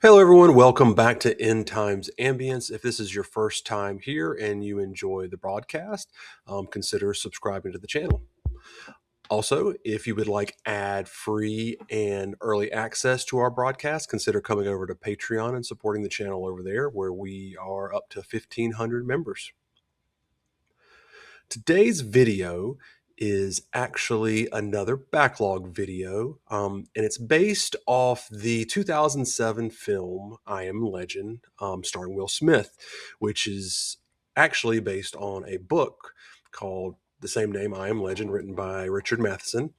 Hello, everyone. Welcome back to End Times Ambience. If this is your first time here and you enjoy the broadcast, consider subscribing to the channel. Also, if you would like ad-free and early access to our broadcast, consider coming over to Patreon and supporting the channel over there, where we are up to 1,500 members. Today's video is actually another backlog video, and it's based off the 2007 film I Am Legend, starring Will Smith, which is actually based on a book called the same name, I Am Legend, written by Richard Matheson.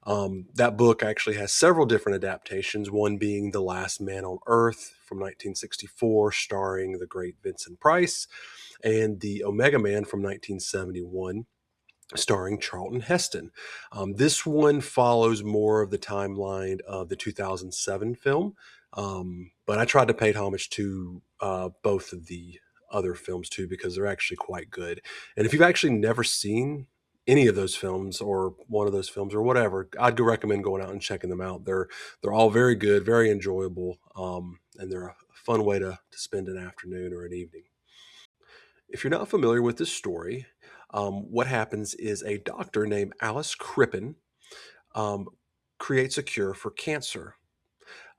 That book actually has several different adaptations, one being The Last Man on Earth from 1964, starring the great Vincent Price, and The Omega Man from 1971, starring Charlton Heston. This one follows more of the timeline of the 2007 film, but I tried to pay homage to both of the other films too, because they're actually quite good. And if you've actually never seen any of those films or one of those films or whatever, I'd recommend going out and checking them out. They're all very good, very enjoyable, and they're a fun way to spend an afternoon or an evening. If you're not familiar with this story, what happens is a doctor named Alice Krippin creates a cure for cancer.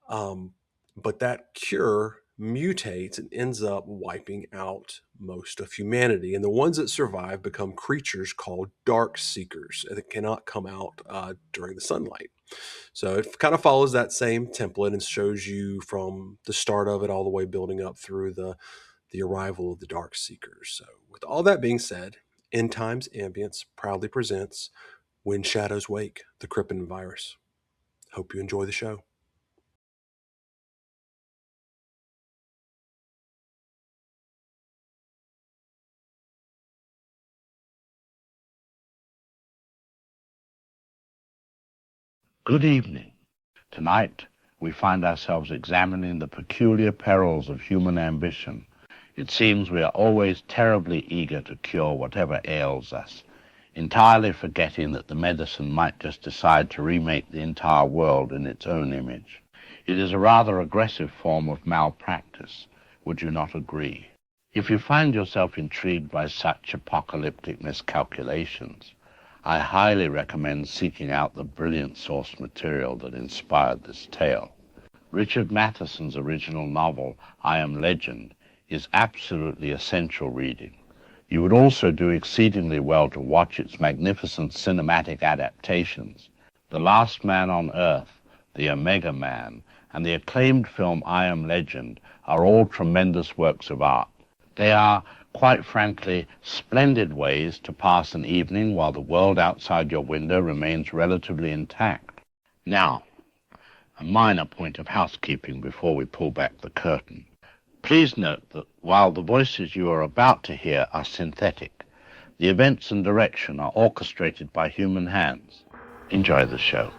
But that cure mutates and ends up wiping out most of humanity. And the ones that survive become creatures called Darkseekers that cannot come out during the sunlight. So it kind of follows that same template and shows you from the start of it all the way building up through the arrival of the Darkseekers. So with all that being said, End Times Ambience proudly presents When Shadows Wake, the Krippin virus. Hope you enjoy the show. Good evening. Tonight, we find ourselves examining the peculiar perils of human ambition. It seems we are always terribly eager to cure whatever ails us, entirely forgetting that the medicine might just decide to remake the entire world in its own image. It is a rather aggressive form of malpractice. Would you not agree? If you find yourself intrigued by such apocalyptic miscalculations, I highly recommend seeking out the brilliant source material that inspired this tale. Richard Matheson's original novel, I Am Legend, is absolutely essential reading. You would also do exceedingly well to watch its magnificent cinematic adaptations. The Last Man on Earth, The Omega Man, and the acclaimed film I Am Legend are all tremendous works of art. They are, quite frankly, splendid ways to pass an evening while the world outside your window remains relatively intact. Now, a minor point of housekeeping before we pull back the curtain. Please note that while the voices you are about to hear are synthetic, the events and direction are orchestrated by human hands. Enjoy the show.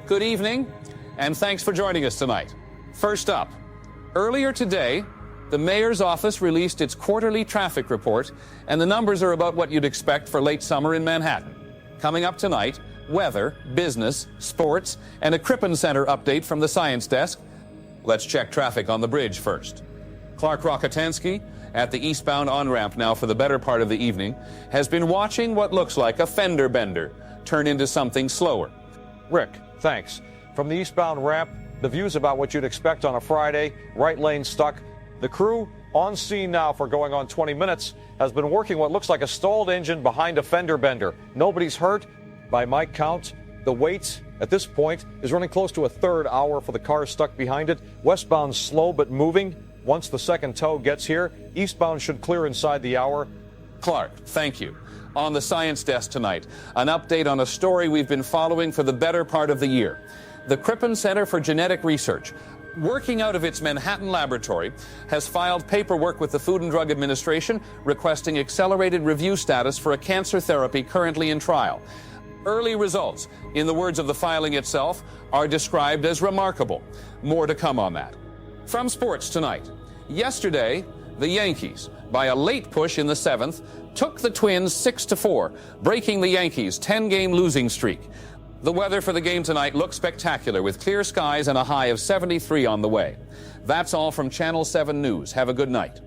Good evening, and thanks for joining us tonight. First up, earlier today, the mayor's office released its quarterly traffic report, and the numbers are about what you'd expect for late summer in Manhattan. Coming up tonight, weather, business, sports, and a Krippin Center update from the science desk. Let's check traffic on the bridge first. Clark Rokotansky, at the eastbound on-ramp now for the better part of the evening, has been watching what looks like a fender bender turn into something slower. Rick, thanks. From the eastbound ramp, the view's about what you'd expect on a Friday. Right lane stuck. The crew on scene now for going on 20 minutes has been working what looks like a stalled engine behind a fender bender. Nobody's hurt. By my count, the wait at this point is running close to a third hour for the car stuck behind it. Westbound slow but moving. Once the second tow gets here, eastbound should clear inside the hour. Clark, thank you. On the science desk tonight, an update on a story we've been following for the better part of the year. The Krippin Center for Genetic Research, working out of its Manhattan laboratory, has filed paperwork with the Food and Drug Administration requesting accelerated review status for a cancer therapy currently in trial. Early results, in the words of the filing itself, are described as remarkable. More to come on that. From sports tonight. Yesterday, The Yankees, by a late push in the 7th, took the Twins 6-4, breaking the Yankees' 10-game losing streak. The weather for the game tonight looks spectacular, with clear skies and a high of 73 on the way. That's all from Channel 7 News. Have a good night.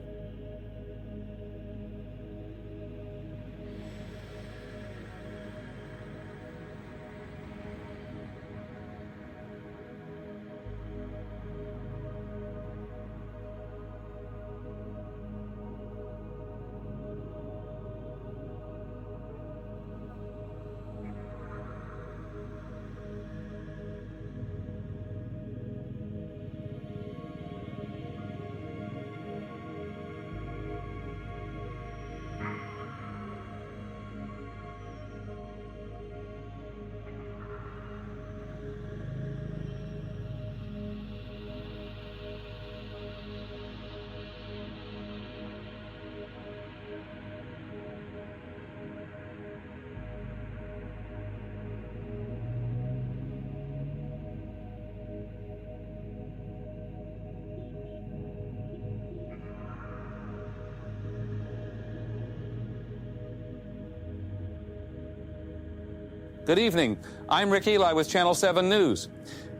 Good evening. I'm Rick Eli with Channel 7 News.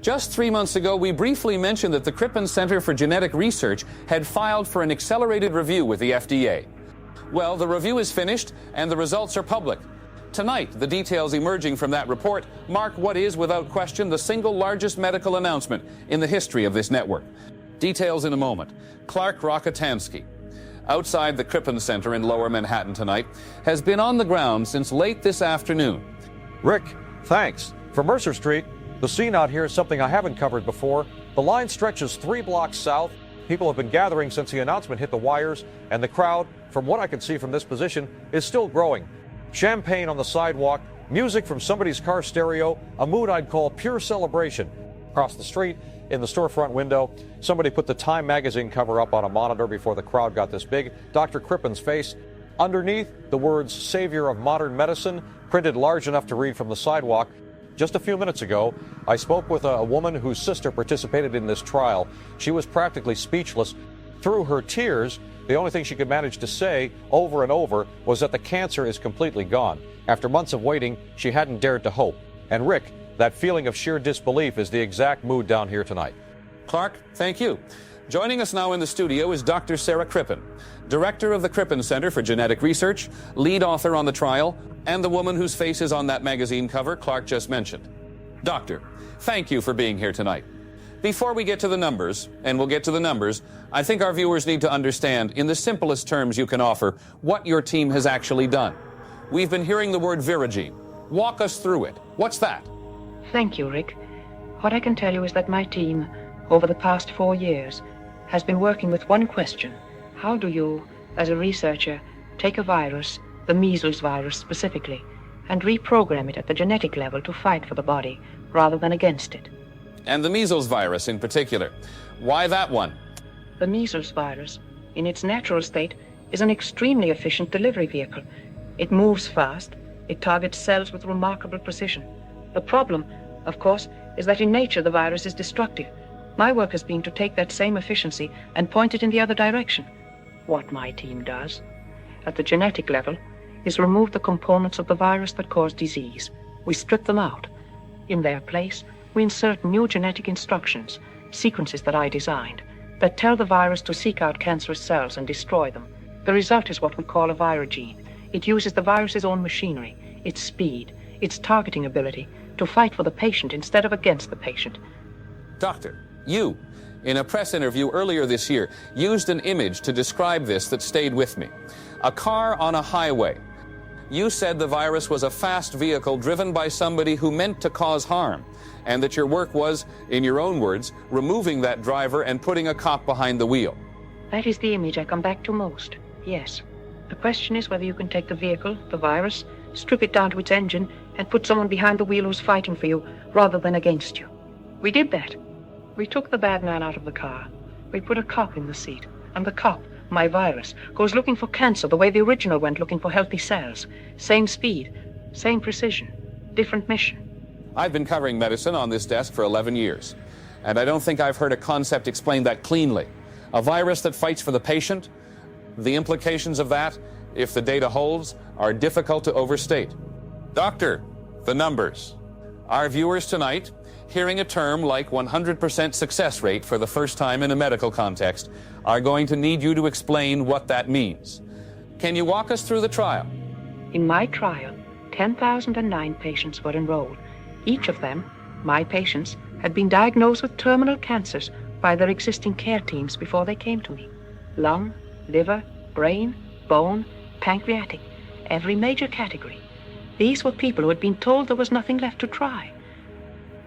Just 3 months ago, we briefly mentioned that the Krippin Center for Genetic Research had filed for an accelerated review with the FDA. Well, the review is finished and the results are public. Tonight, the details emerging from that report mark what is, without question, the single largest medical announcement in the history of this network. Details in a moment. Clark Rakitansky, outside the Krippin Center in Lower Manhattan tonight, has been on the ground since late this afternoon. Rick, thanks. From Mercer Street, the scene out here is something I haven't covered before. The line stretches 3 blocks south. People have been gathering since the announcement hit the wires, and the crowd, from what I can see from this position, is still growing. Champagne on the sidewalk, music from somebody's car stereo, a mood I'd call pure celebration. Across the street, in the storefront window, somebody put the Time magazine cover up on a monitor before the crowd got this big. Dr. Krippin's face. Underneath, the words "Savior of Modern Medicine," printed large enough to read from the sidewalk. Just a few minutes ago, I spoke with a woman whose sister participated in this trial. She was practically speechless. Through her tears, the only thing she could manage to say over and over was that the cancer is completely gone. After months of waiting, she hadn't dared to hope. And Rick, that feeling of sheer disbelief is the exact mood down here tonight. Clark, thank you. Joining us now in the studio is Dr. Sarah Krippin, director of the Krippin Center for Genetic Research, lead author on the trial, and the woman whose face is on that magazine cover Clark just mentioned. Doctor, thank you for being here tonight. Before we get to the numbers, and we'll get to the numbers, I think our viewers need to understand, in the simplest terms you can offer, what your team has actually done. We've been hearing the word Virigene. Walk us through it. What's that? Thank you, Rick. What I can tell you is that my team, over the past 4 years, has been working with one question. How do you, as a researcher, take a virus, the measles virus specifically, and reprogram it at the genetic level to fight for the body rather than against it? And the measles virus in particular. Why that one? The measles virus, in its natural state, is an extremely efficient delivery vehicle. It moves fast. It targets cells with remarkable precision. The problem, of course, is that in nature the virus is destructive. My work has been to take that same efficiency and point it in the other direction. What my team does, at the genetic level, is remove the components of the virus that cause disease. We strip them out. In their place, we insert new genetic instructions, sequences that I designed, that tell the virus to seek out cancerous cells and destroy them. The result is what we call a virigene. It uses the virus's own machinery, its speed, its targeting ability, to fight for the patient instead of against the patient. Doctor, you, in a press interview earlier this year, used an image to describe this that stayed with me. A car on a highway. You said the virus was a fast vehicle driven by somebody who meant to cause harm, and that your work was, in your own words, removing that driver and putting a cop behind the wheel. That is the image I come back to most, yes. The question is whether you can take the vehicle, the virus, strip it down to its engine, and put someone behind the wheel who's fighting for you rather than against you. We did that. We took the bad man out of the car. We put a cop in the seat, and the cop, my virus, goes looking for cancer the way the original went looking for healthy cells. Same speed, same precision, different mission. I've been covering medicine on this desk for 11 years, and I don't think I've heard a concept explained that cleanly. A virus that fights for the patient, The implications of that, if the data holds, are difficult to overstate. Doctor, the numbers. Our viewers tonight, hearing a term like 100% success rate for the first time in a medical context, are going to need you to explain what that means. Can you walk us through the trial? In my trial, 10,009 patients were enrolled. Each of them, my patients, had been diagnosed with terminal cancers by their existing care teams before they came to me. Lung, liver, brain, bone, pancreatic, every major category. These were people who had been told there was nothing left to try.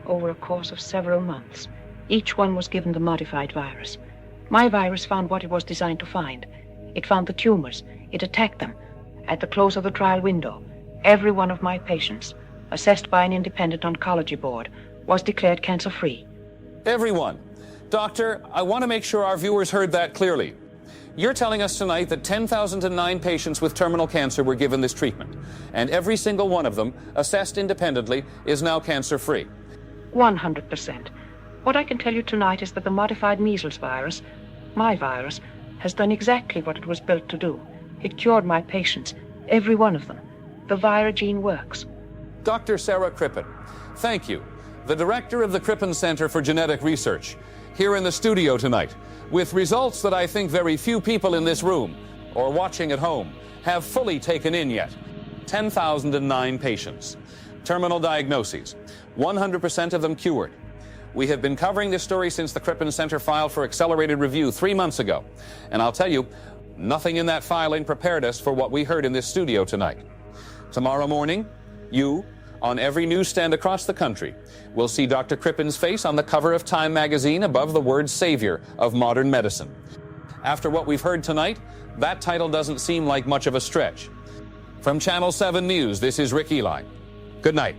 Over a course of several months, each one was given the modified virus. My virus found what it was designed to find. It found the tumors. It attacked them. At the close of the trial window, every one of my patients, assessed by an independent oncology board, was declared cancer-free. Everyone. Doctor, I want to make sure our viewers heard that clearly. You're telling us tonight that 10,009 patients with terminal cancer were given this treatment, and every single one of them, assessed independently, is now cancer-free. 100%. What I can tell you tonight is that the modified measles virus, my virus, has done exactly what it was built to do. It cured my patients, every one of them. The virogene works. Dr. Sarah Krippin, thank you. The director of the Krippin Center for Genetic Research, here in the studio tonight, with results that I think very few people in this room or watching at home have fully taken in yet. 10,009 patients, terminal diagnoses, 100% of them cured. We have been covering this story since the Krippin Center filed for accelerated review 3 months ago. And I'll tell you, nothing in that filing prepared us for what we heard in this studio tonight. Tomorrow morning, you, on every newsstand across the country, will see Dr. Krippin's face on the cover of Time magazine above the word savior of modern medicine. After what we've heard tonight, that title doesn't seem like much of a stretch. From Channel 7 News, this is Rick Eli. Good night.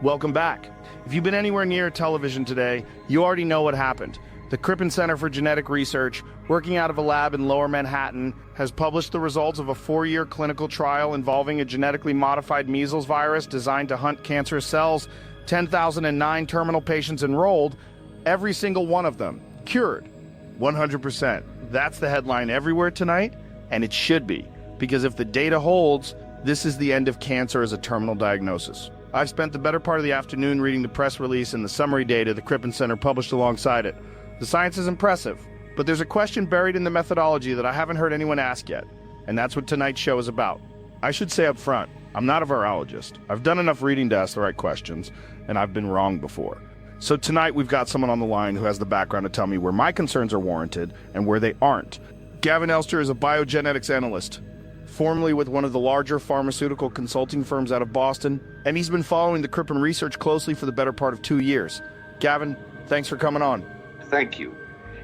Welcome back. If you've been anywhere near television today, you already know what happened. The Krippin Center for Genetic Research, working out of a lab in Lower Manhattan, has published the results of a 4-year clinical trial involving a genetically modified measles virus designed to hunt cancerous cells. 10,009 terminal patients enrolled, every single one of them cured. 100%. That's the headline everywhere tonight, and it should be, because if the data holds, this is the end of cancer as a terminal diagnosis. I've spent the better part of the afternoon reading the press release and the summary data the Krippin Center published alongside it. The science is impressive, but there's a question buried in the methodology that I haven't heard anyone ask yet, and that's what tonight's show is about. I should say up front, I'm not a virologist. I've done enough reading to ask the right questions, and I've been wrong before. So tonight we've got someone on the line who has the background to tell me where my concerns are warranted and where they aren't. Gavin Elster is a biogenetics analyst, formerly with one of the larger pharmaceutical consulting firms out of Boston, and he's been following the Krippin research closely for the better part of 2 years. Gavin, thanks for coming on. Thank you.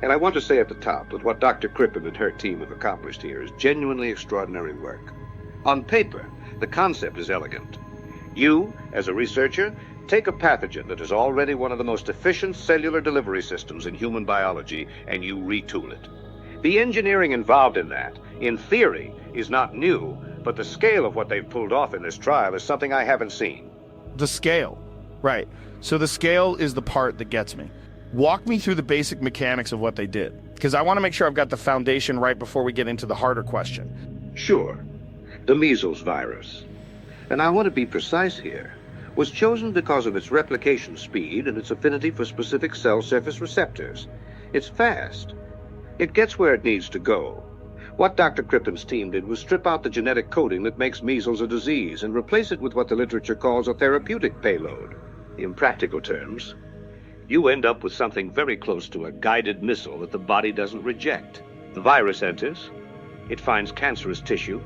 And I want to say at the top that what Dr. Krippin and her team have accomplished here is genuinely extraordinary work. On paper, the concept is elegant. You, as a researcher, take a pathogen that is already one of the most efficient cellular delivery systems in human biology, and you retool it. The engineering involved in that, in theory, is not new, but the scale of what they've pulled off in this trial is something I haven't seen. The scale. Right. So the scale is the part that gets me. Walk me through the basic mechanics of what they did, because I want to make sure I've got the foundation right before we get into the harder question. Sure. The measles virus. And I want to be precise here. Was chosen because of its replication speed and its affinity for specific cell surface receptors. It's fast. It gets where it needs to go. What Dr. Krippin's team did was strip out the genetic coding that makes measles a disease and replace it with what the literature calls a therapeutic payload. In practical terms, you end up with something very close to a guided missile that the body doesn't reject. The virus enters, it finds cancerous tissue,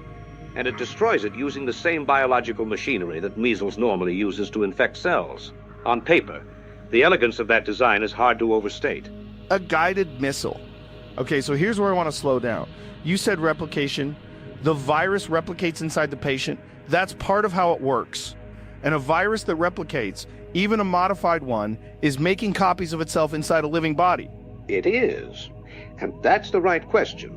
and it destroys it using the same biological machinery that measles normally uses to infect cells. On paper, the elegance of that design is hard to overstate. A guided missile. Okay, so here's where I want to slow down. You said replication. The virus replicates inside the patient. That's part of how it works. And a virus that replicates, even a modified one, is making copies of itself inside a living body. It is. And that's the right question.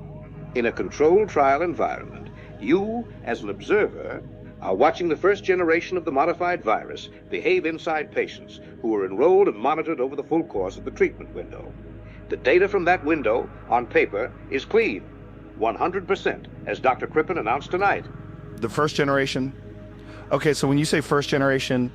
In a controlled trial environment, you, as an observer, are watching the first generation of the modified virus behave inside patients who are enrolled and monitored over the full course of the treatment window. The data from that window, on paper, is clean. 100%, as Dr. Krippin announced tonight. The first generation? Okay, so when you say first generation,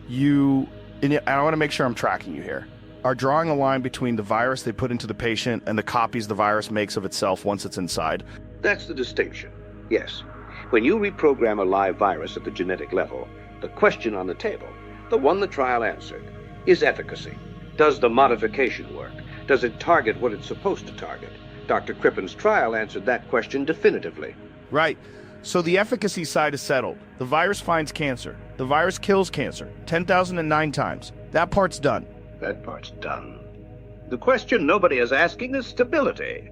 and I want to make sure I'm tracking you here, are drawing a line between the virus they put into the patient and the copies the virus makes of itself once it's inside. That's the distinction, yes. When you reprogram a live virus at the genetic level, the question on the table, the one the trial answered, is efficacy. Does the modification work? Does it target what it's supposed to target? Dr. Krippin's trial answered that question definitively. Right. So the efficacy side is settled. The virus finds cancer. The virus kills cancer 10,009 times. That part's done. That part's done. The question nobody is asking is stability.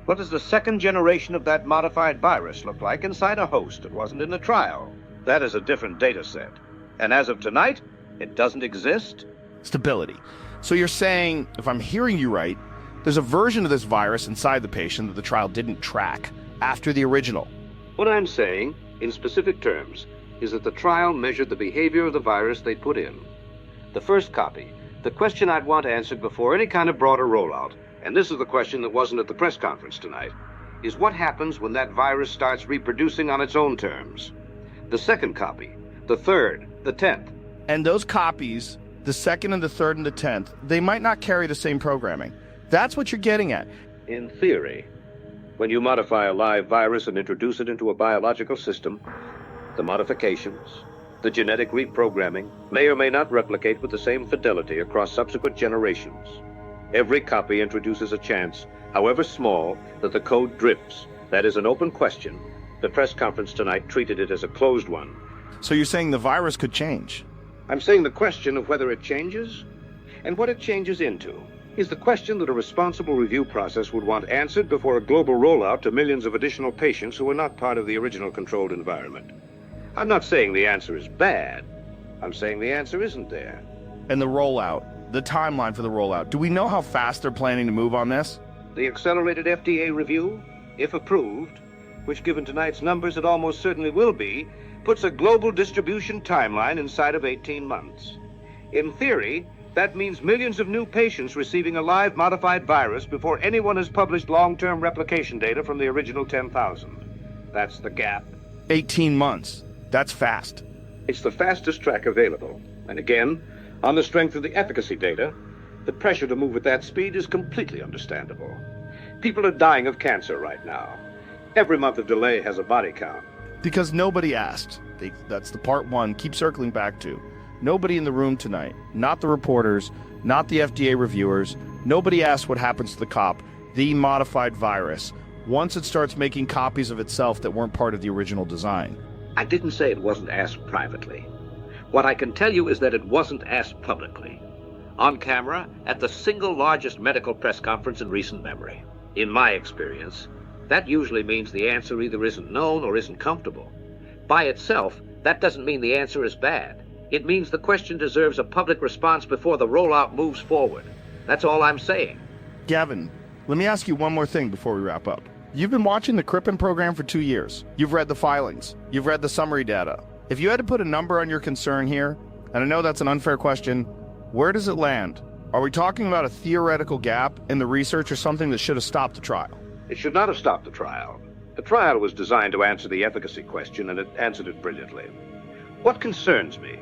What does the second generation of that modified virus look like inside a host that wasn't in the trial? That is a different data set. And as of tonight, it doesn't exist. Stability. So you're saying, if I'm hearing you right, there's a version of this virus inside the patient that the trial didn't track after the original. What I'm saying, in specific terms, is that the trial measured the behavior of the virus they put in. The first copy, the question I'd want answered before any kind of broader rollout, and this is the question that wasn't at the press conference tonight, is what happens when that virus starts reproducing on its own terms. The second copy, the third, the 10th. And those copies, the second and the third and the 10th, they might not carry the same programming. That's what you're getting at. In theory, when you modify a live virus and introduce it into a biological system, the modifications, the genetic reprogramming, may or may not replicate with the same fidelity across subsequent generations. Every copy introduces a chance, however small, that the code drifts. That is an open question. The press conference tonight treated it as a closed one. So you're saying the virus could change? I'm saying the question of whether it changes and what it changes into is the question that a responsible review process would want answered before a global rollout to millions of additional patients who are not part of the original controlled environment. I'm not saying the answer is bad. I'm saying the answer isn't there. And the rollout, the timeline for the rollout, do we know how fast they're planning to move on this? The accelerated FDA review, if approved, which given tonight's numbers it almost certainly will be, puts a global distribution timeline inside of 18 months. In theory, that means millions of new patients receiving a live modified virus before anyone has published long-term replication data from the original 10,000. That's the gap. 18 months. That's fast. It's the fastest track available. And again, on the strength of the efficacy data, the pressure to move at that speed is completely understandable. People are dying of cancer right now. Every month of delay has a body count. Because nobody asked. That's the part one. Keep circling back to. Nobody in the room tonight, not the reporters, not the FDA reviewers, nobody asked what happens to the cop, the modified virus, once it starts making copies of itself that weren't part of the original design. I didn't say it wasn't asked privately. What I can tell you is that it wasn't asked publicly. On camera, at the single largest medical press conference in recent memory. In my experience, that usually means the answer either isn't known or isn't comfortable. By itself, that doesn't mean the answer is bad. It means the question deserves a public response before the rollout moves forward. That's all I'm saying. Gavin, let me ask you one more thing before we wrap up. You've been watching the Krippin program for 2 years. You've read the filings. You've read the summary data. If you had to put a number on your concern here, and I know that's an unfair question, where does it land? Are we talking about a theoretical gap in the research or something that should have stopped the trial? It should not have stopped the trial. The trial was designed to answer the efficacy question, and it answered it brilliantly. What concerns me,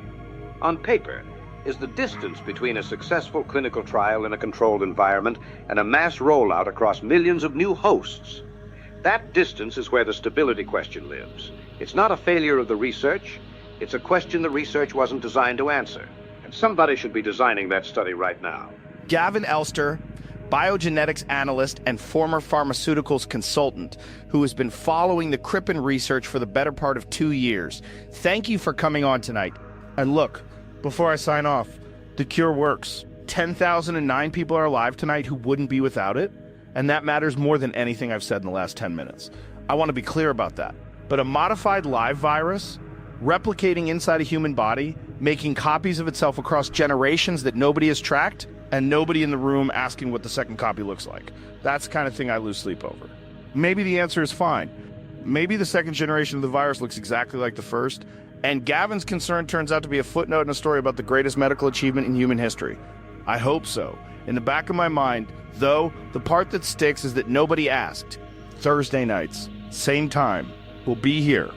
on paper, is the distance between a successful clinical trial in a controlled environment and a mass rollout across millions of new hosts. That distance is where the stability question lives. It's not a failure of the research. It's a question the research wasn't designed to answer. And somebody should be designing that study right now. Gavin Elster, biogenetics analyst and former pharmaceuticals consultant who has been following the Krippin research for the better part of 2 years. Thank you for coming on tonight. And look, before I sign off, the cure works. 10,009 people are alive tonight who wouldn't be without it, and that matters more than anything I've said in the last 10 minutes. I want to be clear about that. But a modified live virus, replicating inside a human body, making copies of itself across generations that nobody has tracked, and nobody in the room asking what the second copy looks like. That's the kind of thing I lose sleep over. Maybe the answer is fine. Maybe the second generation of the virus looks exactly like the first, and Gavin's concern turns out to be a footnote in a story about the greatest medical achievement in human history. I hope so. In the back of my mind, though, the part that sticks is that nobody asked. Thursday nights, same time, we'll be here.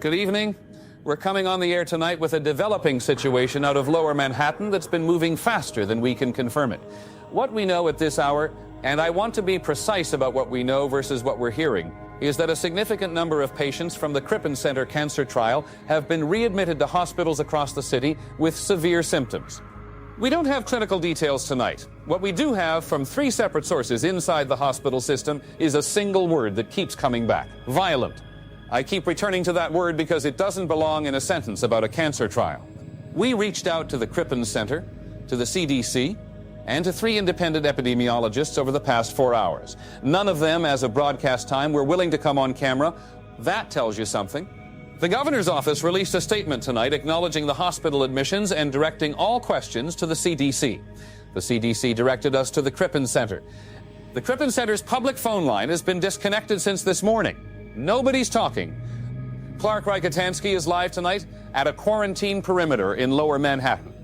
Good evening. We're coming on the air tonight with a developing situation out of Lower Manhattan that's been moving faster than we can confirm it. What we know at this hour, and I want to be precise about what we know versus what we're hearing, is that a significant number of patients from the Krippin Center cancer trial have been readmitted to hospitals across the city with severe symptoms. We don't have clinical details tonight. What we do have from 3 separate sources inside the hospital system is a single word that keeps coming back: violent. I keep returning to that word because it doesn't belong in a sentence about a cancer trial. We reached out to the Krippin Center, to the CDC, and to 3 independent epidemiologists over the past 4 hours. None of them, as of broadcast time, were willing to come on camera. That tells you something. The governor's office released a statement tonight acknowledging the hospital admissions and directing all questions to the CDC. The CDC directed us to the Krippin Center. The Krippin Center's public phone line has been disconnected since this morning. Nobody's talking. Clark Rykatansky is live tonight at a quarantine perimeter in Lower Manhattan.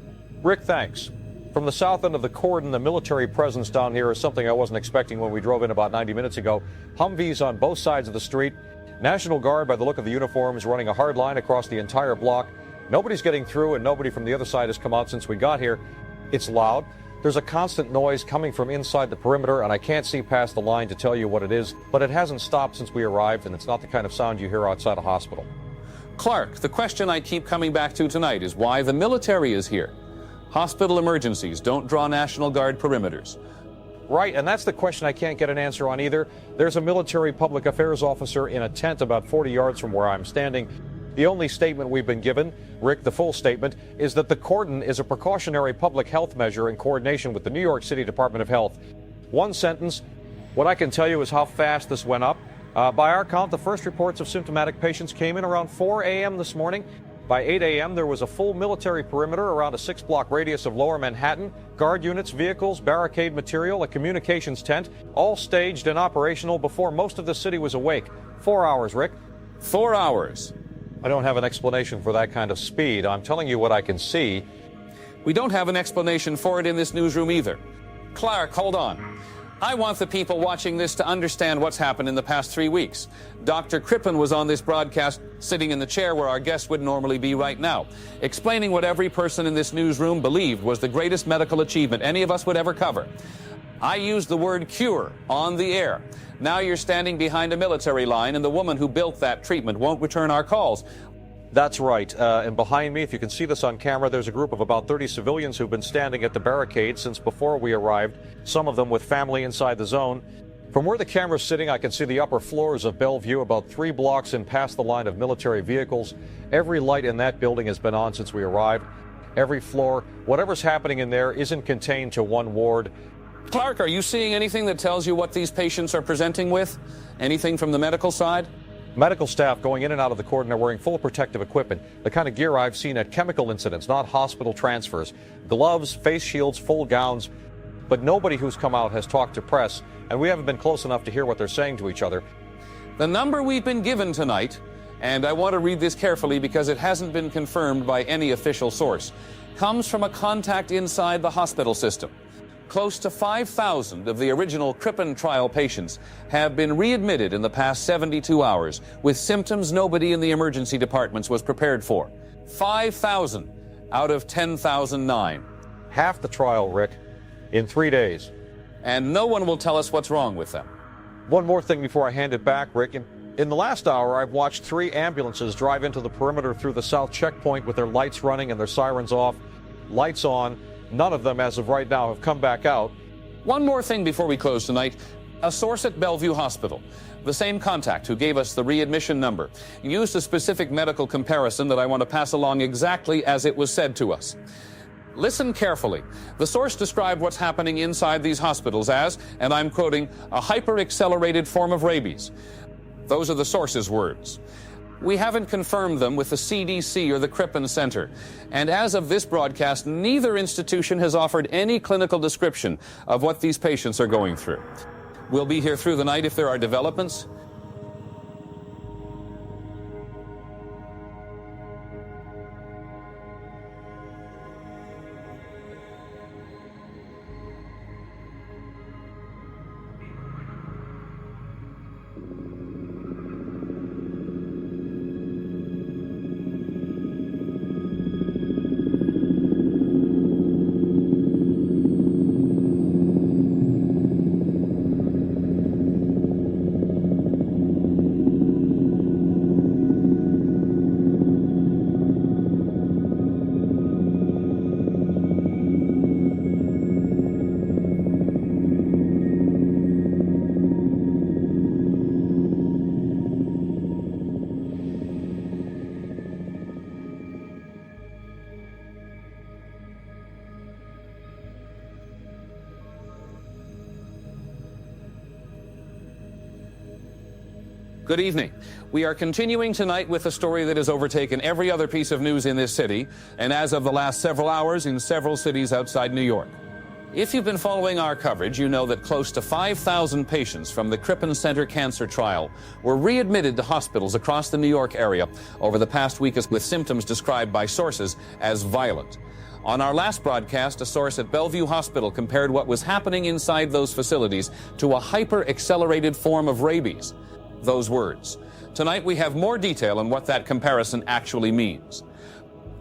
Rick, thanks. From the south end of the cordon, the military presence down here is something I wasn't expecting when we drove in about 90 minutes ago. Humvees on both sides of the street. National Guard, by the look of the uniforms, running a hard line across the entire block. Nobody's getting through, and nobody from the other side has come out since we got here. It's loud. There's a constant noise coming from inside the perimeter, and I can't see past the line to tell you what it is, but it hasn't stopped since we arrived, and it's not the kind of sound you hear outside a hospital. Clark, the question I keep coming back to tonight is why the military is here. Hospital emergencies don't draw National Guard perimeters. Right, and that's the question I can't get an answer on either. There's a military public affairs officer in a tent about 40 yards from where I'm standing. The only statement we've been given, Rick, the full statement, is that the cordon is a precautionary public health measure in coordination with the New York City Department of Health. One sentence, what I can tell you is how fast this went up. By our count, the first reports of symptomatic patients came in around 4 a.m. this morning. By 8 a.m., there was a full military perimeter around a 6-block radius of Lower Manhattan, guard units, vehicles, barricade material, a communications tent, all staged and operational before most of the city was awake. 4 hours, Rick. 4 hours. I don't have an explanation for that kind of speed. I'm telling you what I can see. We don't have an explanation for it in this newsroom either. Clark, hold on. I want the people watching this to understand what's happened in the past 3 weeks. Dr. Krippin was on this broadcast sitting in the chair where our guest would normally be right now, explaining what every person in this newsroom believed was the greatest medical achievement any of us would ever cover. I used the word cure on the air. Now you're standing behind a military line, and the woman who built that treatment won't return our calls. That's right. And behind me, if you can see this on camera, there's a group of about 30 civilians who've been standing at the barricade since before we arrived, some of them with family inside the zone. From where the camera's sitting, I can see the upper floors of Bellevue, about 3 blocks in past the line of military vehicles. Every light in that building has been on since we arrived. every floor. Whatever's happening in there isn't contained to one ward. Clark, are you seeing anything that tells you what these patients are presenting with? Anything from the medical side? Medical staff going in and out of the Cordon are wearing full protective equipment, the kind of gear I've seen at chemical incidents, not hospital transfers. Gloves, face shields, full gowns. But nobody who's come out has talked to press, and we haven't been close enough to hear what they're saying to each other. The number we've been given tonight, and I want to read this carefully because it hasn't been confirmed by any official source, comes from a contact inside the hospital system. Close to 5,000 of the original Krippin trial patients have been readmitted in the past 72 hours with symptoms nobody in the emergency departments was prepared for. 5,000 out of 10,009. Half the trial, Rick, in 3 days. And no one will tell us what's wrong with them. One more thing before I hand it back, Rick. In the last hour, I've watched 3 ambulances drive into the perimeter through the south checkpoint with their lights running and their sirens off. Lights on. None of them, as of right now, have come back out. One more thing before we close tonight. A source at Bellevue Hospital, the same contact who gave us the readmission number, used a specific medical comparison that I want to pass along exactly as it was said to us. Listen carefully. The source described what's happening inside these hospitals as, and I'm quoting, a hyper-accelerated form of rabies. Those are the source's words. We haven't confirmed them with the CDC or the Krippin Center. And as of this broadcast, neither institution has offered any clinical description of what these patients are going through. We'll be here through the night if there are developments. Good evening. We are continuing tonight with a story that has overtaken every other piece of news in this city, and as of the last several hours, in several cities outside New York. If you've been following our coverage, you know that close to 5,000 patients from the Krippin Center cancer trial were readmitted to hospitals across the New York area over the past week with symptoms described by sources as violent. On our last broadcast, a source at Bellevue Hospital compared what was happening inside those facilities to a hyper-accelerated form of rabies. Those words. Tonight we have more detail on what that comparison actually means.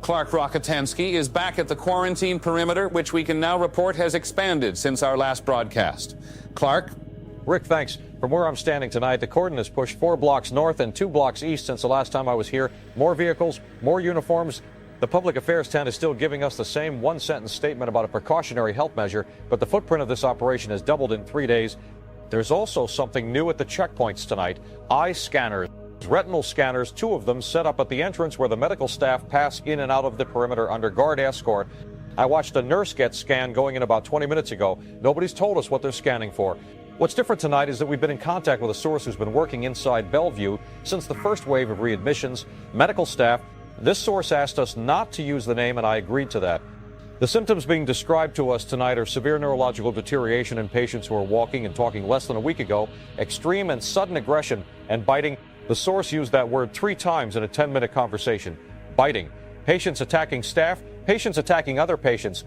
Clark Rockatansky is back at the quarantine perimeter, which we can now report has expanded since our last broadcast. Clark? Rick, thanks. From where I'm standing tonight, the cordon has pushed 4 blocks north and 2 blocks east since the last time I was here. More vehicles, more uniforms. The public affairs tent is still giving us the same one-sentence statement about a precautionary health measure, but the footprint of this operation has doubled in 3 days. There's also something new at the checkpoints tonight. Eye scanners, retinal scanners, 2 of them set up at the entrance where the medical staff pass in and out of the perimeter under guard escort. I watched a nurse get scanned going in about 20 minutes ago. Nobody's told us what they're scanning for. What's different tonight is that we've been in contact with a source who's been working inside Bellevue since the first wave of readmissions. Medical staff. This source asked us not to use the name, and I agreed to that. The symptoms being described to us tonight are severe neurological deterioration in patients who are walking and talking less than a week ago, extreme and sudden aggression, and biting. The source used that word 3 times in a 10-minute conversation. Biting. Patients attacking staff, patients attacking other patients.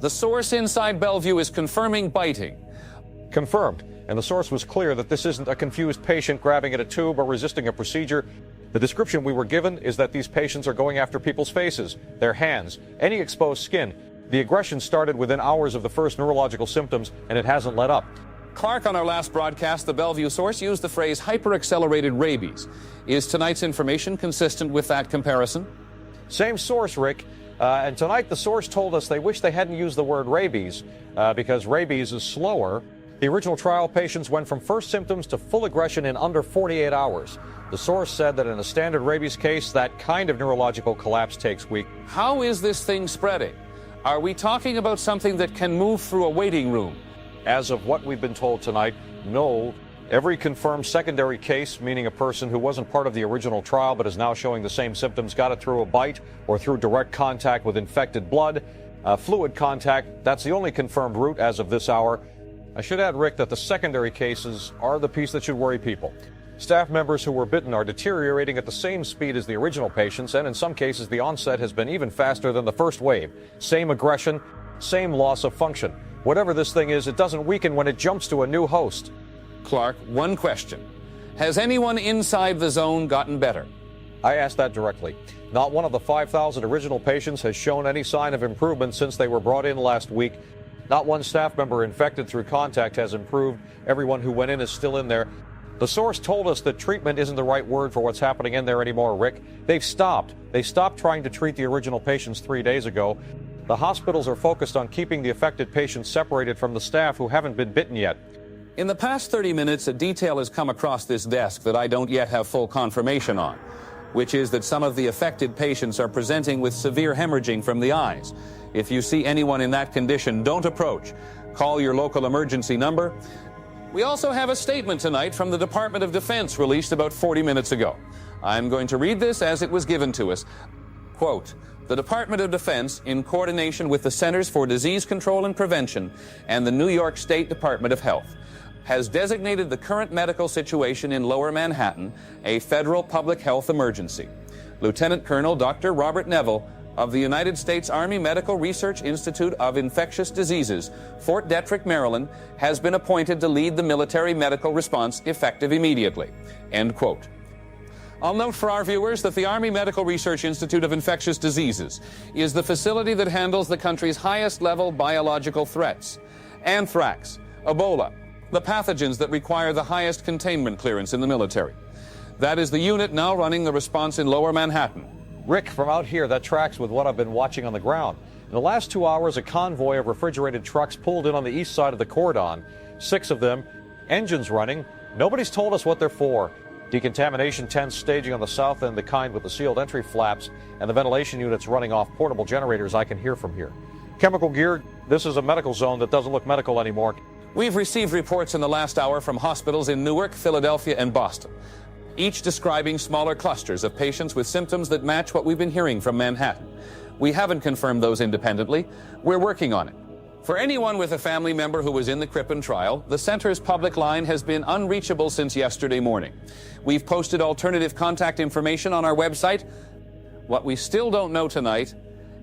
The source inside Bellevue is confirming biting. Confirmed. And the source was clear that this isn't a confused patient grabbing at a tube or resisting a procedure. The description we were given is that these patients are going after people's faces, their hands, any exposed skin. The aggression started within hours of the first neurological symptoms, and it hasn't let up. Clark, on our last broadcast, the Bellevue source used the phrase hyper-accelerated rabies. Is tonight's information consistent with that comparison? Same source, Rick. And tonight the source told us they wish they hadn't used the word rabies because rabies is slower. The original trial patients went from first symptoms to full aggression in under 48 hours. The source said that in a standard rabies case, that kind of neurological collapse takes weeks. How is this thing spreading? Are we talking about something that can move through a waiting room? As of what we've been told tonight, no. Every confirmed secondary case, meaning a person who wasn't part of the original trial but is now showing the same symptoms, got it through a bite or through direct contact with infected blood, fluid contact. That's the only confirmed route as of this hour. I should add, Rick, that the secondary cases are the piece that should worry people. Staff members who were bitten are deteriorating at the same speed as the original patients, and in some cases the onset has been even faster than the first wave. Same aggression, same loss of function. Whatever this thing is, it doesn't weaken when it jumps to a new host. Clark, one question. Has anyone inside the zone gotten better? I asked that directly. Not one of the 5,000 original patients has shown any sign of improvement since they were brought in last week. Not one staff member infected through contact has improved. Everyone who went in is still in there. The source told us that treatment isn't the right word for what's happening in there anymore, Rick. They've stopped. They stopped trying to treat the original patients 3 days ago. The hospitals are focused on keeping the affected patients separated from the staff who haven't been bitten yet. In the past 30 minutes, a detail has come across this desk that I don't yet have full confirmation on, which is that some of the affected patients are presenting with severe hemorrhaging from the eyes. If you see anyone in that condition, don't approach. Call your local emergency number. We also have a statement tonight from the Department of Defense released about 40 minutes ago. I'm going to read this as it was given to us. Quote, "The Department of Defense, in coordination with the Centers for Disease Control and Prevention and the New York State Department of Health, has designated the current medical situation in Lower Manhattan a federal public health emergency. Lieutenant Colonel Dr. Robert Neville of the United States Army Medical Research Institute of Infectious Diseases, Fort Detrick, Maryland, has been appointed to lead the military medical response effective immediately." End quote. I'll note for our viewers that the Army Medical Research Institute of Infectious Diseases is the facility that handles the country's highest level biological threats: anthrax, Ebola, the pathogens that require the highest containment clearance in the military. That is the unit now running the response in Lower Manhattan. Rick, from out here, that tracks with what I've been watching on the ground. In the last 2 hours, a convoy of refrigerated trucks pulled in on the east side of the cordon. 6 of them, engines running. Nobody's told us what they're for. Decontamination tents staging on the south end, the kind with the sealed entry flaps, and the ventilation units running off portable generators I can hear from here. Chemical gear, this is a medical zone that doesn't look medical anymore. We've received reports in the last hour from hospitals in Newark, Philadelphia, and Boston, each describing smaller clusters of patients with symptoms that match what we've been hearing from Manhattan. We haven't confirmed those independently. We're working on it. For anyone with a family member who was in the Krippin trial, the center's public line has been unreachable since yesterday morning. We've posted alternative contact information on our website. What we still don't know tonight,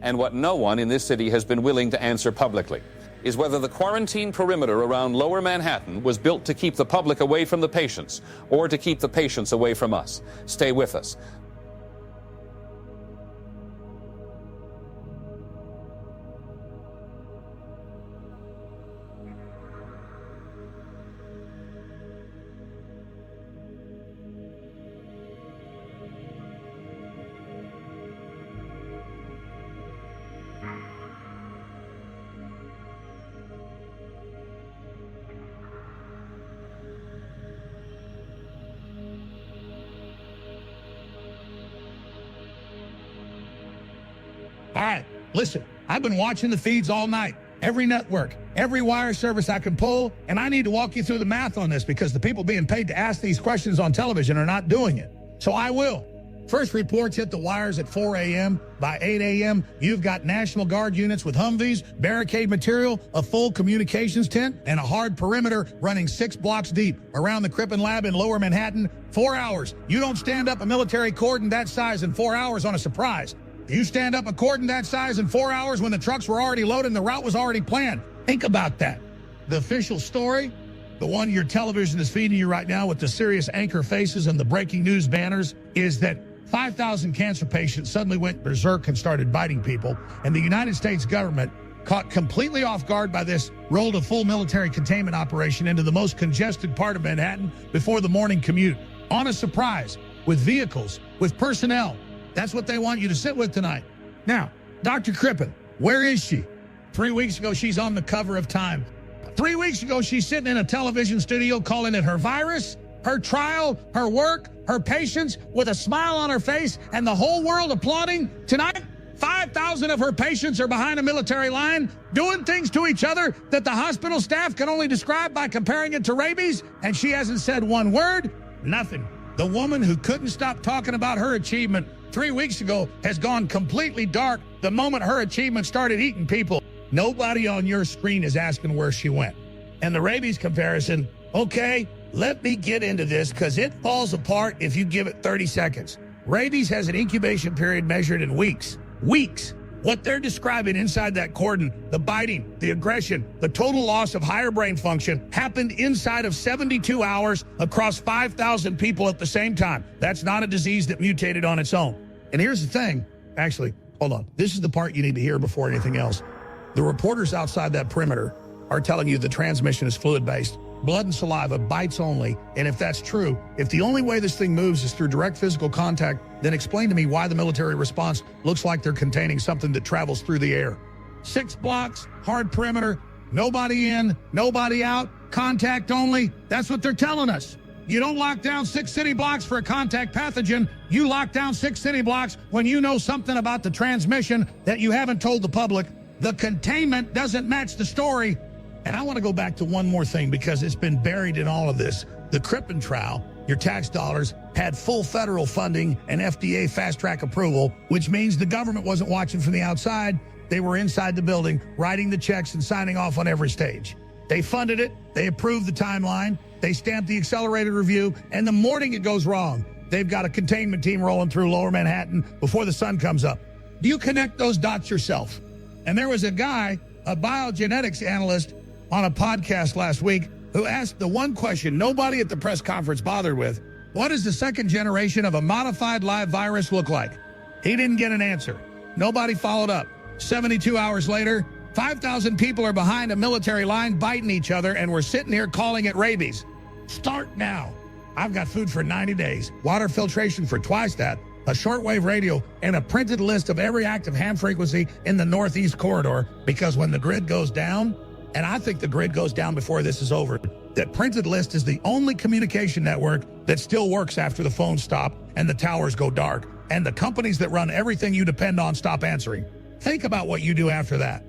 and what no one in this city has been willing to answer publicly, is whether the quarantine perimeter around Lower Manhattan was built to keep the public away from the patients or to keep the patients away from us. Stay with us. All right, listen, I've been watching the feeds all night. Every network, every wire service I can pull, and I need to walk you through the math on this because the people being paid to ask these questions on television are not doing it. So I will. First reports hit the wires at 4 a.m. By 8 a.m., you've got National Guard units with Humvees, barricade material, a full communications tent, and a hard perimeter running 6 blocks deep around the Krippin lab in Lower Manhattan. 4 hours. You don't stand up a military cordon that size in 4 hours on a surprise. You stand up a cordon that size in 4 hours when the trucks were already loaded and the route was already planned. Think about that. The official story, the one your television is feeding you right now with the serious anchor faces and the breaking news banners, is that 5,000 cancer patients suddenly went berserk and started biting people, and the United States government, caught completely off guard by this, rolled a full military containment operation into the most congested part of Manhattan before the morning commute, on a surprise, with vehicles, with personnel. That's what they want you to sit with tonight. Now, Dr. Krippin, where is she? 3 weeks ago, she's on the cover of Time. 3 weeks ago, she's sitting in a television studio calling it her virus, her trial, her work, her patients, with a smile on her face, and the whole world applauding. Tonight, 5,000 of her patients are behind a military line doing things to each other that the hospital staff can only describe by comparing it to rabies, and she hasn't said one word, nothing. The woman who couldn't stop talking about her achievement 3 weeks ago has gone completely dark the moment her achievement started eating people. Nobody on your screen is asking where she went. And the rabies comparison, okay, let me get into this because it falls apart if you give it 30 seconds. Rabies has an incubation period measured in weeks. Weeks. What they're describing inside that cordon, the biting, the aggression, the total loss of higher brain function, happened inside of 72 hours across 5,000 people at the same time. That's not a disease that mutated on its own. And here's the thing. Actually, hold on. This is the part you need to hear before anything else. The reporters outside that perimeter are telling you the transmission is fluid-based. Blood and saliva, bites only. And if that's true, if the only way this thing moves is through direct physical contact, then explain to me why the military response looks like they're containing something that travels through the air. 6 blocks, hard perimeter, nobody in, nobody out, contact only. That's what they're telling us. You don't lock down 6 city blocks for a contact pathogen. You lock down 6 city blocks when you know something about the transmission that you haven't told the public. The containment doesn't match the story. And I want to go back to one more thing because it's been buried in all of this. The Krippin trial, your tax dollars, had full federal funding and FDA fast-track approval, which means the government wasn't watching from the outside. They were inside the building, writing the checks and signing off on every stage. They funded it. They approved the timeline. They stamped the accelerated review. And the morning it goes wrong, they've got a containment team rolling through lower Manhattan before the sun comes up. Do you connect those dots yourself? And there was a guy, a biogenetics analyst, on a podcast last week who asked the one question nobody at the press conference bothered with: what does the second generation of a modified live virus look like? He didn't get an answer. Nobody followed up. 72 hours later, 5,000 people are behind a military line biting each other, and we're sitting here calling it rabies. Start now. I've got food for 90 days, water filtration for twice that, a shortwave radio, and a printed list of every active ham frequency in the Northeast corridor, because when the grid goes down, and I think the grid goes down before this is over, that printed list is the only communication network that still works after the phones stop and the towers go dark, and the companies that run everything you depend on stop answering. Think about what you do after that.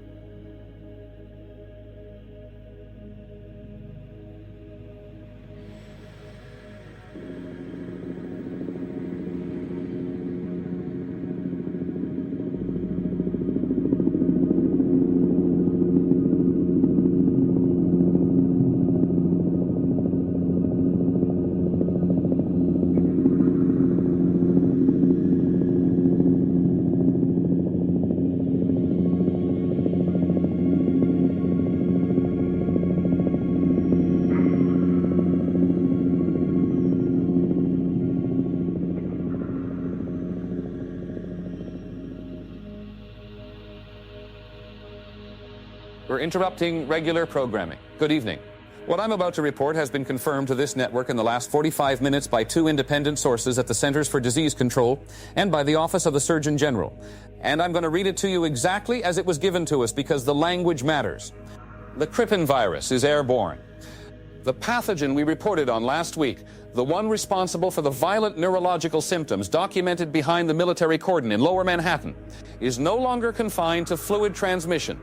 We're interrupting regular programming. Good evening. What I'm about to report has been confirmed to this network in the last 45 minutes by 2 independent sources at the Centers for Disease Control and by the Office of the Surgeon General. And I'm going to read it to you exactly as it was given to us because the language matters. The Krippin virus is airborne. The pathogen we reported on last week, the one responsible for the violent neurological symptoms documented behind the military cordon in lower Manhattan, is no longer confined to fluid transmission.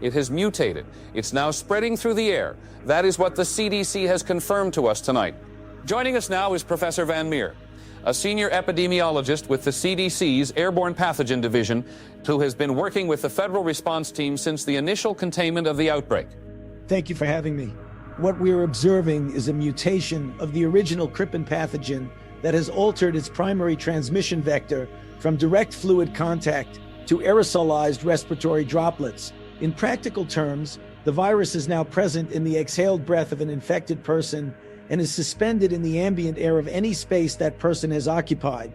It has mutated. It's now spreading through the air. That is what the CDC has confirmed to us tonight. Joining us now is Professor Van Meer, a senior epidemiologist with the CDC's Airborne Pathogen Division, who has been working with the federal response team since the initial containment of the outbreak. Thank you for having me. What we're observing is a mutation of the original Krippin pathogen that has altered its primary transmission vector from direct fluid contact to aerosolized respiratory droplets. In practical terms, the virus is now present in the exhaled breath of an infected person and is suspended in the ambient air of any space that person has occupied.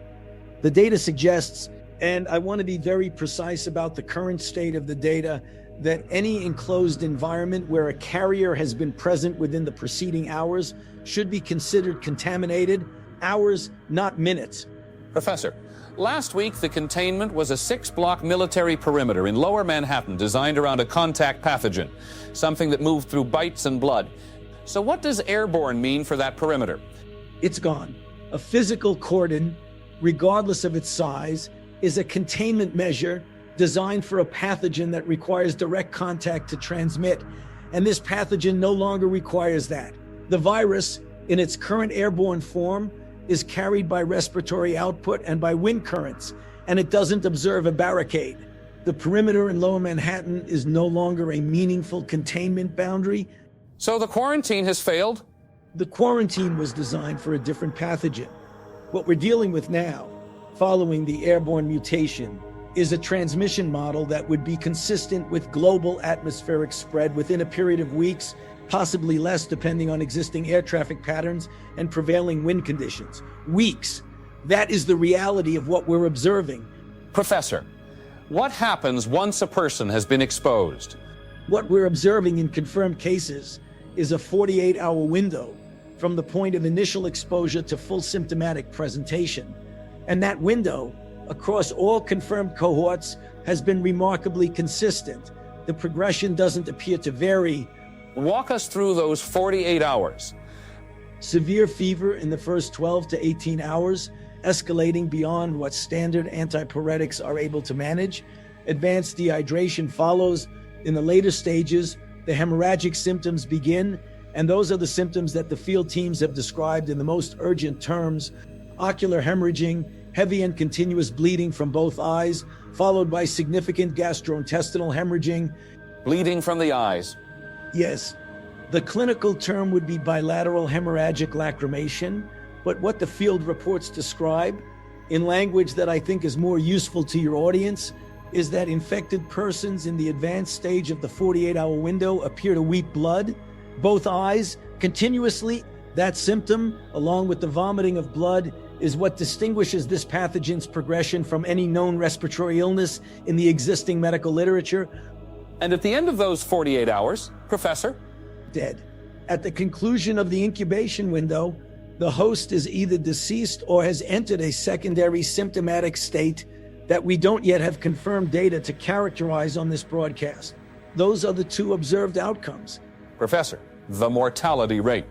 The data suggests, and I want to be very precise about the current state of the data, that any enclosed environment where a carrier has been present within the preceding hours should be considered contaminated. Hours, not minutes. Professor, Last week, the containment was a 6-block military perimeter in lower Manhattan designed around a contact pathogen, something that moved through bites and blood. So what does airborne mean for that perimeter? It's gone. A physical cordon, regardless of its size, is a containment measure designed for a pathogen that requires direct contact to transmit. And this pathogen no longer requires that. The virus, in its current airborne form, is carried by respiratory output and by wind currents, and it doesn't observe a barricade. The perimeter in lower Manhattan is no longer a meaningful containment boundary. So the quarantine has failed? The quarantine was designed for a different pathogen. What we're dealing with now, following the airborne mutation, is a transmission model that would be consistent with global atmospheric spread within a period of weeks, possibly less depending on existing air traffic patterns and prevailing wind conditions. Weeks. That is the reality of what we're observing. Professor, what happens once a person has been exposed? What we're observing in confirmed cases is a 48-hour window from the point of initial exposure to full symptomatic presentation. And that window, across all confirmed cohorts, has been remarkably consistent. The progression doesn't appear to vary. Walk us through those 48 hours. Severe fever in the first 12 to 18 hours, escalating beyond what standard antipyretics are able to manage. Advanced dehydration follows. In the later stages, the hemorrhagic symptoms begin, and those are the symptoms that the field teams have described in the most urgent terms: ocular hemorrhaging, heavy and continuous bleeding from both eyes, followed by significant gastrointestinal hemorrhaging. Bleeding from the eyes. Yes. The clinical term would be bilateral hemorrhagic lacrimation, but what the field reports describe, in language that I think is more useful to your audience, is that infected persons in the advanced stage of the 48-hour window appear to weep blood, both eyes, continuously. That symptom, along with the vomiting of blood, is what distinguishes this pathogen's progression from any known respiratory illness in the existing medical literature. And at the end of those 48 hours, Professor? Dead. At the conclusion of the incubation window, the host is either deceased or has entered a secondary symptomatic state that we don't yet have confirmed data to characterize on this broadcast. Those are the two observed outcomes. Professor, the mortality rate.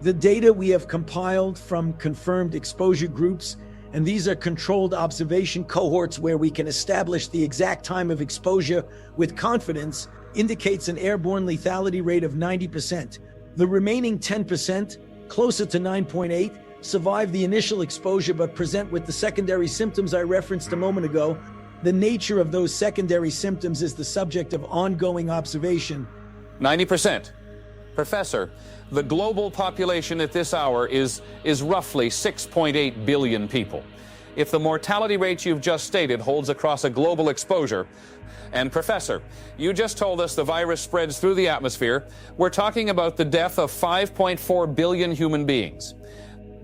The data we have compiled from confirmed exposure groups, and these are controlled observation cohorts where we can establish the exact time of exposure with confidence, indicates an airborne lethality rate of 90%. The remaining 10%, closer to 9.8, survive the initial exposure but present with the secondary symptoms I referenced a moment ago. The nature of those secondary symptoms is the subject of ongoing observation. 90%. Professor, the global population at this hour is roughly 6.8 billion people. If the mortality rate you've just stated holds across a global exposure, and Professor, you just told us the virus spreads through the atmosphere, we're talking about the death of 5.4 billion human beings.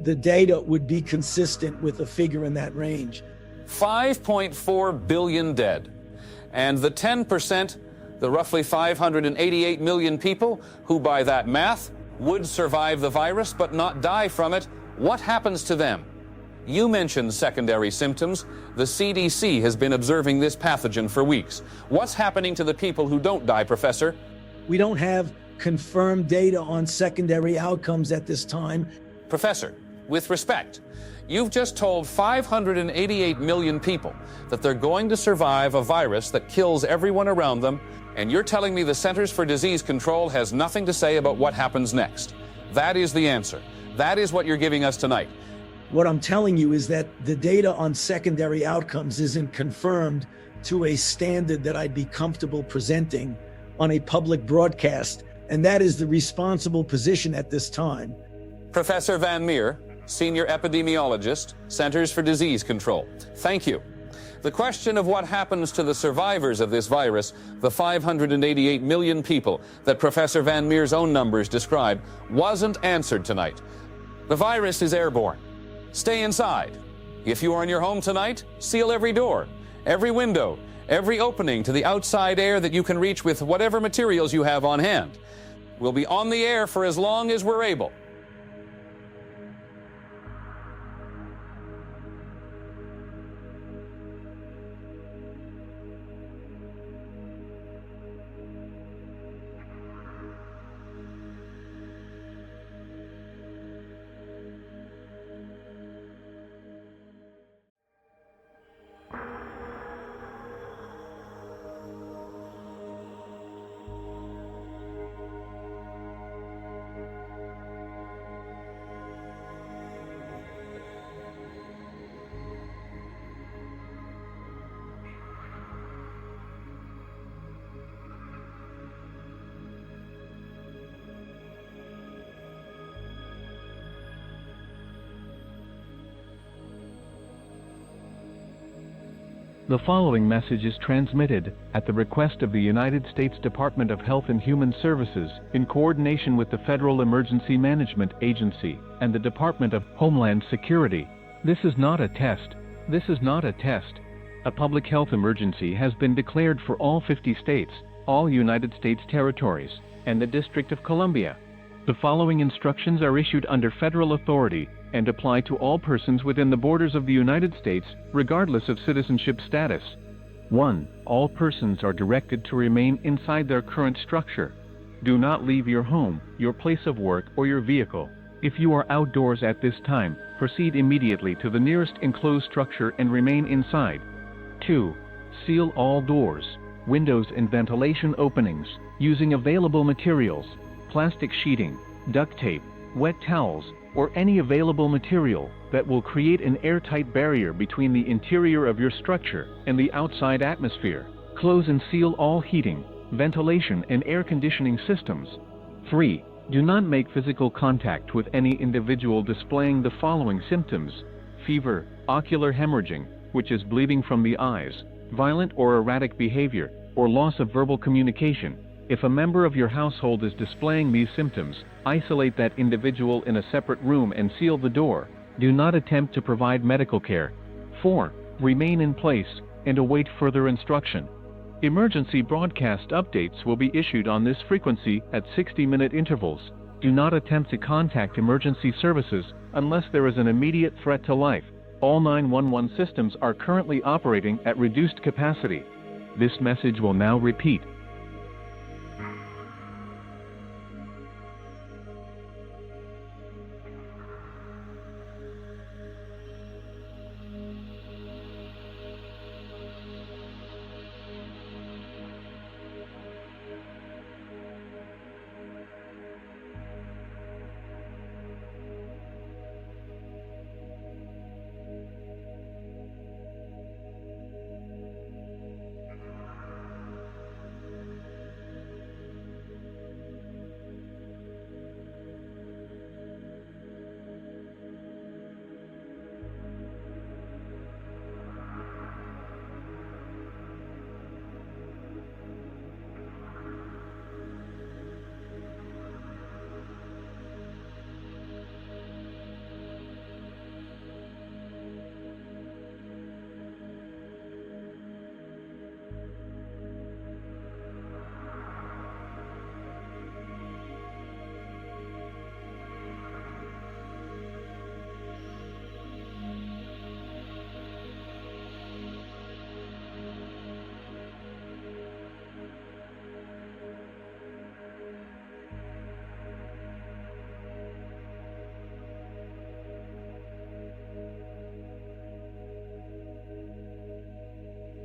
The data would be consistent with a figure in that range. 5.4 billion dead. And the 10%, the roughly 588 million people who, by that math, would survive the virus but not die from it, what happens to them? You mentioned secondary symptoms. The CDC has been observing this pathogen for weeks. What's happening to the people who don't die, Professor? We don't have confirmed data on secondary outcomes at this time. Professor, with respect, you've just told 588 million people that they're going to survive a virus that kills everyone around them, and you're telling me the Centers for Disease Control has nothing to say about what happens next. That is the answer. That is what you're giving us tonight. What I'm telling you is that the data on secondary outcomes isn't confirmed to a standard that I'd be comfortable presenting on a public broadcast, and that is the responsible position at this time. Professor Van Meer, Senior Epidemiologist, Centers for Disease Control. Thank you. The question of what happens to the survivors of this virus, the 588 million people that Professor Van Meer's own numbers describe, wasn't answered tonight. The virus is airborne. Stay inside. If you are in your home tonight, seal every door, every window, every opening to the outside air that you can reach with whatever materials you have on hand. We'll be on the air for as long as we're able. The following message is transmitted at the request of the United States Department of Health and Human Services in coordination with the Federal Emergency Management Agency and the Department of Homeland Security. This is not a test. This is not a test. A public health emergency has been declared for all 50 states, all United States territories, and the District of Columbia. The following instructions are issued under federal authority and apply to all persons within the borders of the United States, regardless of citizenship status. 1. All persons are directed to remain inside their current structure. Do not leave your home, your place of work, or your vehicle. If you are outdoors at this time, proceed immediately to the nearest enclosed structure and remain inside. 2. Seal all doors, windows, and ventilation openings using available materials, plastic sheeting, duct tape, wet towels, or any available material that will create an airtight barrier between the interior of your structure and the outside atmosphere. Close and seal all heating, ventilation, and air conditioning systems. 3. Do not make physical contact with any individual displaying the following symptoms: fever, ocular hemorrhaging, which is bleeding from the eyes, violent or erratic behavior, or loss of verbal communication. If a member of your household is displaying these symptoms, isolate that individual in a separate room and seal the door. Do not attempt to provide medical care. 4. Remain in place and await further instruction. Emergency broadcast updates will be issued on this frequency at 60-minute intervals. Do not attempt to contact emergency services unless there is an immediate threat to life. All 911 systems are currently operating at reduced capacity. This message will now repeat.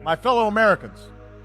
My fellow Americans,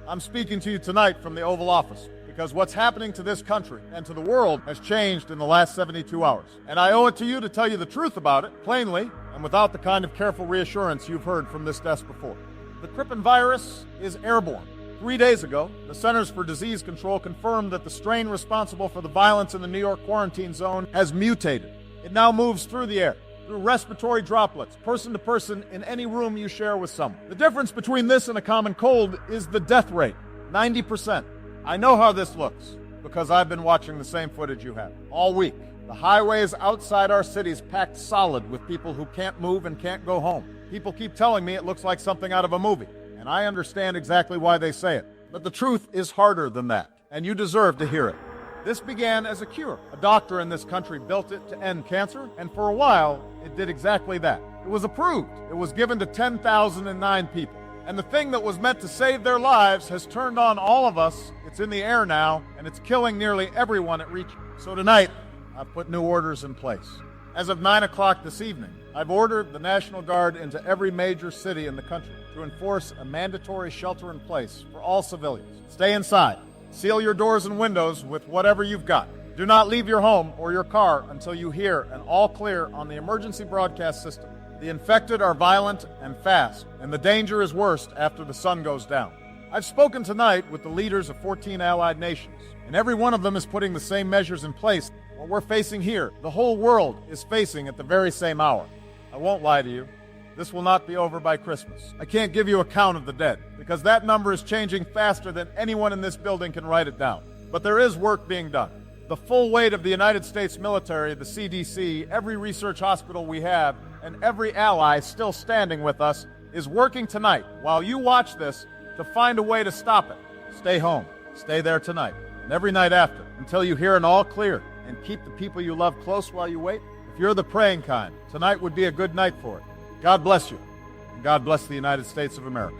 I'm speaking to you tonight from the Oval Office because what's happening to this country and to the world has changed in the last 72 hours. And I owe it to you to tell you the truth about it, plainly, and without the kind of careful reassurance you've heard from this desk before. The Krippin virus is airborne. 3 days ago, the Centers for Disease Control confirmed that the strain responsible for the violence in the New York quarantine zone has mutated. It now moves through the air, through respiratory droplets, person to person, in any room you share with someone. The difference between this and a common cold is the death rate, 90%. I know how this looks, because I've been watching the same footage you have. All week, the highways outside our cities packed solid with people who can't move and can't go home. People keep telling me it looks like something out of a movie, and I understand exactly why they say it. But the truth is harder than that, and you deserve to hear it. This began as a cure. A doctor in this country built it to end cancer, and for a while, it did exactly that. It was approved. It was given to 10,009 people. And the thing that was meant to save their lives has turned on all of us. It's in the air now, and it's killing nearly everyone it reaches. So tonight, I've put new orders in place. As of 9 o'clock this evening, I've ordered the National Guard into every major city in the country to enforce a mandatory shelter-in-place for all civilians. Stay inside. Seal your doors and windows with whatever you've got. Do not leave your home or your car until you hear an all clear on the emergency broadcast system. The infected are violent and fast, and the danger is worst after the sun goes down. I've spoken tonight with the leaders of 14 allied nations, and every one of them is putting the same measures in place. What we're facing here, the whole world is facing at the very same hour. I won't lie to you. this will not be over by Christmas. I can't give you a count of the dead, because that number is changing faster than anyone in this building can write it down. But there is work being done. The full weight of the United States military, the CDC, every research hospital we have, and every ally still standing with us is working tonight, while you watch this, to find a way to stop it. Stay home. Stay there tonight, and every night after, until you hear an all clear, and keep the people you love close while you wait. If you're the praying kind, tonight would be a good night for it. God bless you, and God bless the United States of America.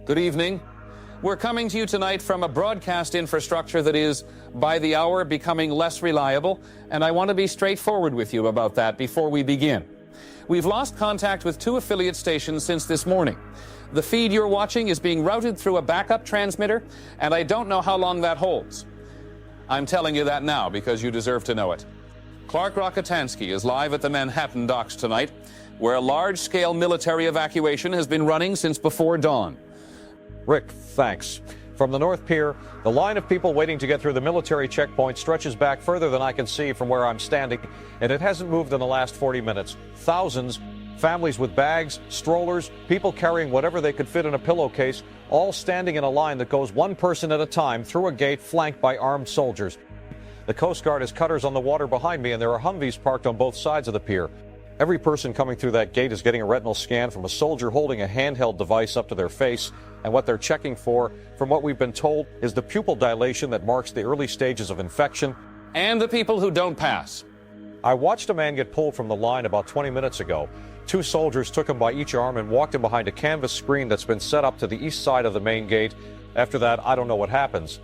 Good evening. We're coming to you tonight from a broadcast infrastructure that is, by the hour, becoming less reliable, and I want to be straightforward with you about that before we begin. We've lost contact with 2 affiliate stations since this morning. The feed you're watching is being routed through a backup transmitter, and I don't know how long that holds. I'm telling you that now because you deserve to know it. Clark Rokotansky is live at the Manhattan docks tonight, where a large-scale military evacuation has been running since before dawn. Rick, thanks. From the North Pier, the line of people waiting to get through the military checkpoint stretches back further than I can see from where I'm standing, and it hasn't moved in the last 40 minutes. Thousands, families with bags, strollers, people carrying whatever they could fit in a pillowcase, all standing in a line that goes one person at a time through a gate flanked by armed soldiers. The Coast Guard has cutters on the water behind me, and there are Humvees parked on both sides of the pier. Every person coming through that gate is getting a retinal scan from a soldier holding a handheld device up to their face, and what they're checking for, from what we've been told, is the pupil dilation that marks the early stages of infection. And the people who don't pass. I watched a man get pulled from the line about 20 minutes ago. 2 soldiers took him by each arm and walked him behind a canvas screen that's been set up to the east side of the main gate. After that, I don't know what happens.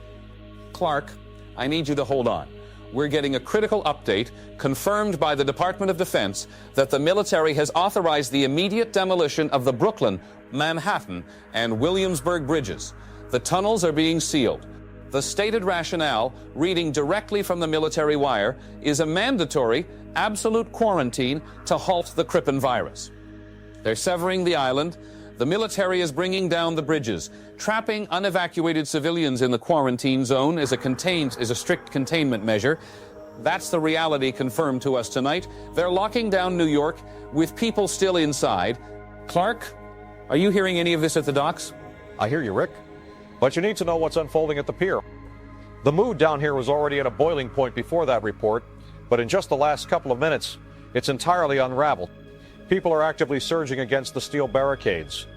Clark, I need you to hold on. We're getting a critical update confirmed by the Department of Defense that the military has authorized the immediate demolition of the Brooklyn, Manhattan, and Williamsburg bridges. The tunnels are being sealed. The stated rationale, reading directly from the military wire, is a mandatory, absolute quarantine to halt the Krippin virus. They're severing the island. The military is bringing down the bridges, trapping unevacuated civilians in the quarantine zone as a strict containment measure. That's the reality confirmed to us tonight. They're locking down New York with people still inside. Clark, are you hearing any of this at the docks? I hear you, Rick. But you need to know what's unfolding at the pier. The mood down here was already at a boiling point before that report, but in just the last couple of minutes, it's entirely unraveled. People are actively surging against the steel barricades.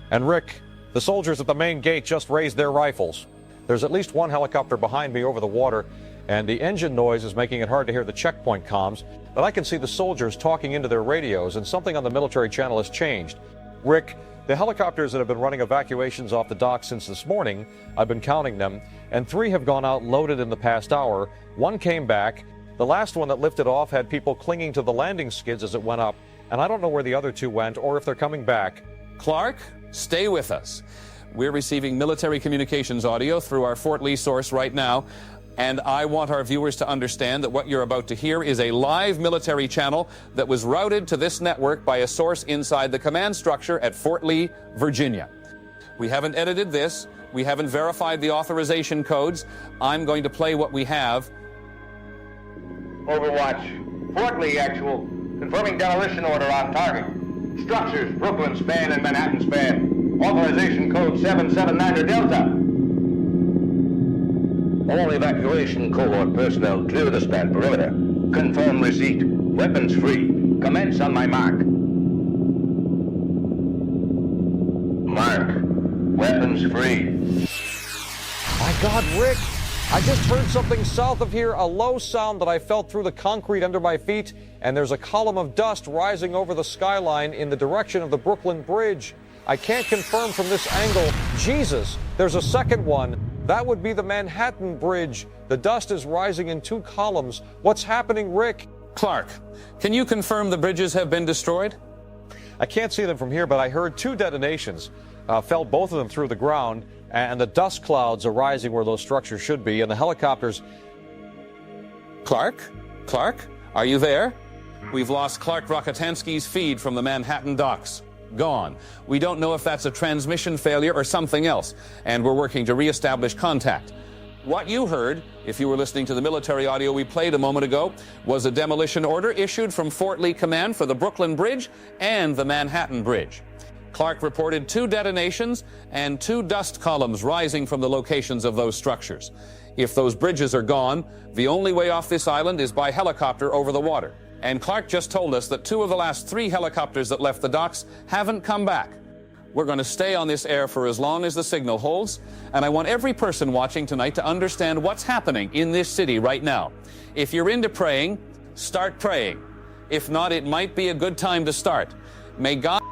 And Rick, the soldiers at the main gate just raised their rifles. There's at least 1 helicopter behind me over the water, and the engine noise is making it hard to hear the checkpoint comms, but I can see the soldiers talking into their radios, and something on the military channel has changed. Rick, the helicopters that have been running evacuations off the dock since this morning, I've been counting them, and 3 have gone out loaded in the past hour. 1 came back. The last one that lifted off had people clinging to the landing skids as it went up, and I don't know where the other 2 went or if they're coming back. Clark, stay with us. We're receiving military communications audio through our Fort Lee source right now, and I want our viewers to understand that what you're about to hear is a live military channel that was routed to this network by a source inside the command structure at Fort Lee, Virginia. We haven't edited this. We haven't verified the authorization codes. I'm going to play what we have. Overwatch. Fort Lee, actual. Confirming demolition order on target. Structures, Brooklyn span and Manhattan span. Authorization code 779 Delta. All evacuation cohort personnel clear the span perimeter. Confirm receipt. Weapons free. Commence on my mark. Mark. Weapons free. My God, Rick, I just heard something south of here, a low sound that I felt through the concrete under my feet, and there's a column of dust rising over the skyline in the direction of the Brooklyn Bridge. I can't confirm from this angle. Jesus, there's a second one. That would be the Manhattan Bridge. The dust is rising in 2 columns. What's happening, Rick? Clark, can you confirm the bridges have been destroyed? I can't see them from here, but I heard 2 detonations. Felt both of them through the ground, and the dust clouds are rising where those structures should be, and the helicopters... Clark? Clark? Are you there? We've lost Clark Rokotansky's feed from the Manhattan docks. Gone. We don't know if that's a transmission failure or something else, and we're working to reestablish contact. What you heard, if you were listening to the military audio we played a moment ago, was a demolition order issued from Fort Lee Command for the Brooklyn Bridge and the Manhattan Bridge. Clark reported 2 detonations and 2 dust columns rising from the locations of those structures. If those bridges are gone, the only way off this island is by helicopter over the water. And Clark just told us that 2 of the last 3 helicopters that left the docks haven't come back. We're going to stay on this air for as long as the signal holds, and I want every person watching tonight to understand what's happening in this city right now. If you're into praying, start praying. If not, it might be a good time to start. May God...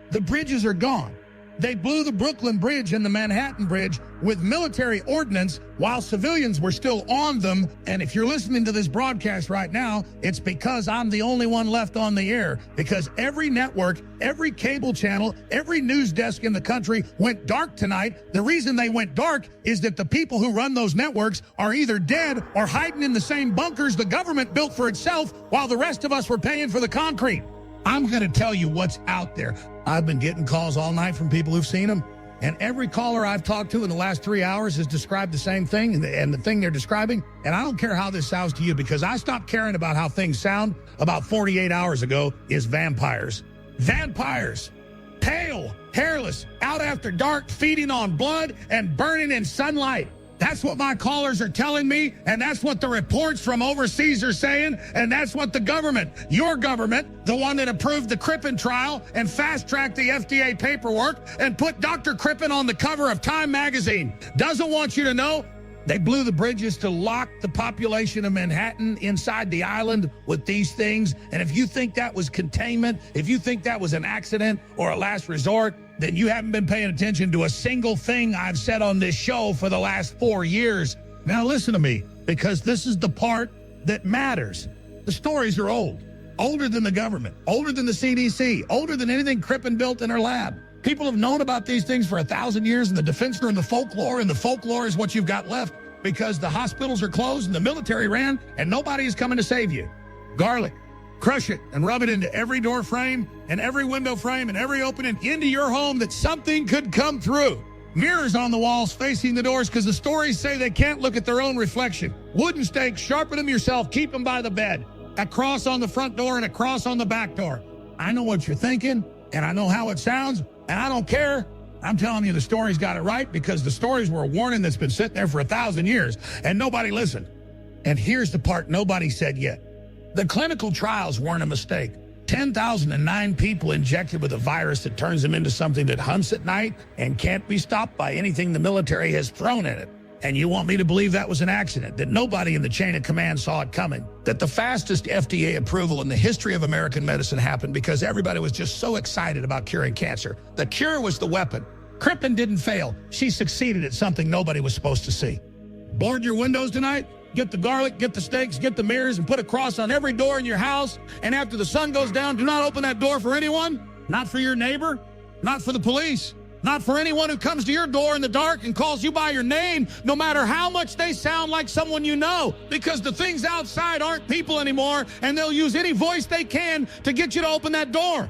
The bridges are gone. They blew the Brooklyn Bridge and the Manhattan Bridge with military ordnance while civilians were still on them. And if you're listening to this broadcast right now, it's because I'm the only one left on the air, because every network, every cable channel, every news desk in the country went dark tonight. The reason they went dark is that the people who run those networks are either dead or hiding in the same bunkers the government built for itself while the rest of us were paying for the concrete. I'm going to tell you what's out there. I've been getting calls all night from people who've seen them, and every caller I've talked to in the last 3 hours has described the same thing, and the thing they're describing, and I don't care how this sounds to you, because I stopped caring about how things sound about 48 hours ago, is vampires. Vampires. Pale, hairless, out after dark, feeding on blood and burning in sunlight. That's what my callers are telling me, and that's what the reports from overseas are saying, and that's what the government, your government, the one that approved the Krippin trial and fast-tracked the FDA paperwork and put Dr. Krippin on the cover of Time magazine, doesn't want you to know. They blew the bridges to lock the population of Manhattan inside the island with these things, and if you think that was containment, if you think that was an accident or a last resort, then you haven't been paying attention to a single thing I've said on this show for the last 4 years. Now listen to me, because this is the part that matters. The stories are old, older than the government, older than the CDC, older than anything Krippin built in her lab. People have known about these things for 1,000 years, and the defense are in the folklore, and the folklore is what you've got left because the hospitals are closed and the military ran, and nobody is coming to save you. Garlic. Crush it and rub it into every door frame and every window frame and every opening into your home that something could come through. Mirrors on the walls facing the doors, because the stories say they can't look at their own reflection. Wooden stakes, sharpen them yourself, keep them by the bed. A cross on the front door and a cross on the back door. I know what you're thinking, and I know how it sounds, and I don't care. I'm telling you, the stories got it right because the stories were a warning that's been sitting there for 1,000 years and nobody listened. And here's the part nobody said yet. The clinical trials weren't a mistake. 10,009 people injected with a virus that turns them into something that hunts at night and can't be stopped by anything the military has thrown at it. And you want me to believe that was an accident, that nobody in the chain of command saw it coming, that the fastest FDA approval in the history of American medicine happened because everybody was just so excited about curing cancer. The cure was the weapon. Krippin didn't fail. She succeeded at something nobody was supposed to see. Board your windows tonight? Get the garlic, get the steaks, get the mirrors, and put a cross on every door in your house. And after the sun goes down, do not open that door for anyone. Not for your neighbor, not for the police, not for anyone who comes to your door in the dark and calls you by your name, no matter how much they sound like someone you know. Because the things outside aren't people anymore, and they'll use any voice they can to get you to open that door.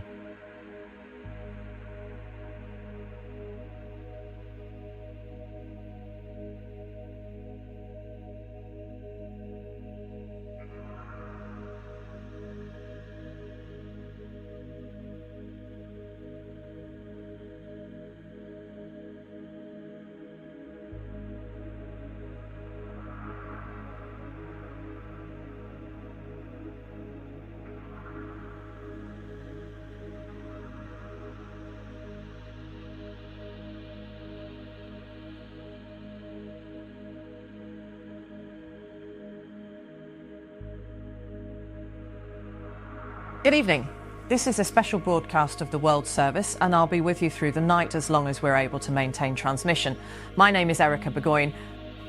Good evening. This is a special broadcast of the World Service, and I'll be with you through the night as long as we're able to maintain transmission. My name is Erica Burgoyne.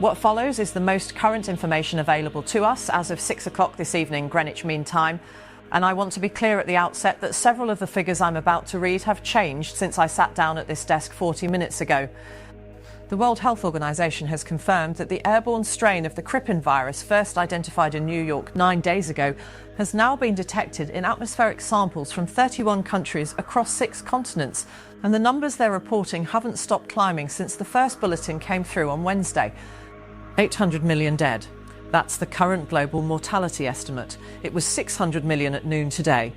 What follows is the most current information available to us as of 6 o'clock this evening, Greenwich Mean Time. And I want to be clear at the outset that several of the figures I'm about to read have changed since I sat down at this desk 40 minutes ago. The World Health Organization has confirmed that the airborne strain of the Krippin virus, first identified in New York 9 days ago, has now been detected in atmospheric samples from 31 countries across 6 continents. And the numbers they're reporting haven't stopped climbing since the first bulletin came through on Wednesday. 800 million dead. That's the current global mortality estimate. It was 600 million at noon today.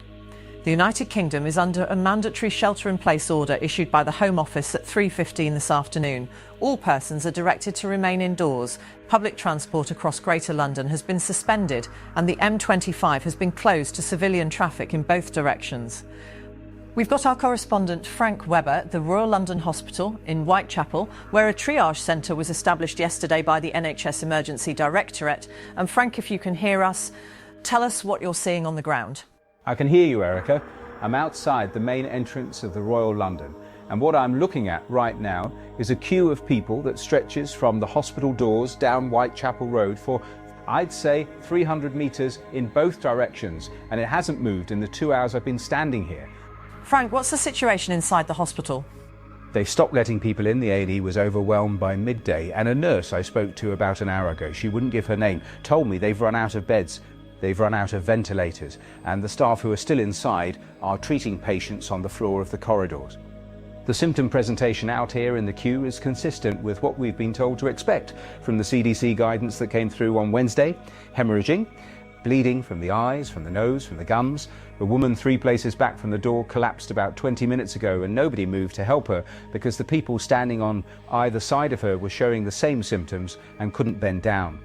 The United Kingdom is under a mandatory shelter-in-place order issued by the Home Office at 3:15 this afternoon. All persons are directed to remain indoors. Public transport across Greater London has been suspended, and the M25 has been closed to civilian traffic in both directions. We've got our correspondent Frank Webber at the Royal London Hospital in Whitechapel, where a triage centre was established yesterday by the NHS Emergency Directorate. And Frank, if you can hear us, tell us what you're seeing on the ground. I can hear you, Erica. I'm outside the main entrance of the Royal London, and what I'm looking at right now is a queue of people that stretches from the hospital doors down Whitechapel Road for, I'd say, 300 metres in both directions, and it hasn't moved in the 2 hours I've been standing here. Frank, what's the situation inside the hospital? They stopped letting people in. The A&E was overwhelmed by midday, and a nurse I spoke to about an hour ago, she wouldn't give her name, told me they've run out of beds. They've run out of ventilators, and the staff who are still inside are treating patients on the floor of the corridors. The symptom presentation out here in the queue is consistent with what we've been told to expect from the CDC guidance that came through on Wednesday. Hemorrhaging, bleeding from the eyes, from the nose, from the gums. A woman 3 places back from the door collapsed about 20 minutes ago, and nobody moved to help her because the people standing on either side of her were showing the same symptoms and couldn't bend down.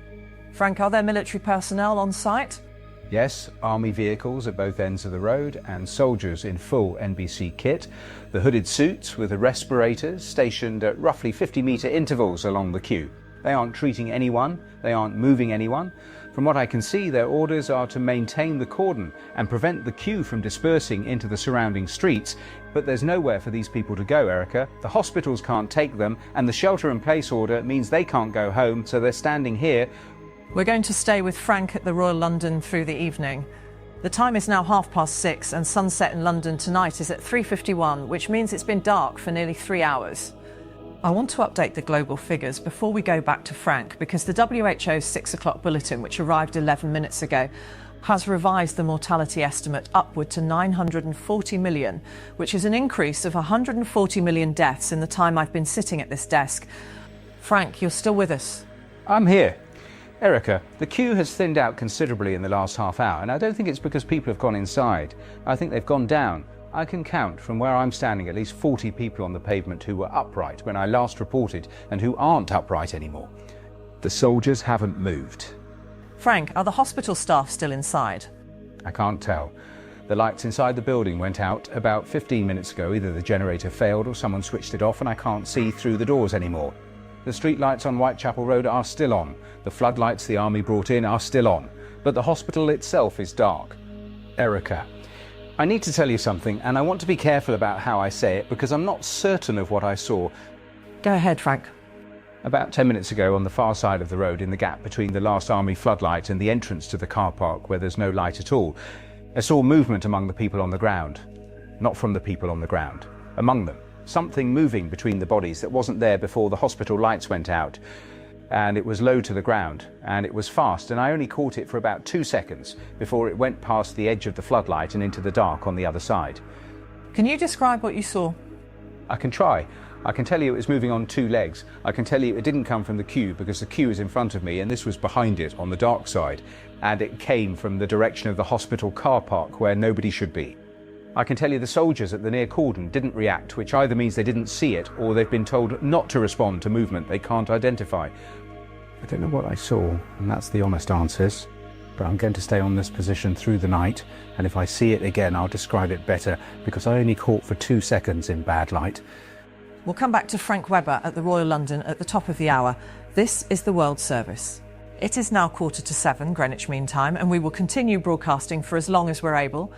Frank, are there military personnel on site? Yes, army vehicles at both ends of the road and soldiers in full NBC kit. The hooded suits with the respirators stationed at roughly 50-metre intervals along the queue. They aren't treating anyone, they aren't moving anyone. From what I can see, their orders are to maintain the cordon and prevent the queue from dispersing into the surrounding streets. But there's nowhere for these people to go, Erica. The hospitals can't take them, and the shelter-in-place order means they can't go home, so they're standing here. We're going to stay with Frank at the Royal London through the evening. The time is now 6:30, and sunset in London tonight is at 3:51, which means it's been dark for nearly 3 hours. I want to update the global figures before we go back to Frank, because the WHO's 6 o'clock bulletin, which arrived 11 minutes ago, has revised the mortality estimate upward to 940 million, which is an increase of 140 million deaths in the time I've been sitting at this desk. Frank, you're still with us? I'm here. Erica, the queue has thinned out considerably in the last half hour, and I don't think it's because people have gone inside. I think they've gone down. I can count from where I'm standing at least 40 people on the pavement who were upright when I last reported and who aren't upright anymore. The soldiers haven't moved. Frank, are the hospital staff still inside? I can't tell. The lights inside the building went out about 15 minutes ago. Either the generator failed or someone switched it off, and I can't see through the doors anymore. The street lights on Whitechapel Road are still on. The floodlights the army brought in are still on. But the hospital itself is dark. Erica, I need to tell you something, and I want to be careful about how I say it because I'm not certain of what I saw. Go ahead, Frank. About 10 minutes ago, on the far side of the road, in the gap between the last army floodlight and the entrance to the car park where there's no light at all, I saw movement among the people on the ground. Not from the people on the ground. Among them. Something moving between the bodies that wasn't there before the hospital lights went out. And it was low to the ground, and it was fast, and I only caught it for about 2 seconds before it went past the edge of the floodlight and into the dark on the other side. Can you describe what you saw? I can try. I can tell you it was moving on 2 legs. I can tell you it didn't come from the queue because the queue is in front of me and this was behind it on the dark side, and it came from the direction of the hospital car park where nobody should be. I can tell you the soldiers at the near cordon didn't react, which either means they didn't see it or they've been told not to respond to movement they can't identify. I don't know what I saw, and that's the honest answers, but I'm going to stay on this position through the night, and if I see it again I'll describe it better because I only caught for 2 seconds in bad light. We'll come back to Frank Webber at the Royal London at the top of the hour. This is the World Service. It is now 7:15 Greenwich Mean Time, and we will continue broadcasting for as long as we're able.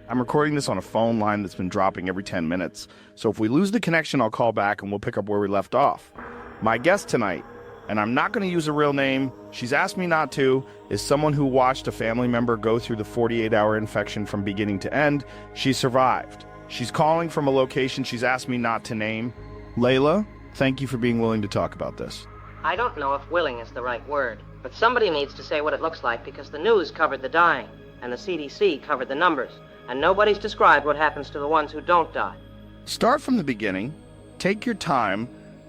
I'm recording this on a phone line that's been dropping every 10 minutes, so if we lose the connection, I'll call back and we'll pick up where we left off. My guest tonight, and I'm not going to use a real name, she's asked me not to, is someone who watched a family member go through the 48-hour infection from beginning to end. She survived. She's calling from a location she's asked me not to name. Layla, thank you for being willing to talk about this. I don't know if willing is the right word, but somebody needs to say what it looks like because the news covered the dying, and the CDC covered the numbers. And nobody's described what happens to the ones who don't die. Start from the beginning. Take your time.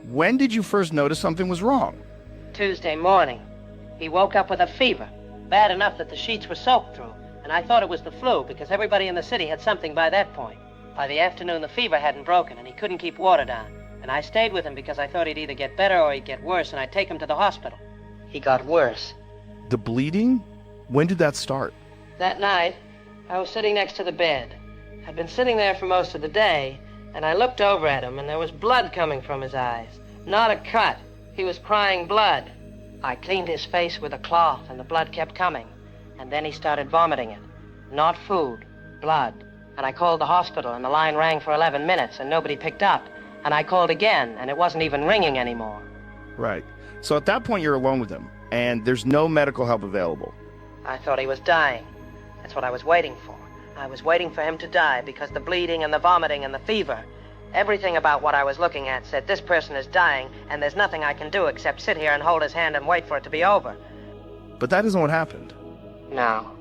When did you first notice something was wrong? Tuesday morning. He woke up with a fever, bad enough that the sheets were soaked through, and I thought it was the flu because everybody in the city had something by that point. By the afternoon, the fever hadn't broken, and he couldn't keep water down. And I stayed with him because I thought he'd either get better or he'd get worse, and I'd take him to the hospital. He got worse. The bleeding? When did that start? That night, I was sitting next to the bed. I'd been sitting there for most of the day, and I looked over at him, and there was blood coming from his eyes. Not a cut. He was crying blood. I cleaned his face with a cloth, and the blood kept coming. And then he started vomiting it. Not food, blood. And I called the hospital, and the line rang for 11 minutes, and nobody picked up. And I called again, and it wasn't even ringing anymore. Right. So at that point, you're alone with him, and there's no medical help available. I thought he was dying. That's what I was waiting for. I was waiting for him to die because the bleeding and the vomiting and the fever, everything about what I was looking at said this person is dying and there's nothing I can do except sit here and hold his hand and wait for it to be over. But that isn't what happened. No.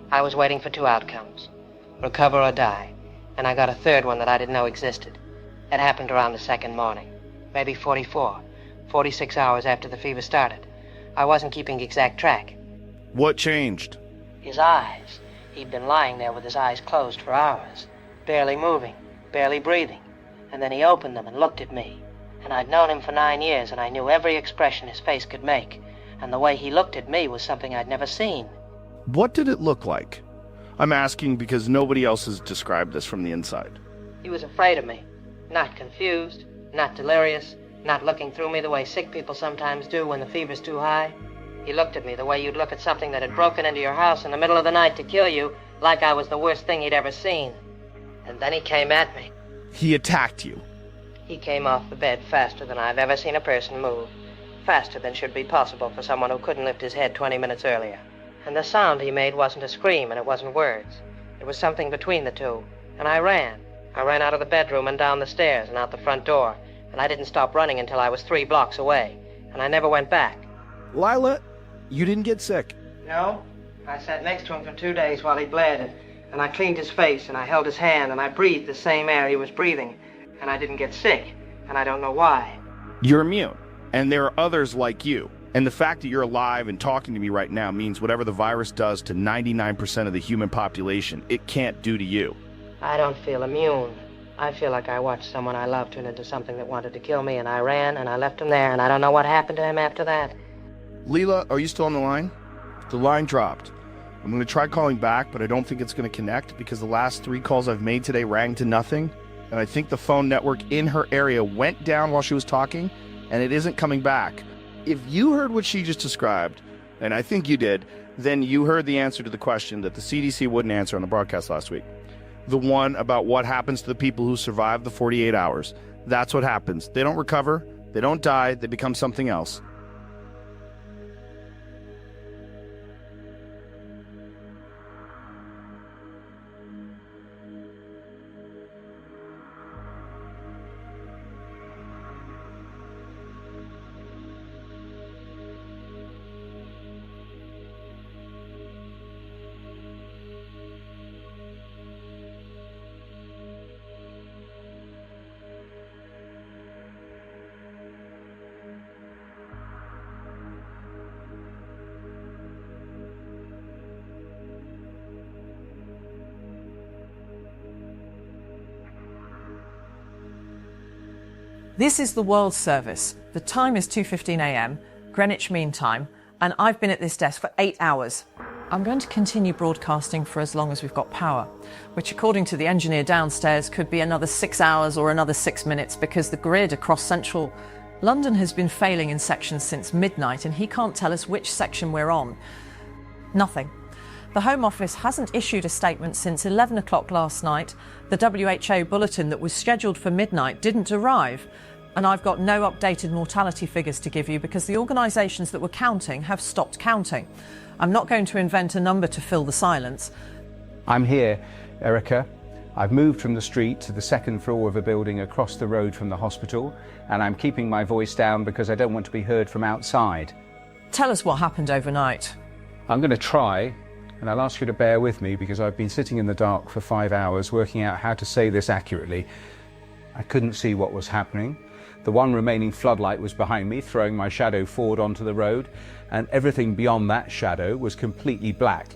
I was waiting for 2 outcomes. Recover or die. And I got a third one that I didn't know existed. It happened around the second morning. Maybe 46 hours after the fever started. I wasn't keeping exact track. What changed? His eyes. He'd been lying there with his eyes closed for hours, barely moving, barely breathing. And then he opened them and looked at me. And I'd known him for 9 years, and I knew every expression his face could make. And the way he looked at me was something I'd never seen. What did it look like? I'm asking because nobody else has described this from the inside. He was afraid of me. Not confused, not delirious, not looking through me the way sick people sometimes do when the fever's too high. He looked at me the way you'd look at something that had broken into your house in the middle of the night to kill you, like I was the worst thing he'd ever seen. and then he came at me. He attacked you. He came off the bed faster than I've ever seen a person move. Faster than should be possible for someone who couldn't lift his head 20 minutes earlier. And the sound he made wasn't a scream, and it wasn't words. It was something between the two. And I ran. I ran out of the bedroom and down the stairs and out the front door. And I didn't stop running until I was 3 blocks away. And I never went back. Lila, you didn't get sick. No. I sat next to him for 2 days while he bled, and I cleaned his face, and I held his hand, and I breathed the same air he was breathing. And I didn't get sick, and I don't know why. You're immune, and there are others like you. And the fact that you're alive and talking to me right now means whatever the virus does to 99% of the human population, it can't do to you. I don't feel immune. I feel like I watched someone I loved turn into something that wanted to kill me, and I ran, and I left him there, and I don't know what happened to him after that. Leela, are you still on the line? The line dropped. I'm going to try calling back, but I don't think it's going to connect because the last 3 calls I've made today rang to nothing. And I think the phone network in her area went down while she was talking, and it isn't coming back. If you heard what she just described, and I think you did, then you heard the answer to the question that the CDC wouldn't answer on the broadcast last week. The one about what happens to the people who survive the 48 hours. That's what happens. They don't recover, they don't die, they become something else. This is the World Service. The time is 2:15 a.m, Greenwich Mean Time, and I've been at this desk for 8 hours. I'm going to continue broadcasting for as long as we've got power, which according to the engineer downstairs could be another 6 hours or another 6 minutes because the grid across central London has been failing in sections since midnight and he can't tell us which section we're on. Nothing. The Home Office hasn't issued a statement since 11 o'clock last night. The WHO bulletin that was scheduled for midnight didn't arrive. And I've got no updated mortality figures to give you because the organisations that were counting have stopped counting. I'm not going to invent a number to fill the silence. I'm here, Erica. I've moved from the street to the 2nd floor of a building across the road from the hospital, and I'm keeping my voice down because I don't want to be heard from outside. Tell us what happened overnight. I'm going to try, and I'll ask you to bear with me because I've been sitting in the dark for 5 hours working out how to say this accurately. I couldn't see what was happening. The one remaining floodlight was behind me, throwing my shadow forward onto the road, and everything beyond that shadow was completely black.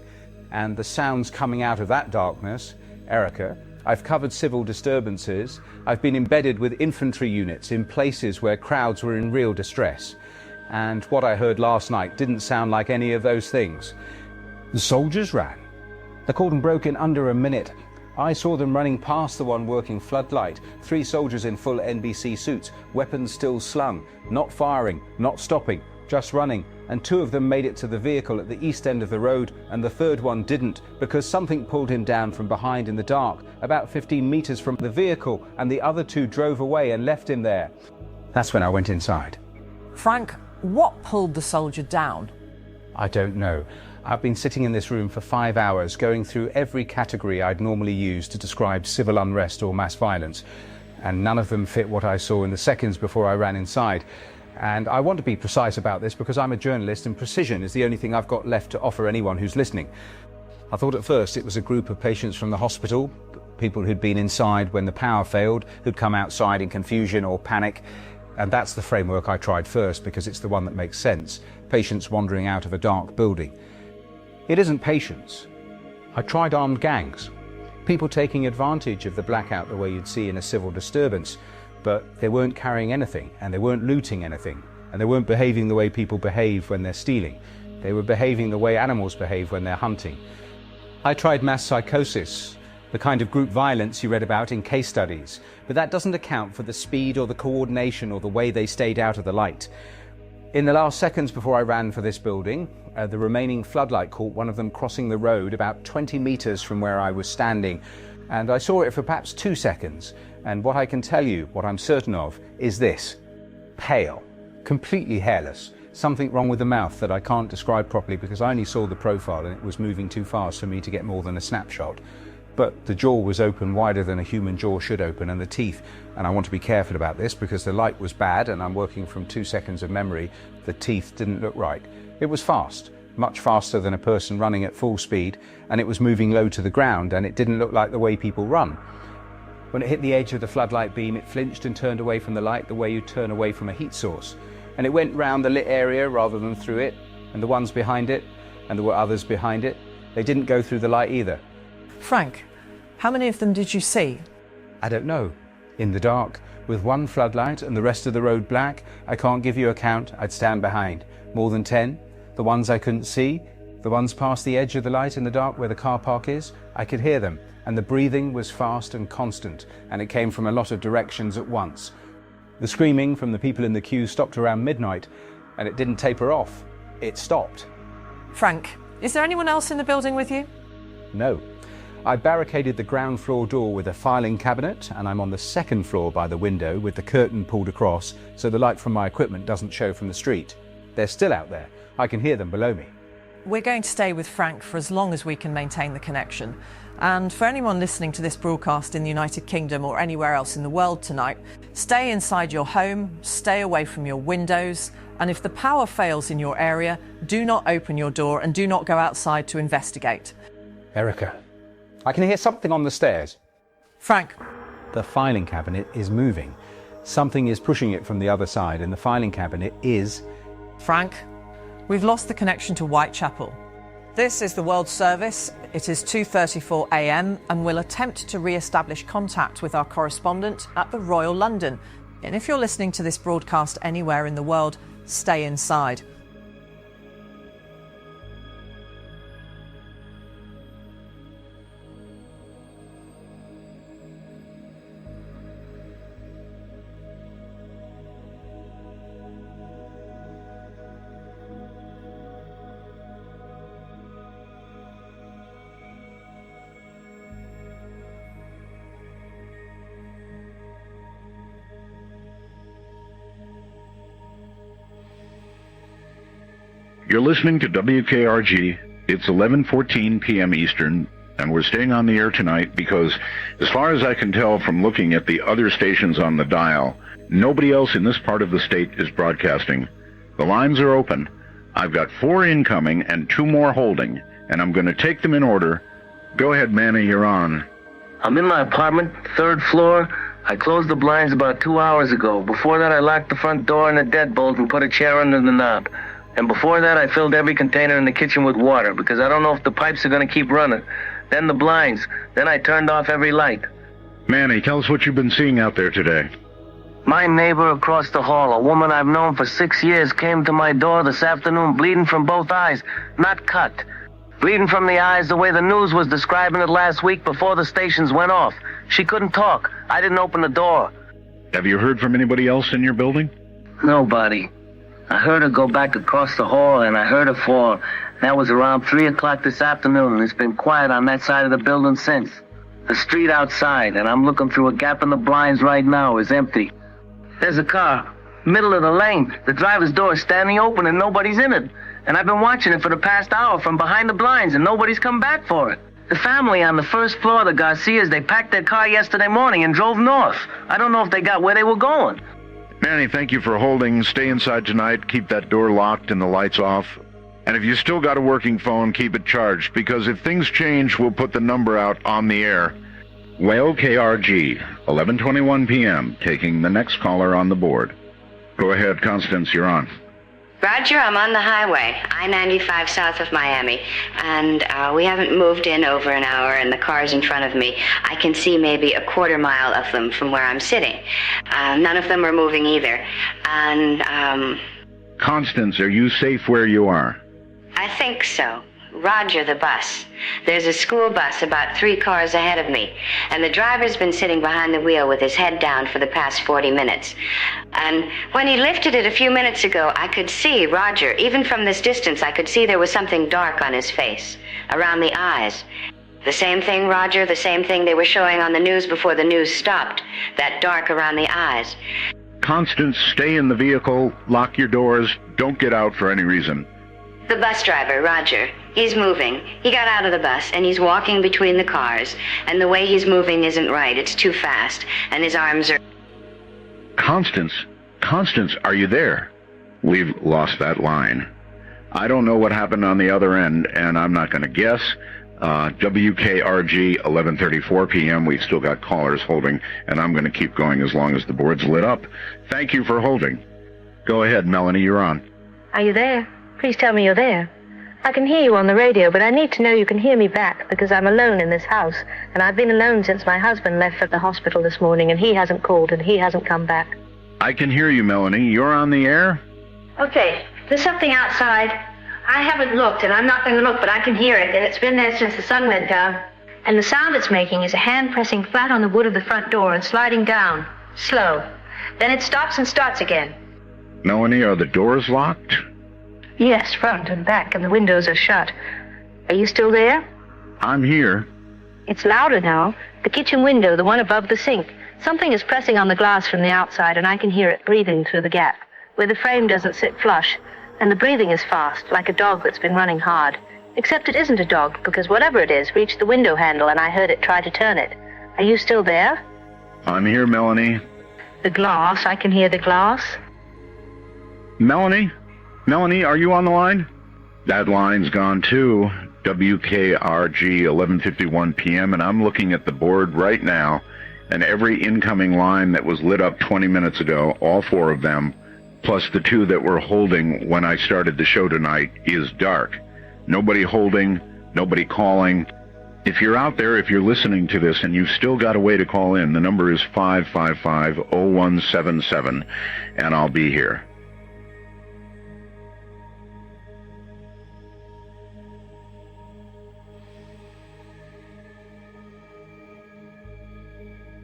And the sounds coming out of that darkness, Erica, I've covered civil disturbances. I've been embedded with infantry units in places where crowds were in real distress. And what I heard last night didn't sound like any of those things. The soldiers ran. The cordon broke in under a minute. I saw them running past the one working floodlight, 3 soldiers in full NBC suits, weapons still slung, not firing, not stopping, just running, and 2 of them made it to the vehicle at the east end of the road, and the 3rd one didn't, because something pulled him down from behind in the dark, about 15 meters from the vehicle, and the other 2 drove away and left him there. That's when I went inside. Frank, what pulled the soldier down? I don't know. I've been sitting in this room for 5 hours, going through every category I'd normally use to describe civil unrest or mass violence, and none of them fit what I saw in the seconds before I ran inside. And I want to be precise about this because I'm a journalist and precision is the only thing I've got left to offer anyone who's listening. I thought at first it was a group of patients from the hospital, people who'd been inside when the power failed, who'd come outside in confusion or panic. And that's the framework I tried first because it's the one that makes sense. Patients wandering out of a dark building. It isn't patients. I tried armed gangs. People taking advantage of the blackout the way you'd see in a civil disturbance. But they weren't carrying anything, and they weren't looting anything, and they weren't behaving the way people behave when they're stealing. They were behaving the way animals behave when they're hunting. I tried mass psychosis, the kind of group violence you read about in case studies, but that doesn't account for the speed or the coordination or the way they stayed out of the light. In the last seconds before I ran for this building, the remaining floodlight caught one of them crossing the road about 20 meters from where I was standing, and I saw it for perhaps 2 seconds. And what I can tell you, what I'm certain of, is this: pale, completely hairless. Something wrong with the mouth that I can't describe properly because I only saw the profile and it was moving too fast for me to get more than a snapshot. But the jaw was open wider than a human jaw should open, and the teeth, and I want to be careful about this because the light was bad and I'm working from 2 seconds of memory, the teeth didn't look right. It was fast, much faster than a person running at full speed, and it was moving low to the ground, and it didn't look like the way people run. When it hit the edge of the floodlight beam, it flinched and turned away from the light the way you turn away from a heat source. And it went round the lit area rather than through it, and the ones behind it, and there were others behind it, they didn't go through the light either. Frank, how many of them did you see? I don't know. In the dark, with one floodlight and the rest of the road black, I can't give you a count. I'd stand behind. More than 10. The ones I couldn't see, the ones past the edge of the light in the dark where the car park is, I could hear them, and the breathing was fast and constant, and it came from a lot of directions at once. The screaming from the people in the queue stopped around midnight, and it didn't taper off. It stopped. Frank, is there anyone else in the building with you? No. I barricaded the ground floor door with a filing cabinet, and I'm on the second floor by the window with the curtain pulled across so the light from my equipment doesn't show from the street. They're still out there. I can hear them below me. We're going to stay with Frank for as long as we can maintain the connection. And for anyone listening to this broadcast in the United Kingdom or anywhere else in the world tonight, stay inside your home, stay away from your windows, and if the power fails in your area, do not open your door and do not go outside to investigate. Erica, I can hear something on the stairs. Frank. The filing cabinet is moving. Something is pushing it from the other side, and the filing cabinet is... Frank, we've lost the connection to Whitechapel. This is the World Service. It is 2:34 a.m. and we'll attempt to re-establish contact with our correspondent at the Royal London. And if you're listening to this broadcast anywhere in the world, stay inside. You're listening to WKRG. It's 11:14 p.m. Eastern, and we're staying on the air tonight because, as far as I can tell from looking at the other stations on the dial, nobody else in this part of the state is broadcasting. The lines are open. I've got 4 incoming and 2 more holding, and I'm going to take them in order. Go ahead, Manny, you're on. I'm in my apartment, 3rd floor. I closed the blinds about 2 hours ago. Before that, I locked the front door and the deadbolt and put a chair under the knob. And before that, I filled every container in the kitchen with water because I don't know if the pipes are going to keep running. Then the blinds. Then I turned off every light. Manny, tell us what you've been seeing out there today. My neighbor across the hall, a woman I've known for 6 years, came to my door this afternoon bleeding from both eyes. Not cut. Bleeding from the eyes the way the news was describing it last week before the stations went off. She couldn't talk. I didn't open the door. Have you heard from anybody else in your building? Nobody. I heard her go back across the hall, and I heard her fall. That was around 3 o'clock this afternoon, and it's been quiet on that side of the building since. The street outside, and I'm looking through a gap in the blinds right now, is empty. There's a car, middle of the lane. The driver's door is standing open, and nobody's in it. And I've been watching it for the past hour from behind the blinds, and nobody's come back for it. The family on the 1st floor, the Garcias, they packed their car yesterday morning and drove north. I don't know if they got where they were going. Manny, thank you for holding. Stay inside tonight. Keep that door locked and the lights off. And if you still got a working phone, keep it charged, because if things change, we'll put the number out on the air. Well, KRG, 11:21 p.m., taking the next caller on the board. Go ahead, Constance, you're on. Roger, I'm on the highway, I-95 south of Miami, and we haven't moved in over an hour, and the car's in front of me. I can see maybe a quarter mile of them from where I'm sitting. None of them are moving either, and Constance, are you safe where you are? I think so. Roger the bus. There's a school bus about 3 cars ahead of me, and the driver's been sitting behind the wheel with his head down for the past 40 minutes. And when he lifted it a few minutes ago, I could see Roger. Even from this distance, I could see there was something dark on his face, around the eyes. The same thing, Roger, the same thing they were showing on the news before the news stopped. That dark around the eyes. Constance, stay in the vehicle, lock your doors, don't get out for any reason. The bus driver, Roger, he's moving. He got out of the bus, and he's walking between the cars. And the way he's moving isn't right. It's too fast. And his arms are... Constance, are you there? We've lost that line. I don't know what happened on the other end, and I'm not going to guess. WKRG, 11:34 p.m. We've still got callers holding, and I'm going to keep going as long as the board's lit up. Thank you for holding. Go ahead, Melanie, you're on. Are you there? Please tell me you're there. I can hear you on the radio, but I need to know you can hear me back because I'm alone in this house, and I've been alone since my husband left for the hospital this morning, and he hasn't called and he hasn't come back. I can hear you, Melanie. You're on the air? Okay, there's something outside. I haven't looked, and I'm not going to look, but I can hear it, and it's been there since the sun went down. And the sound it's making is a hand pressing flat on the wood of the front door and sliding down, slow. Then it stops and starts again. Melanie, are the doors locked? Yes, front and back, and the windows are shut. Are you still there? I'm here. It's louder now. The kitchen window, the one above the sink. Something is pressing on the glass from the outside, and I can hear it breathing through the gap, where the frame doesn't sit flush. And the breathing is fast, like a dog that's been running hard. Except it isn't a dog, because whatever it is reached the window handle and I heard it try to turn it. Are you still there? I'm here, Melanie. The glass, I can hear the glass. Melanie, are you on the line? That line's gone too. WKRG, 11:51 p.m., and I'm looking at the board right now, and every incoming line that was lit up 20 minutes ago, all four of them, plus the two that we're holding when I started the show tonight, is dark. Nobody holding, nobody calling. If you're out there, if you're listening to this and you've still got a way to call in, the number is 555-0177, and I'll be here.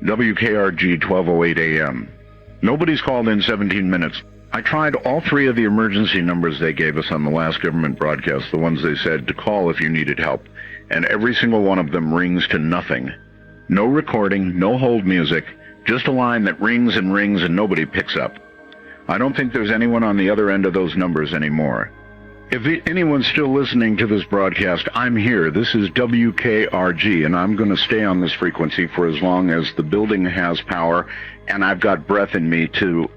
WKRG, 12:08 a.m. Nobody's called in 17 minutes. I tried all three of the emergency numbers they gave us on the last government broadcast, the ones they said to call if you needed help, and every single one of them rings to nothing. No recording, no hold music, just a line that rings and rings and nobody picks up. I don't think there's anyone on the other end of those numbers anymore. If anyone's still listening to this broadcast, I'm here. This is WKRG, and I'm going to stay on this frequency for as long as the building has power, and I've got breath in me to...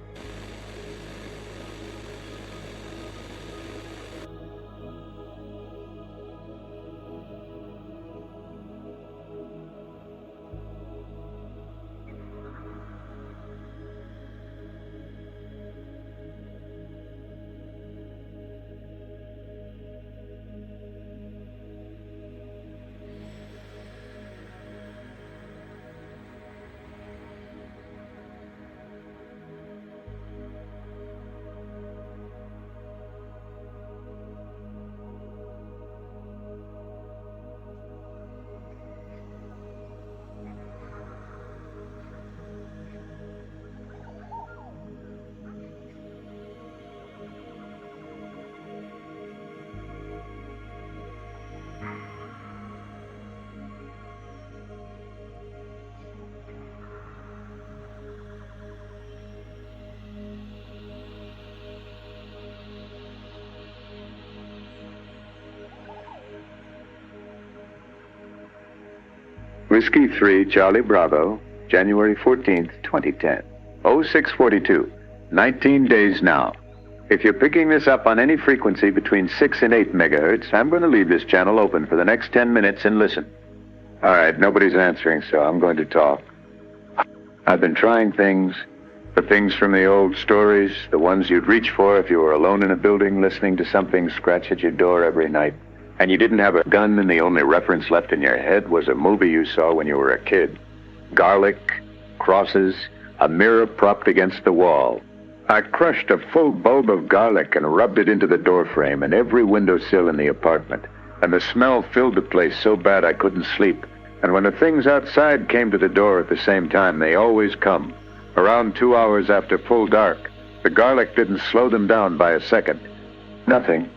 Whiskey 3, Charlie Bravo, January 14th, 2010. 0642, 19 days now. If you're picking this up on any frequency between 6 and 8 megahertz, I'm going to leave this channel open for the next 10 minutes and listen. All right, nobody's answering, so I'm going to talk. I've been trying things, the things from the old stories, the ones you'd reach for if you were alone in a building listening to something scratch at your door every night. And you didn't have a gun and the only reference left in your head was a movie you saw when you were a kid. Garlic, crosses, a mirror propped against the wall. I crushed a full bulb of garlic and rubbed it into the doorframe and every windowsill in the apartment. And the smell filled the place so bad I couldn't sleep. And when the things outside came to the door at the same time, they always come. Around 2 hours after full dark, the garlic didn't slow them down by a second. Nothing.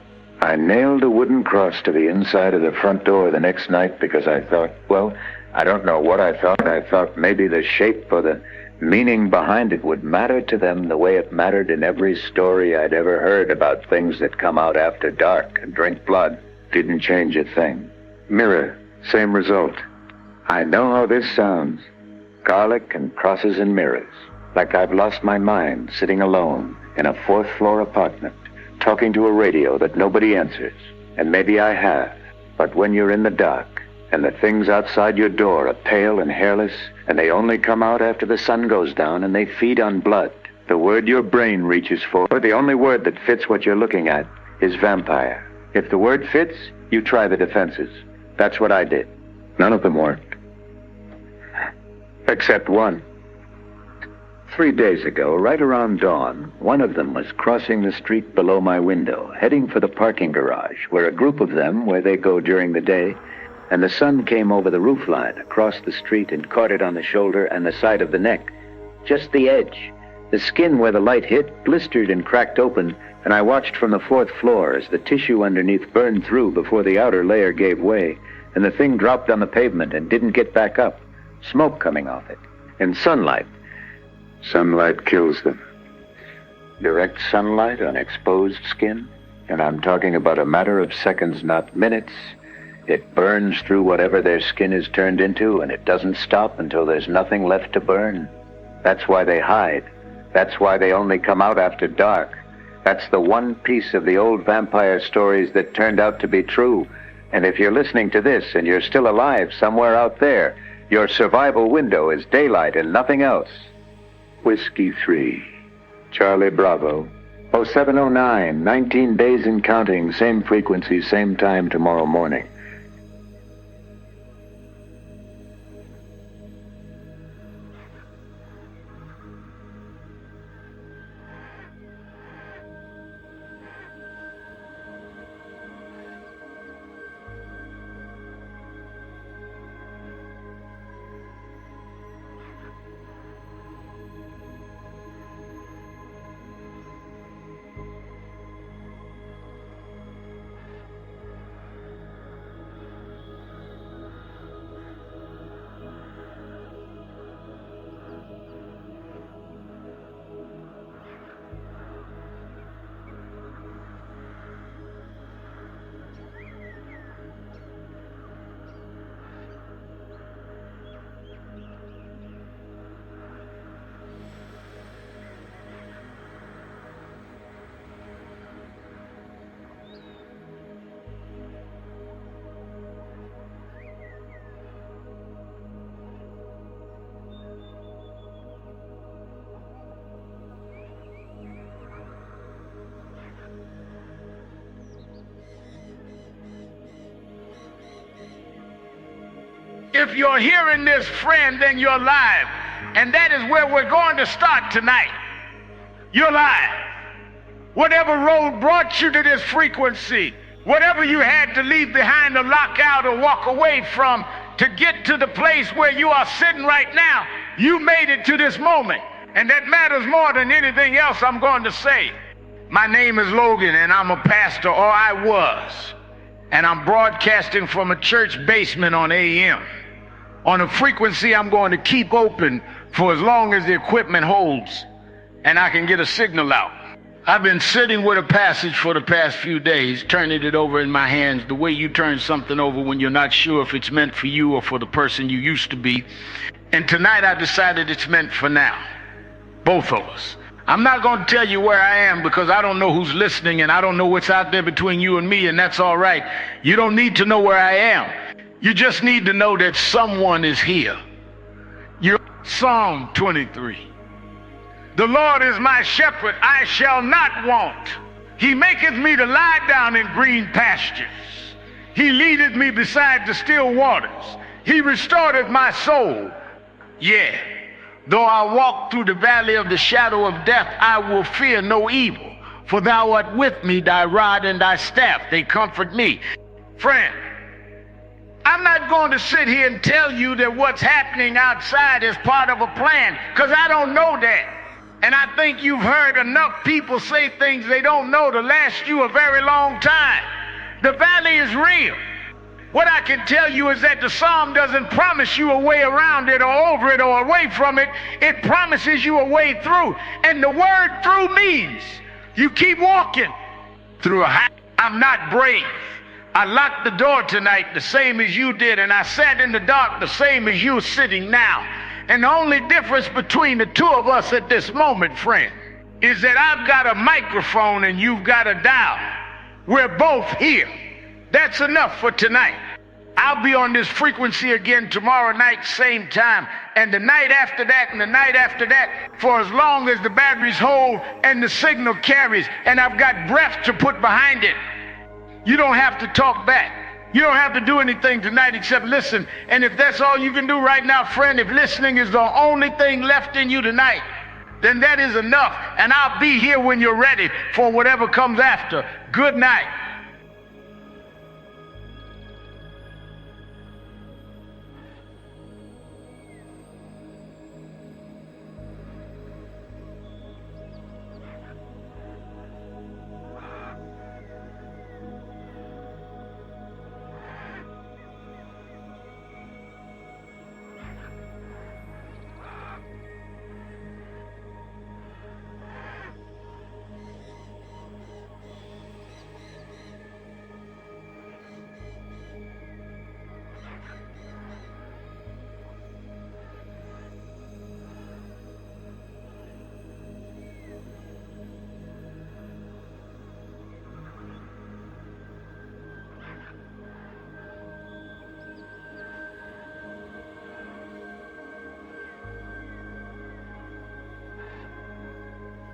I nailed a wooden cross to the inside of the front door the next night because I thought, well, I don't know what I thought. I thought maybe the shape or the meaning behind it would matter to them the way it mattered in every story I'd ever heard about things that come out after dark and drink blood. Didn't change a thing. Mirror, same result. I know how this sounds. Garlic and crosses and mirrors. Like I've lost my mind sitting alone in a fourth-floor apartment, talking to a radio that nobody answers. And maybe I have. But when you're in the dark, and the things outside your door are pale and hairless, and they only come out after the sun goes down, and they feed on blood, the word your brain reaches for, the only word that fits what you're looking at, is vampire. If the word fits, you try the defenses. That's what I did. None of them worked. Except one. 3 days ago, right around dawn, one of them was crossing the street below my window, heading for the parking garage, where a group of them, where they go during the day, and the sun came over the roofline across the street and caught it on the shoulder and the side of the neck. Just the edge. The skin where the light hit blistered and cracked open, and I watched from the 4th floor as the tissue underneath burned through before the outer layer gave way, and the thing dropped on the pavement and didn't get back up. Smoke coming off it. And sunlight. Sunlight kills them. Direct sunlight on exposed skin, and I'm talking about a matter of seconds, not minutes. It burns through whatever their skin is turned into, and it doesn't stop until there's nothing left to burn. That's why they hide. That's why they only come out after dark. That's the one piece of the old vampire stories that turned out to be true. And if you're listening to this and you're still alive somewhere out there, your survival window is daylight and nothing else. Whiskey 3, Charlie Bravo, 0709, 19 days and counting, same frequency, same time tomorrow morning. If you're hearing this, friend, then you're live. And that is where we're going to start tonight. You're live. Whatever road brought you to this frequency, whatever you had to leave behind or lock out or walk away from to get to the place where you are sitting right now, you made it to this moment. And that matters more than anything else I'm going to say. My name is Logan, and I'm a pastor, or I was. And I'm broadcasting from a church basement on AM. On a frequency I'm going to keep open for as long as the equipment holds and I can get a signal out. I've been sitting with a passage for the past few days, turning it over in my hands the way you turn something over when you're not sure if it's meant for you or for the person you used to be. And tonight I decided it's meant for now. Both of us. I'm not going to tell you where I am because I don't know who's listening and I don't know what's out there between you and me, and that's all right. You don't need to know where I am. You just need to know that someone is here. You're Psalm 23. The Lord is my shepherd, I shall not want. He maketh me to lie down in green pastures. He leadeth me beside the still waters. He restoreth my soul. Yeah, though I walk through the valley of the shadow of death, I will fear no evil. For thou art with me, thy rod and thy staff, they comfort me. Friend, I'm not going to sit here and tell you that what's happening outside is part of a plan, because I don't know that. And I think you've heard enough people say things they don't know to last you a very long time. The valley is real. What I can tell you is that the psalm doesn't promise you a way around it or over it or away from it. It promises you a way through. And the word through means you keep walking through a high. I'm not brave. I locked the door tonight the same as you did, and I sat in the dark the same as you're sitting now. And the only difference between the two of us at this moment, friend, is that I've got a microphone and you've got a dial. We're both here. That's enough for tonight. I'll be on this frequency again tomorrow night, same time, and the night after that, and the night after that, for as long as the batteries hold and the signal carries, and I've got breath to put behind it. You don't have to talk back. You don't have to do anything tonight except listen. And if that's all you can do right now, friend, if listening is the only thing left in you tonight, then that is enough. And I'll be here when you're ready for whatever comes after. Good night.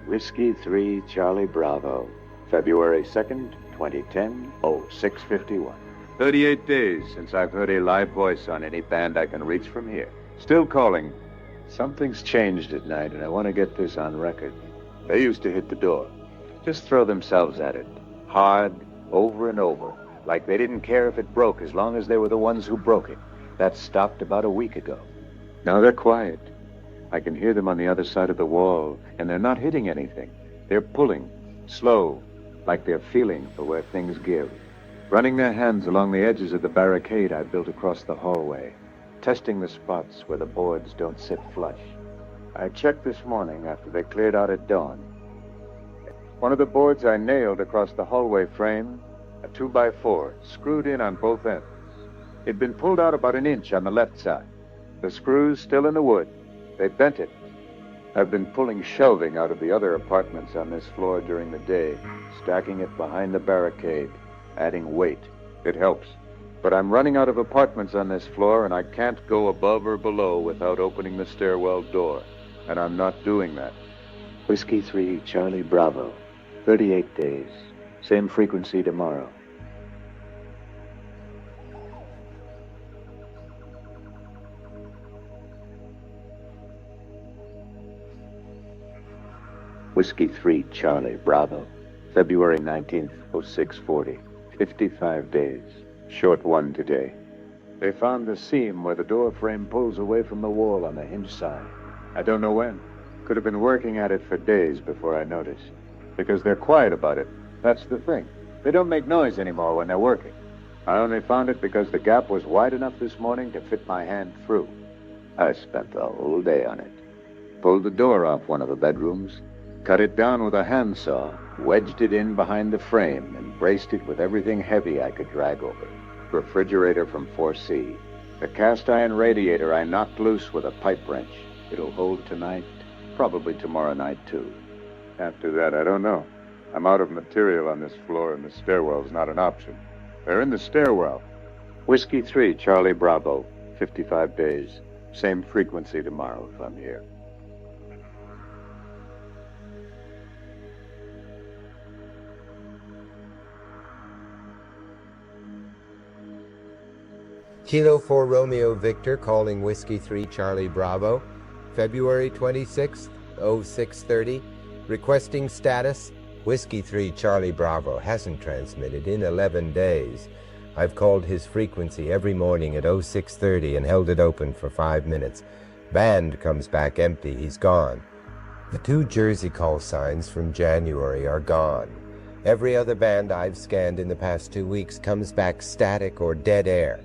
Whiskey 3 Charlie Bravo, February 2nd, 2010, 0651. 38 days since I've heard a live voice on any band I can reach from here. Still calling. Something's changed at night, and I want to get this on record. They used to hit the door. Just throw themselves at it. Hard, over and over. Like they didn't care if it broke as long as they were the ones who broke it. That stopped about a week ago. Now they're quiet. I can hear them on the other side of the wall, and they're not hitting anything. They're pulling, slow, like they're feeling for where things give. Running their hands along the edges of the barricade I built across the hallway, testing the spots where the boards don't sit flush. I checked this morning after they cleared out at dawn. One of the boards I nailed across the hallway frame, a 2x4, screwed in on both ends. It'd been pulled out about an inch on the left side. The screws still in the wood. They bent it. I've been pulling shelving out of the other apartments on this floor during the day, stacking it behind the barricade, adding weight. It helps. But I'm running out of apartments on this floor, and I can't go above or below without opening the stairwell door. And I'm not doing that. Whiskey 3 Charlie Bravo, 38 days. Same frequency tomorrow. Whiskey 3 Charlie Bravo, February 19th, 0640. 55 days. Short one today. They found the seam where the door frame pulls away from the wall on the hinge side. I don't know when. Could have been working at it for days before I noticed. Because they're quiet about it. That's the thing. They don't make noise anymore when they're working. I only found it because the gap was wide enough this morning to fit my hand through. I spent the whole day on it. Pulled the door off one of the bedrooms, cut it down with a handsaw, wedged it in behind the frame, and braced it with everything heavy I could drag over. Refrigerator from 4C. The cast iron radiator I knocked loose with a pipe wrench. It'll hold tonight, probably tomorrow night too. After that, I don't know. I'm out of material on this floor, and the stairwell's not an option. They're in the stairwell. Whiskey 3 Charlie Bravo, 55 days. Same frequency tomorrow if I'm here. Kilo 4 Romeo Victor calling Whiskey 3 Charlie Bravo, February 26th, 0630, requesting status. Whiskey 3 Charlie Bravo hasn't transmitted in 11 days. I've called his frequency every morning at 0630 and held it open for 5 minutes. Band comes back empty, he's gone. The 2 Jersey call signs from January are gone. Every other band I've scanned in the past 2 weeks comes back static or dead air.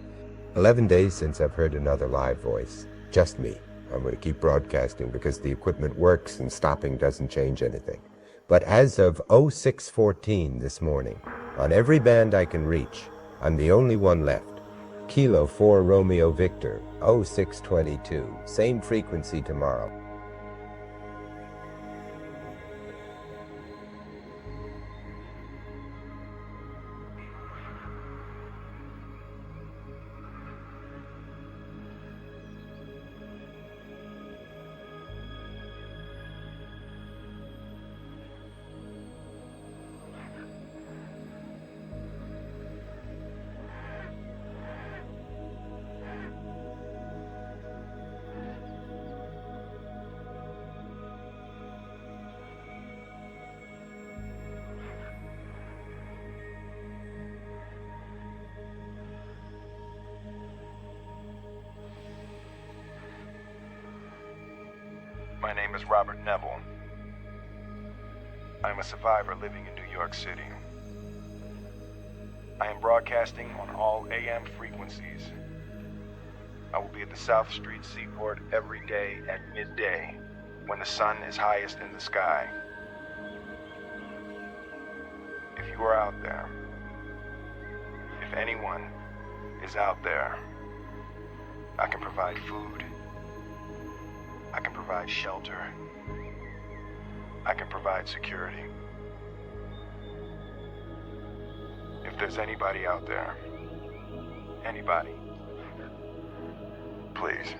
11 days since I've heard another live voice. Just me. I'm going to keep broadcasting because the equipment works and stopping doesn't change anything. But as of 0614 this morning, on every band I can reach, I'm the only one left. Kilo 4 Romeo Victor, 0622. Same frequency tomorrow. My name is Robert Neville. I am a survivor living in New York City. I am broadcasting on all AM frequencies. I will be at the South Street Seaport every day at midday, when the sun is highest in the sky. If you are out there, if anyone is out there, I can provide food. I can provide shelter. I can provide security. If there's anybody out there, anybody, please,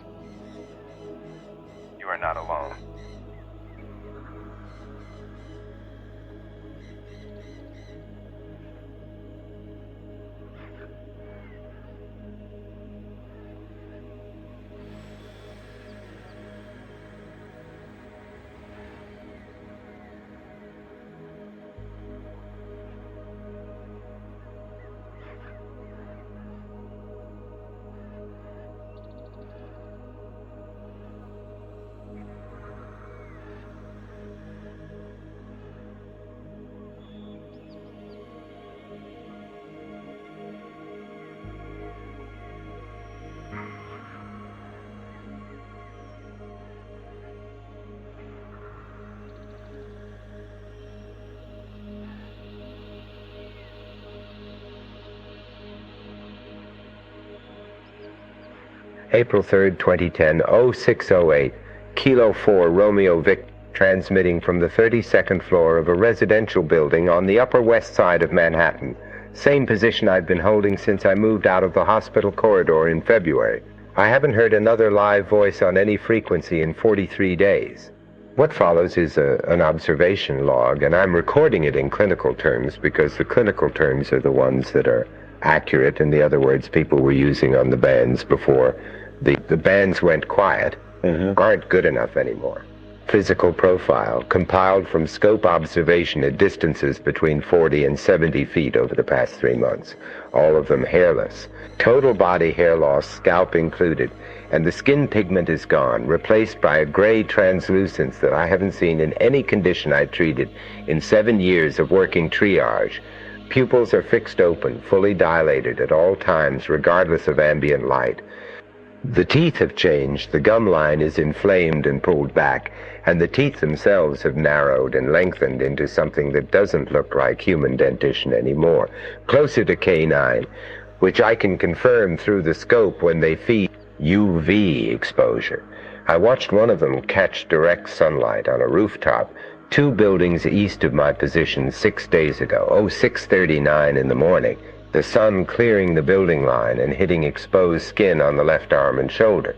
you are not alone. April 3rd, 2010, 0608, Kilo 4 Romeo Victor, transmitting from the 32nd floor of a residential building on the Upper West Side of Manhattan. Same position I've been holding since I moved out of the hospital corridor in February. I haven't heard another live voice on any frequency in 43 days. What follows is an observation log, and I'm recording it in clinical terms because the clinical terms are the ones that are accurate, in the other words people were using on the bands before the bands went quiet, aren't good enough anymore. Physical profile, compiled from scope observation at distances between 40 and 70 feet over the past 3 months. All of them hairless. Total body hair loss, scalp included, and the skin pigment is gone, replaced by a gray translucence that I haven't seen in any condition I treated in 7 years of working triage. Pupils are fixed open, fully dilated at all times, regardless of ambient light. The teeth have changed, the gum line is inflamed and pulled back, and the teeth themselves have narrowed and lengthened into something that doesn't look like human dentition anymore, closer to canine, which I can confirm through the scope when they feed UV exposure. I watched one of them catch direct sunlight on a rooftop 2 buildings east of my position 6 days ago, 0639 in the morning. The sun clearing the building line and hitting exposed skin on the left arm and shoulder.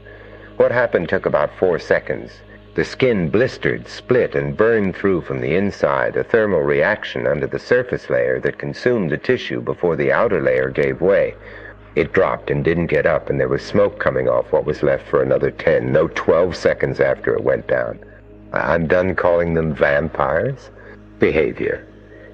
What happened took about 4 seconds. The skin blistered, split, and burned through from the inside, a thermal reaction under the surface layer that consumed the tissue before the outer layer gave way. It dropped and didn't get up, and there was smoke coming off what was left for another 10, no 12 seconds after it went down. I'm done calling them vampires. Behavior.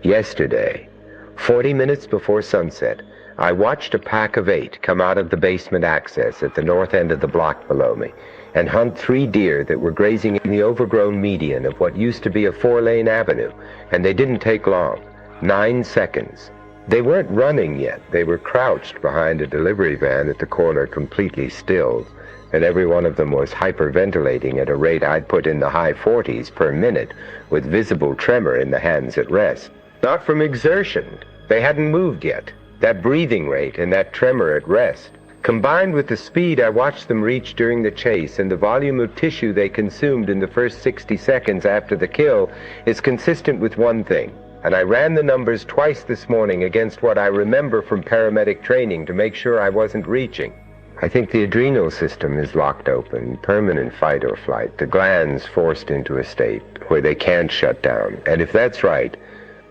Yesterday, 40 minutes before sunset, I watched a pack of 8 come out of the basement access at the north end of the block below me and hunt 3 deer that were grazing in the overgrown median of what used to be a 4-lane avenue, and they didn't take long. 9 seconds. They weren't running yet. They were crouched behind a delivery van at the corner, completely stilled, and every one of them was hyperventilating at a rate I'd put in the high 40s per minute, with visible tremor in the hands at rest. Not from exertion. They hadn't moved yet. That breathing rate and that tremor at rest, combined with the speed I watched them reach during the chase and the volume of tissue they consumed in the first 60 seconds after the kill, is consistent with one thing. And I ran the numbers twice this morning against what I remember from paramedic training to make sure I wasn't reaching. I think the adrenal system is locked open, permanent fight or flight, the glands forced into a state where they can't shut down. And if that's right,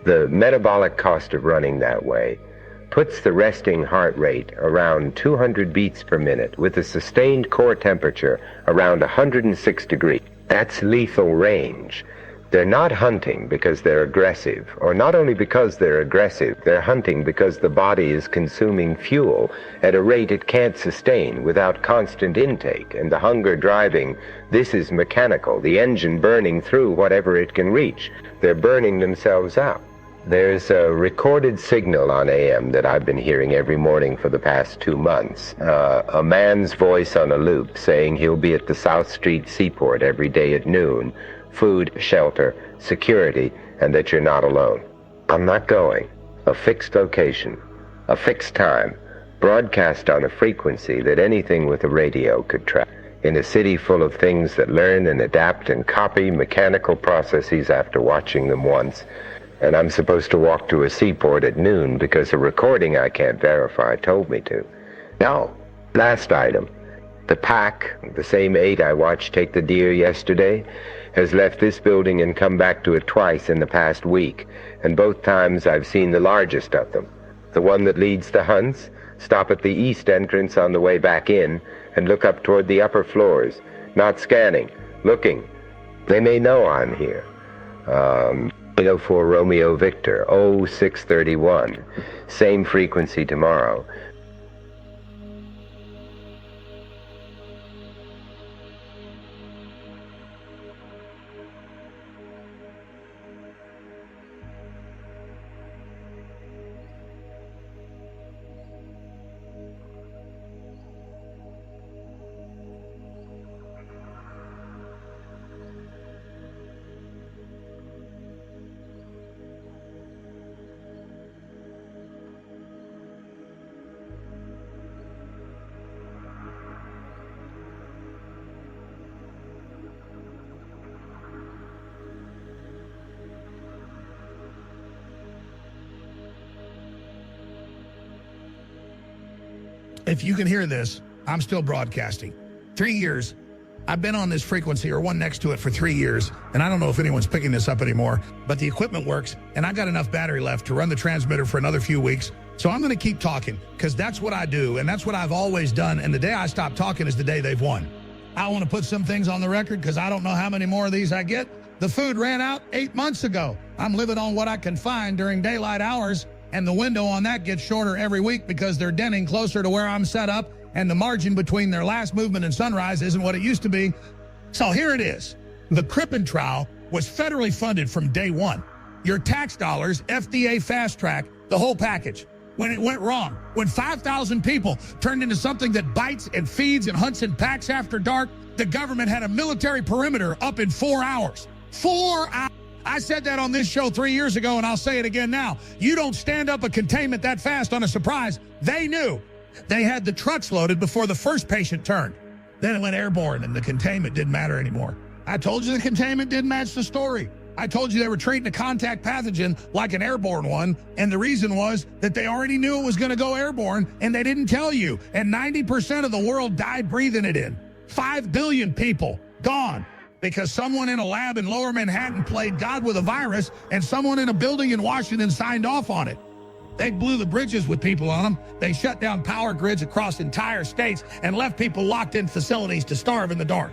the metabolic cost of running that way puts the resting heart rate around 200 beats per minute with a sustained core temperature around 106 degrees. That's lethal range. They're not hunting because they're aggressive, or not only because they're aggressive, they're hunting because the body is consuming fuel at a rate it can't sustain without constant intake, and the hunger driving. This is mechanical, the engine burning through whatever it can reach. They're burning themselves out. There's a recorded signal on AM that I've been hearing every morning for the past 2 months. A man's voice on a loop saying he'll be at the South Street Seaport every day at noon. Food, shelter, security, and that you're not alone. I'm not going. A fixed location, a fixed time, broadcast on a frequency that anything with a radio could track. In a city full of things that learn and adapt and copy mechanical processes after watching them once. And I'm supposed to walk to a seaport at noon because a recording I can't verify told me to. Now, last item. The pack, the same 8 I watched take the deer yesterday, has left this building and come back to it twice in the past week, and both times I've seen the largest of them. The one that leads the hunts, stop at the east entrance on the way back in, and look up toward the upper floors, not scanning, looking. They may know I'm here. 804 Romeo Victor, 0631. Same frequency tomorrow. If you can hear this, I'm still broadcasting. 3 years. I've been on this frequency or one next to it for 3 years, and I don't know if anyone's picking this up anymore, but the equipment works, and I got enough battery left to run the transmitter for another few weeks. So I'm going to keep talking, because that's what I do, and that's what I've always done, and the day I stop talking is the day they've won. I want to put some things on the record, because I don't know how many more of these I get. The food ran out 8 months ago. I'm living on what I can find during daylight hours, and the window on that gets shorter every week because they're denning closer to where I'm set up, and the margin between their last movement and sunrise isn't what it used to be. So here it is. The Krippin trial was federally funded from day one. Your tax dollars, FDA fast track, the whole package. When it went wrong, when 5,000 people turned into something that bites and feeds and hunts in packs after dark, the government had a military perimeter up in 4 hours. 4 hours. I said that on this show 3 years ago, and I'll say it again now. You don't stand up a containment that fast on a surprise. They knew. They had the trucks loaded before the first patient turned. Then it went airborne, and the containment didn't matter anymore. I told you the containment didn't match the story. I told you they were treating a contact pathogen like an airborne one, and the reason was that they already knew it was going to go airborne, and they didn't tell you. And 90% of the world died breathing it in. 5 billion people gone. Because someone in a lab in Lower Manhattan played God with a virus, and someone in a building in Washington signed off on it. They blew the bridges with people on them. They shut down power grids across entire states and left people locked in facilities to starve in the dark.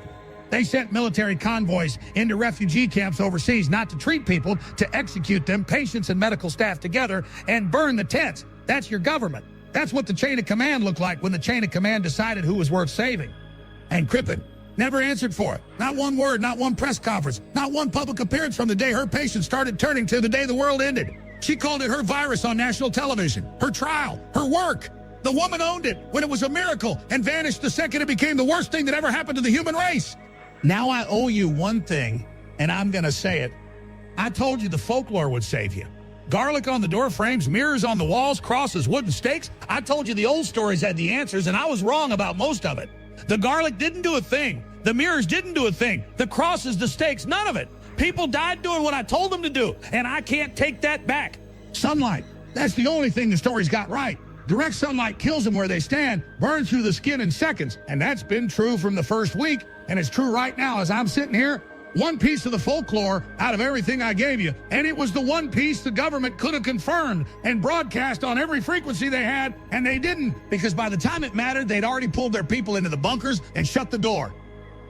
They sent military convoys into refugee camps overseas, not to treat people, to execute them, patients and medical staff together, and burn the tents. That's your government. That's what the chain of command looked like when the chain of command decided who was worth saving. And Krippin never answered for it. Not one word, not one press conference, not one public appearance from the day her patient started turning to the day the world ended. She called it her virus on national television, her trial, her work. The woman owned it when it was a miracle and vanished the second it became the worst thing that ever happened to the human race. Now I owe you one thing, and I'm going to say it. I told you the folklore would save you. Garlic on the door frames, mirrors on the walls, crosses, wooden stakes. I told you the old stories had the answers, and I was wrong about most of it. The garlic didn't do a thing. The mirrors didn't do a thing. The crosses, the stakes, none of it. People died doing what I told them to do, and I can't take that back. Sunlight, that's the only thing the stories got right. Direct sunlight kills them where they stand, burns through the skin in seconds, and that's been true from the first week, and it's true right now as I'm sitting here. One piece of the folklore out of everything I gave you, and it was the one piece the government could have confirmed and broadcast on every frequency they had, and they didn't, because by the time it mattered, they'd already pulled their people into the bunkers and shut the door.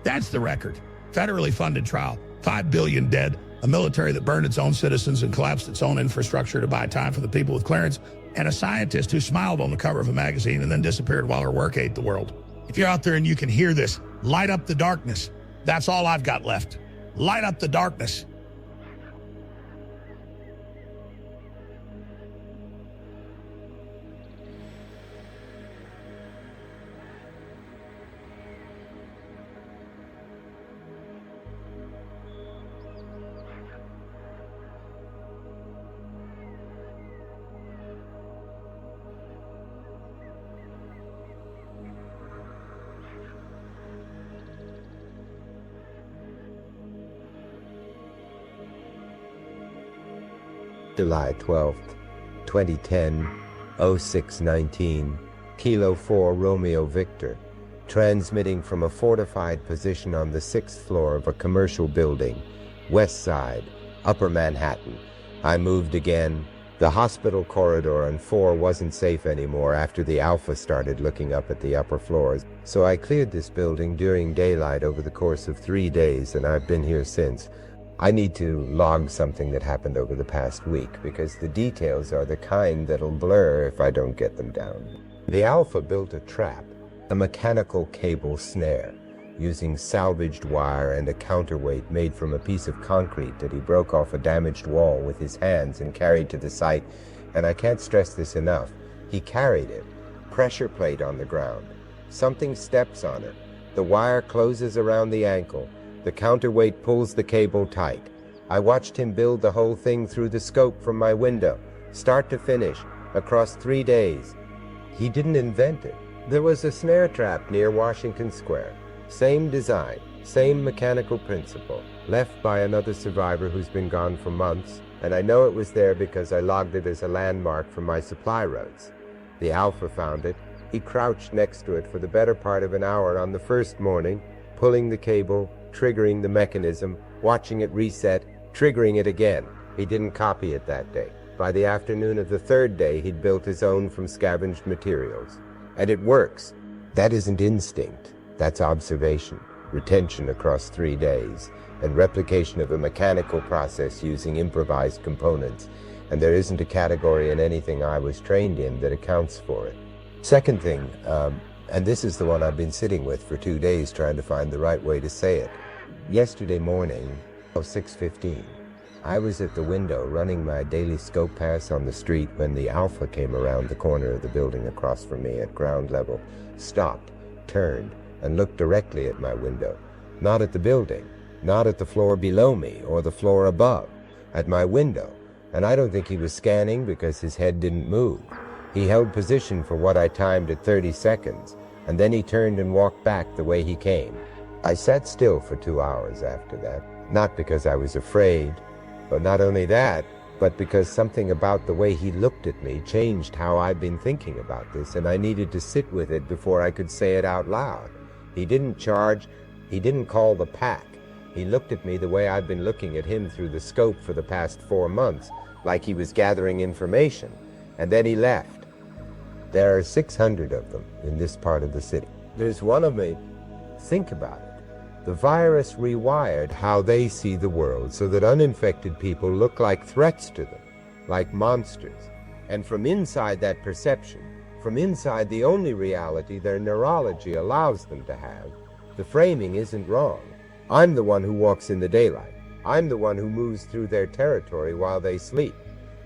That's the record. Federally funded trial, 5 billion dead, a military that burned its own citizens and collapsed its own infrastructure to buy time for the people with clearance, and a scientist who smiled on the cover of a magazine and then disappeared while her work ate the world. If you're out there and you can hear this, light up the darkness. That's all I've got left. Light up the darkness. July 12th, 2010, 0619, Kilo 4 Romeo Victor, transmitting from a fortified position on the 6th floor of a commercial building, West Side, Upper Manhattan. I moved again. The hospital corridor on 4 wasn't safe anymore after the Alpha started looking up at the upper floors, so I cleared this building during daylight over the course of 3 days, and I've been here since. I need to log something that happened over the past week, because the details are the kind that'll blur if I don't get them down. The Alpha built a trap, a mechanical cable snare, using salvaged wire and a counterweight made from a piece of concrete that he broke off a damaged wall with his hands and carried to the site. And I can't stress this enough. He carried it, pressure plate on the ground. Something steps on it. The wire closes around the ankle. The counterweight pulls the cable tight. I watched him build the whole thing through the scope from my window, start to finish, across 3 days. He didn't invent it. There was a snare trap near Washington Square. Same design, same mechanical principle, left by another survivor who's been gone for months, and I know it was there because I logged it as a landmark for my supply routes. The Alpha found it. He crouched next to it for the better part of an hour on the first morning, pulling the cable, triggering the mechanism, watching it reset, triggering it again. He didn't copy it that day. By the afternoon of the 3rd day, he'd built his own from scavenged materials. And it works. That isn't instinct. That's observation, retention across 3 days, and replication of a mechanical process using improvised components. And there isn't a category in anything I was trained in that accounts for it. Second thing, and this is the one I've been sitting with for 2 days trying to find the right way to say it. Yesterday morning, 6:15, I was at the window running my daily scope pass on the street when the Alpha came around the corner of the building across from me at ground level, stopped, turned, and looked directly at my window. Not at the building, not at the floor below me or the floor above, at my window. And I don't think he was scanning because his head didn't move. He held position for what I timed at 30 seconds, and then he turned and walked back the way he came. I sat still for 2 hours after that, not because I was afraid, but not only that, but because something about the way he looked at me changed how I'd been thinking about this, and I needed to sit with it before I could say it out loud. He didn't charge, he didn't call the pack. He looked at me the way I'd been looking at him through the scope for the past 4 months, like he was gathering information, and then he left. There are 600 of them in this part of the city. There's one of me. Think about it. The virus rewired how they see the world so that uninfected people look like threats to them, like monsters. And from inside that perception, From inside the only reality their neurology allows them to have, the framing isn't wrong. I'm the one who walks in the daylight. I'm the one who moves through their territory while they sleep.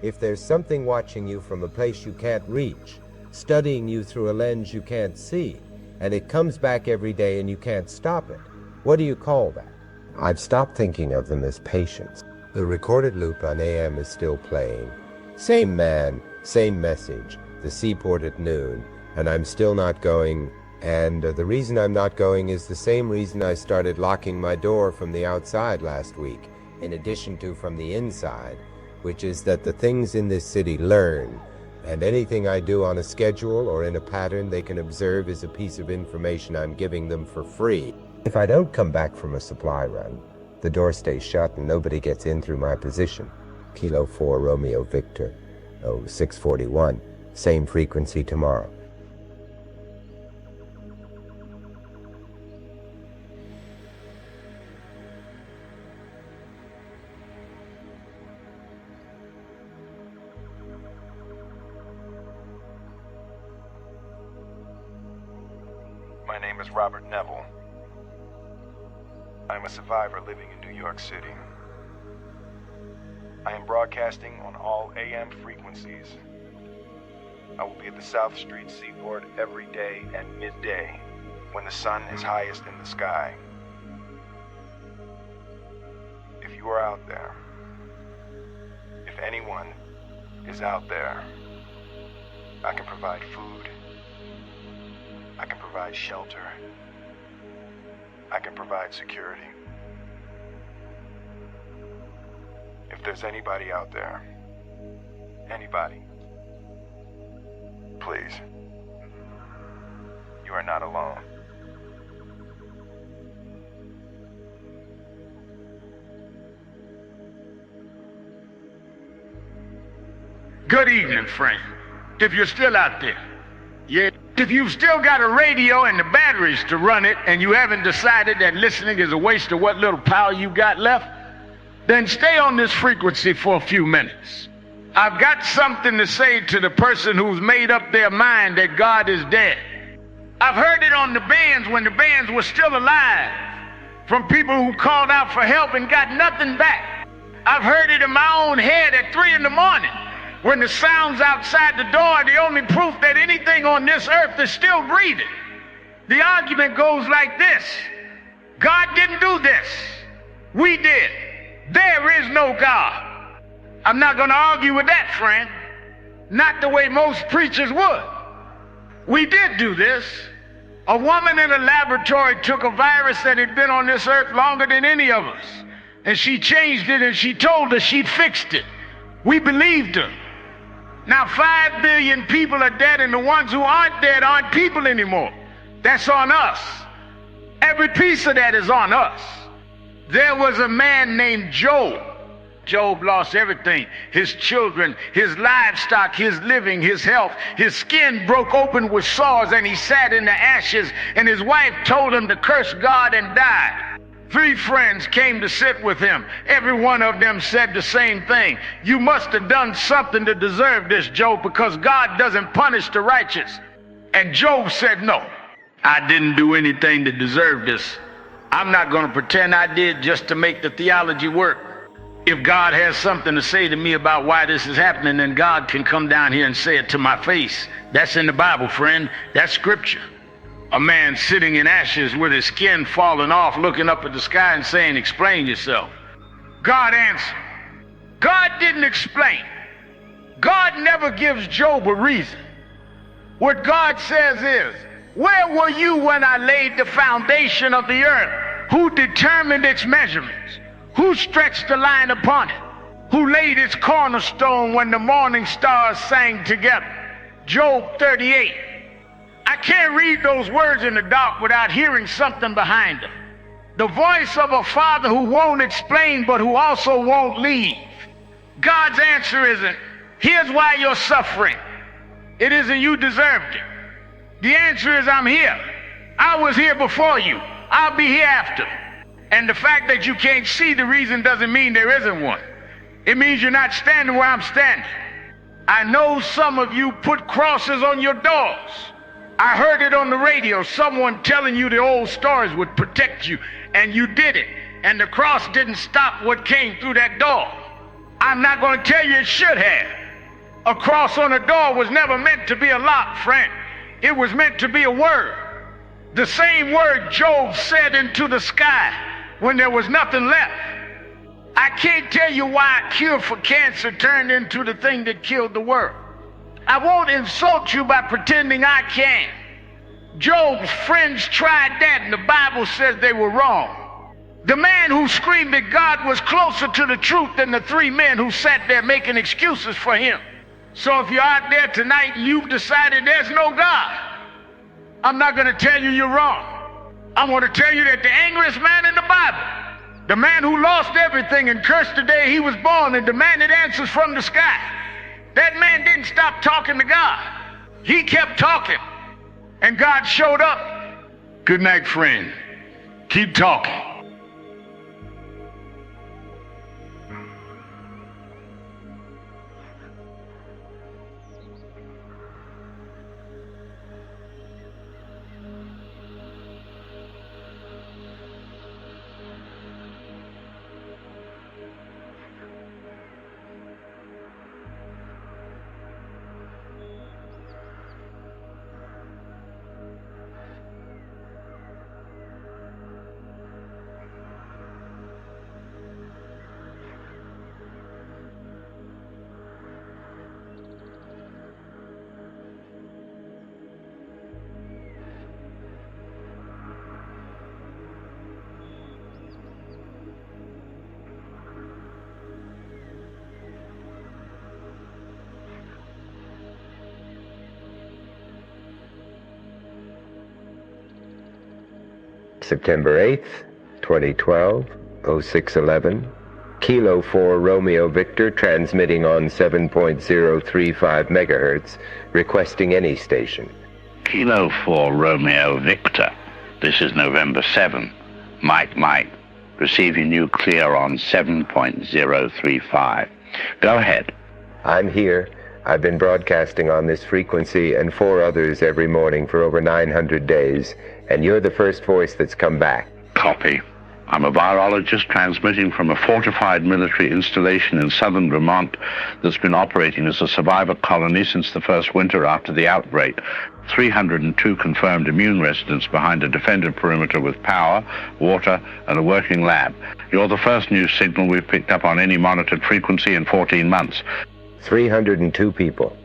If there's something watching you from a place you can't reach, studying you through a lens you can't see, and it comes back every day and you can't stop it, what do you call that? I've stopped thinking of them as patients. The recorded loop on AM is still playing. Same man, same message, the seaport at noon, and I'm still not going. And the reason I'm not going is the same reason I started locking my door from the outside last week, in addition to from the inside, which is that the things in this city learn, and anything I do on a schedule or in a pattern they can observe is a piece of information I'm giving them for free. If I don't come back from a supply run, the door stays shut and nobody gets in through my position. Kilo 4 Romeo Victor, 0641, same frequency tomorrow. My name is Robert Neville. I'm a survivor living in New York City. I am broadcasting on all AM frequencies. I will be at the South Street Seaport every day at midday, when the sun is highest in the sky. If you are out there, if anyone is out there, I can provide food, I can provide shelter, I can provide security. If there's anybody out there, anybody, please, you are not alone. Good evening, friend. If you're still out there. Yeah. If you've still got a radio and the batteries to run it and you haven't decided that listening is a waste of what little power you got left, then stay on this frequency for a few minutes. I've got something to say to the person who's made up their mind that God is dead. I've heard it on the bands when the bands were still alive, from people who called out for help and got nothing back. I've heard it in my own head at 3 in the morning, when the sounds outside the door are the only proof that anything on this earth is still breathing. The argument goes like this: God didn't do this. We did. There is no God. I'm not going to argue with that, friend. Not the way most preachers would. We did do this. A woman in a laboratory took a virus that had been on this earth longer than any of us, and she changed it, and she told us she'd fixed it. We believed her. Now 5 billion people are dead, and the ones who aren't dead aren't people anymore. That's on us. Every piece of that is on us. There was a man named Job. Job lost everything: his children, his livestock, his living, his health. His skin broke open with sores, and he sat in the ashes, and his wife told him to curse God and die. 3 friends came to sit with him. Every one of them said the same thing: you must have done something to deserve this, Job, because God doesn't punish the righteous. And Job said, no, I didn't do anything to deserve this. I'm not going to pretend I did just to make the theology work. If God has something to say to me about why this is happening, then God can come down here and say it to my face. That's in the Bible, friend. That's scripture. A man sitting in ashes with his skin falling off, looking up at the sky and saying, explain yourself. God answered. God didn't explain. God never gives Job a reason. What God says is, where were you when I laid the foundation of the earth? Who determined its measurements? Who stretched the line upon it? Who laid its cornerstone when the morning stars sang together? Job 38. I can't read those words in the dark without hearing something behind them. The voice of a father who won't explain, but who also won't leave. God's answer isn't, here's why you're suffering. It isn't, you deserved it. The answer is, I'm here. I was here before you. I'll be here after. And the fact that you can't see the reason doesn't mean there isn't one. It means you're not standing where I'm standing. I know some of you put crosses on your doors. I heard it on the radio, someone telling you the old stories would protect you, and you did it. And the cross didn't stop what came through that door. I'm not going to tell you it should have. A cross on a door was never meant to be a lock, friend. It was meant to be a word. The same word Job said into the sky when there was nothing left. I can't tell you why a cure for cancer turned into the thing that killed the world. I won't insult you by pretending I can. Job's friends tried that, and the Bible says they were wrong. The man who screamed that God was closer to the truth than the three men who sat there making excuses for him. So if you're out there tonight and you've decided there's no God, I'm not going to tell you you're wrong. I'm going to tell you that the angriest man in the Bible, the man who lost everything and cursed the day he was born and demanded answers from the sky, that man didn't stop talking to God. He kept talking, and God showed up. Good night, friend. Keep talking. September 8th, 2012, 0611. Kilo 4 Romeo Victor transmitting on 7.035 megahertz, requesting any station. Kilo 4 Romeo Victor. This is November 7. Mike, receiving you clear on 7.035. Go ahead. I'm here. I've been broadcasting on this frequency and 4 others every morning for over 900 days, and you're the first voice that's come back. Copy. I'm a virologist transmitting from a fortified military installation in southern Vermont that's been operating as a survivor colony since the first winter after the outbreak. 302 confirmed immune residents behind a defended perimeter with power, water, and a working lab. You're the first news signal we've picked up on any monitored frequency in 14 months. 302 people.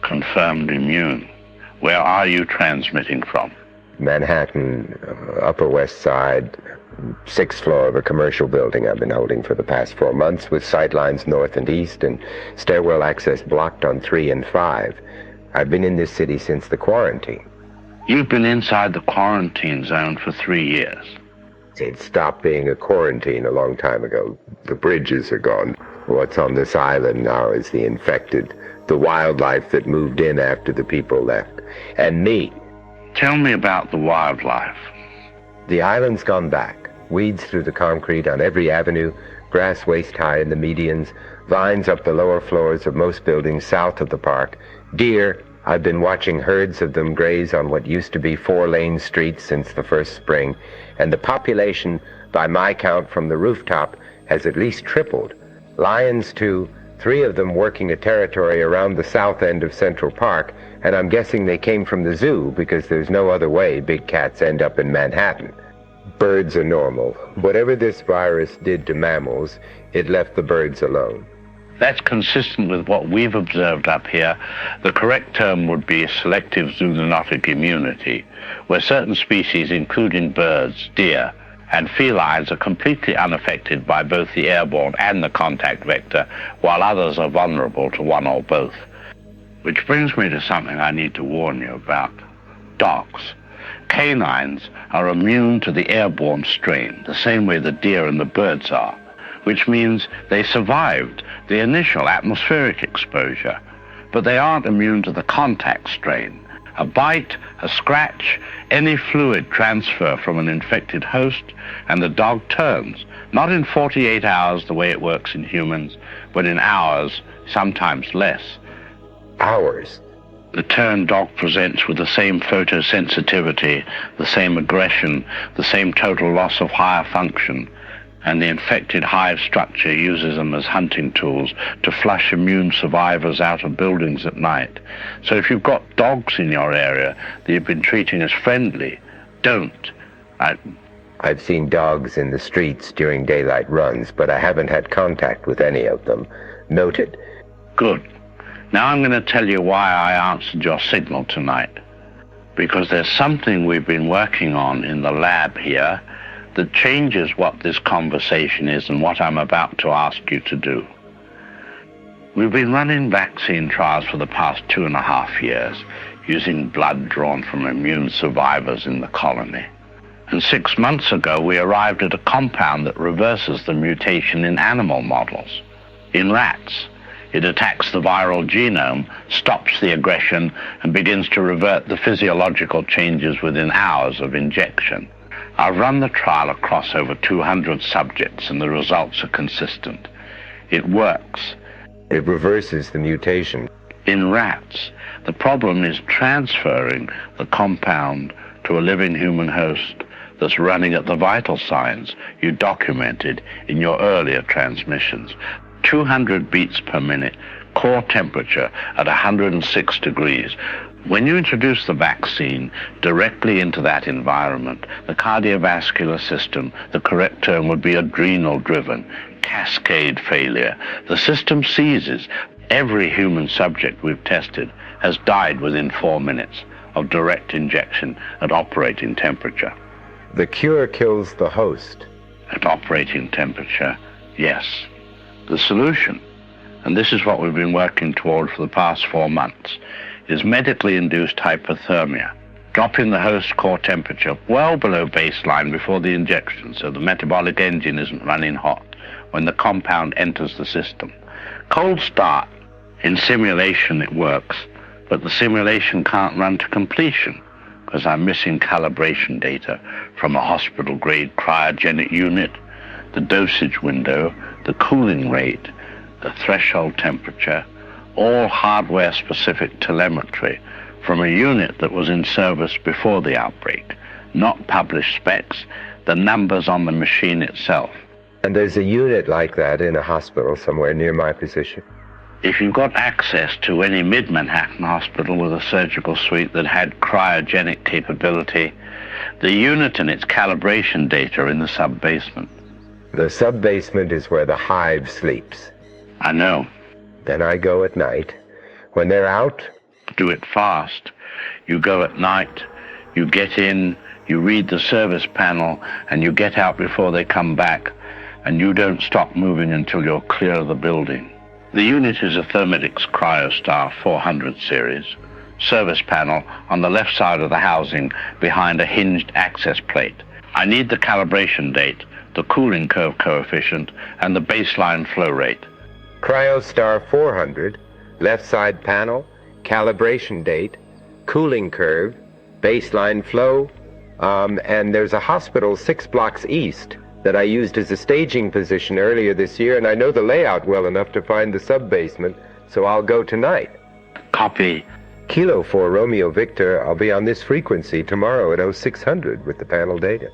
Confirmed immune. Where are you transmitting from? Manhattan, Upper West Side, 6th floor of a commercial building I've been holding for the past 4 months, with sightlines north and east and stairwell access blocked on 3 and 5. I've been in this city since the quarantine. You've been inside the quarantine zone for 3 years. It stopped being a quarantine a long time ago. The bridges are gone. What's on this island now is the infected, the wildlife that moved in after the people left, and me. Tell me about the wildlife. The island's gone back. Weeds through the concrete on every avenue, grass waist-high in the medians, vines up the lower floors of most buildings south of the park. Deer, I've been watching herds of them graze on what used to be 4-lane streets since the first spring, and the population, by my count from the rooftop, has at least tripled. Lions, too, 3 of them working a territory around the south end of Central Park, and I'm guessing they came from the zoo because there's no other way big cats end up in Manhattan. Birds are normal. Whatever this virus did to mammals, it left the birds alone. That's consistent with what we've observed up here. The correct term would be selective zoonotic immunity, where certain species, including birds, deer, and felines, are completely unaffected by both the airborne and the contact vector, while others are vulnerable to one or both. Which brings me to something I need to warn you about. Dogs. Canines are immune to the airborne strain, the same way the deer and the birds are, which means they survived the initial atmospheric exposure, but they aren't immune to the contact strain. A bite, a scratch, any fluid transfer from an infected host, and the dog turns, not in 48 hours the way it works in humans, but in hours, sometimes less. hours. The turned dog presents with the same photosensitivity, the same aggression, the same total loss of higher function, and the infected hive structure uses them as hunting tools to flush immune survivors out of buildings at night. So if you've got dogs in your area that you've been treating as friendly, don't. I've seen dogs in the streets during daylight runs, but I haven't had contact with any of them. Noted. Good. Now I'm going to tell you why I answered your signal tonight. Because there's something we've been working on in the lab here that changes what this conversation is and what I'm about to ask you to do. We've been running vaccine trials for the past 2.5 years, using blood drawn from immune survivors in the colony. And 6 months ago, we arrived at a compound that reverses the mutation in animal models. In rats, it attacks the viral genome, stops the aggression, and begins to revert the physiological changes within hours of injection. I've run the trial across over 200 subjects, and the results are consistent. It works. It reverses the mutation. In rats, the problem is transferring the compound to a living human host that's running at the vital signs you documented in your earlier transmissions. 200 beats per minute, core temperature at 106 degrees. When you introduce the vaccine directly into that environment, the cardiovascular system, the correct term would be adrenal-driven, cascade failure. The system seizes. Every human subject we've tested has died within 4 minutes of direct injection at operating temperature. The cure kills the host. At operating temperature, yes. The solution, and this is what we've been working toward for the past 4 months, is medically induced hypothermia, dropping the host core temperature well below baseline before the injection so the metabolic engine isn't running hot when the compound enters the system. Cold start. In simulation it works, but the simulation can't run to completion because I'm missing calibration data from a hospital-grade cryogenic unit, the dosage window, the cooling rate, the threshold temperature, all hardware-specific telemetry from a unit that was in service before the outbreak, not published specs, the numbers on the machine itself. And there's a unit like that in a hospital somewhere near my position? If you've got access to any mid-Manhattan hospital with a surgical suite that had cryogenic capability, the unit and its calibration data are in the sub-basement. The sub-basement is where the hive sleeps. I know. Then I go at night. When they're out? Do it fast. You go at night, you get in, you read the service panel, and you get out before they come back, and you don't stop moving until you're clear of the building. The unit is a Thermetics CryoStar 400 series. Service panel on the left side of the housing behind a hinged access plate. I need the calibration date, the cooling curve coefficient, and the baseline flow rate. CryoStar 400, left side panel, calibration date, cooling curve, baseline flow, and there's a hospital 6 blocks east that I used as a staging position earlier this year, and I know the layout well enough to find the sub-basement, so I'll go tonight. Copy. Kilo 4 Romeo Victor, I'll be on this frequency tomorrow at 0600 with the panel data.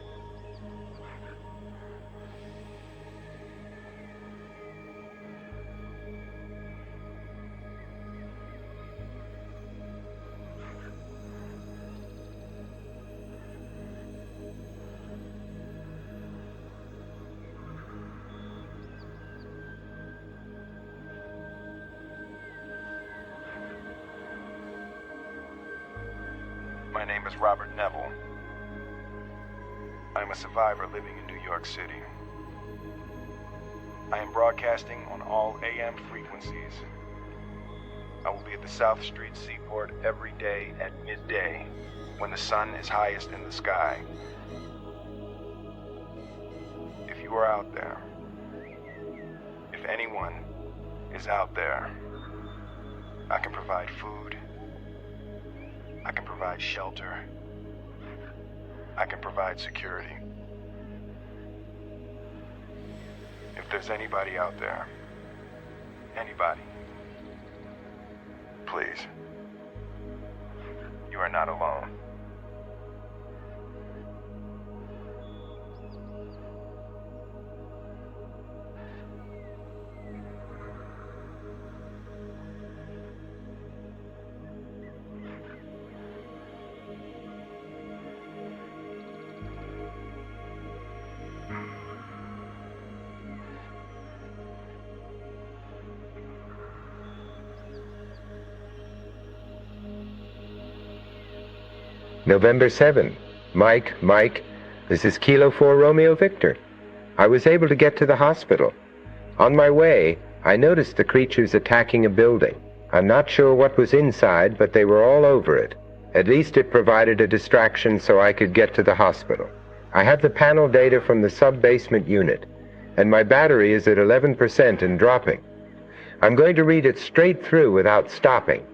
My name is Robert Neville. I am a survivor living in New York City. I am broadcasting on all AM frequencies. I will be at the South Street Seaport every day at midday, when the sun is highest in the sky. If you are out there, if anyone is out there, I can provide food, I can provide shelter, I can provide security. If there's anybody out there, anybody, please. You are not alone. November 7. Mike, this is Kilo 4 Romeo Victor. I was able to get to the hospital. On my way, I noticed the creatures attacking a building. I'm not sure what was inside, but they were all over it. At least it provided a distraction so I could get to the hospital. I have the panel data from the sub-basement unit, and my battery is at 11% and dropping. I'm going to read it straight through without stopping.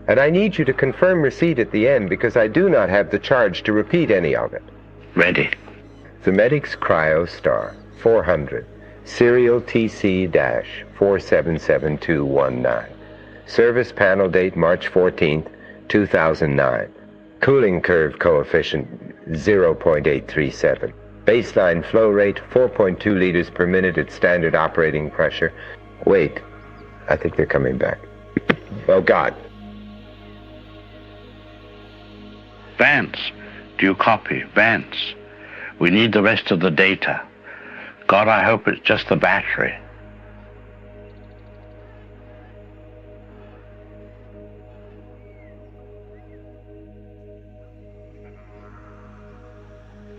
And I need you to confirm receipt at the end because I do not have the charge to repeat any of it. Ready. The Medic's Cryo Star 400, serial TC-477219. Service panel date March 14th, 2009. Cooling curve coefficient 0.837. Baseline flow rate 4.2 liters per minute at standard operating pressure. Wait, I think they're coming back. Oh God. Vance, do you copy? Vance, we need the rest of the data. God, I hope it's just the battery.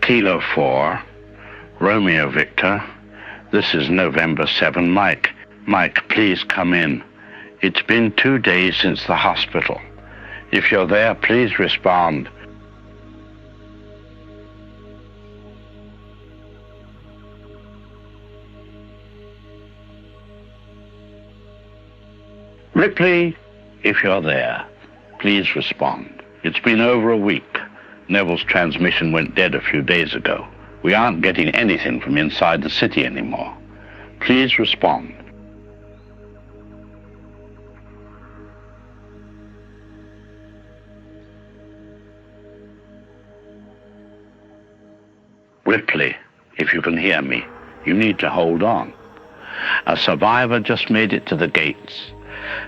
Kilo 4, Romeo Victor, this is November 7, Mike. Mike, please come in. It's been 2 days since the hospital. If you're there, please respond. Ripley, if you're there, please respond. It's been over a week. Neville's transmission went dead a few days ago. We aren't getting anything from inside the city anymore. Please respond. Ripley, if you can hear me, you need to hold on. A survivor just made it to the gates.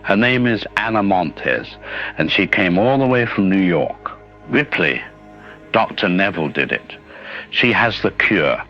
Her name is Anna Montes, and she came all the way from New York. Ripley, Dr. Neville did it. She has the cure.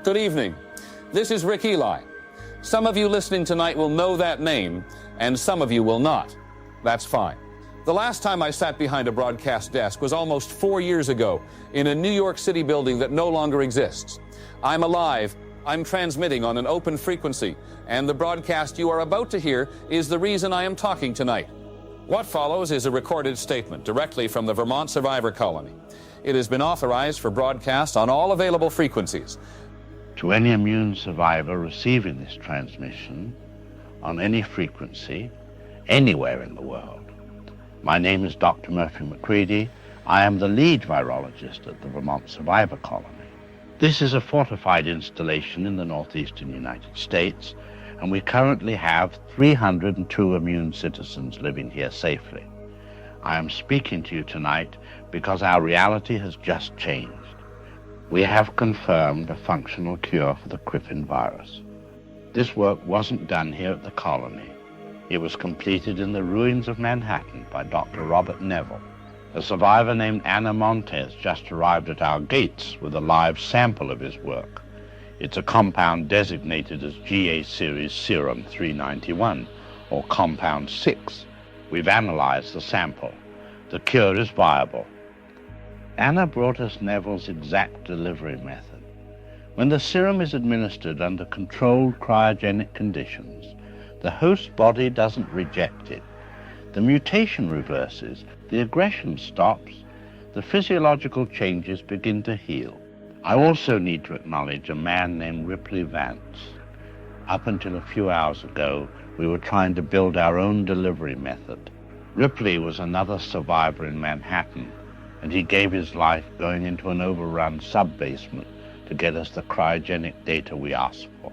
Good evening. This is Rick Eli. Some of you listening tonight will know that name, and some of you will not. That's fine. The last time I sat behind a broadcast desk was almost 4 years ago in a New York City building that no longer exists. I'm alive. I'm transmitting on an open frequency, and the broadcast you are about to hear is the reason I am talking tonight. What follows is a recorded statement directly from the Vermont Survivor Colony. It has been authorized for broadcast on all available frequencies. To any immune survivor receiving this transmission on any frequency, anywhere in the world, my name is Dr. Murphy McCready. I am the lead virologist at the Vermont Survivor Colony. This is a fortified installation in the northeastern United States, and we currently have 302 immune citizens living here safely. I am speaking to you tonight because our reality has just changed. We have confirmed a functional cure for the Krippin virus. This work wasn't done here at the colony. It was completed in the ruins of Manhattan by Dr. Robert Neville, A survivor named Ana Montes just arrived at our gates with a live sample of his work. It's a compound designated as GA series serum 391, or compound 6. We've analyzed the sample. The cure is viable. Anna brought us Neville's exact delivery method. When the serum is administered under controlled cryogenic conditions, the host body doesn't reject it. The mutation reverses, the aggression stops, the physiological changes begin to heal. I also need to acknowledge a man named Ripley Vance. Up until a few hours ago, we were trying to build our own delivery method. Ripley was another survivor in Manhattan, and he gave his life going into an overrun sub-basement to get us the cryogenic data we asked for.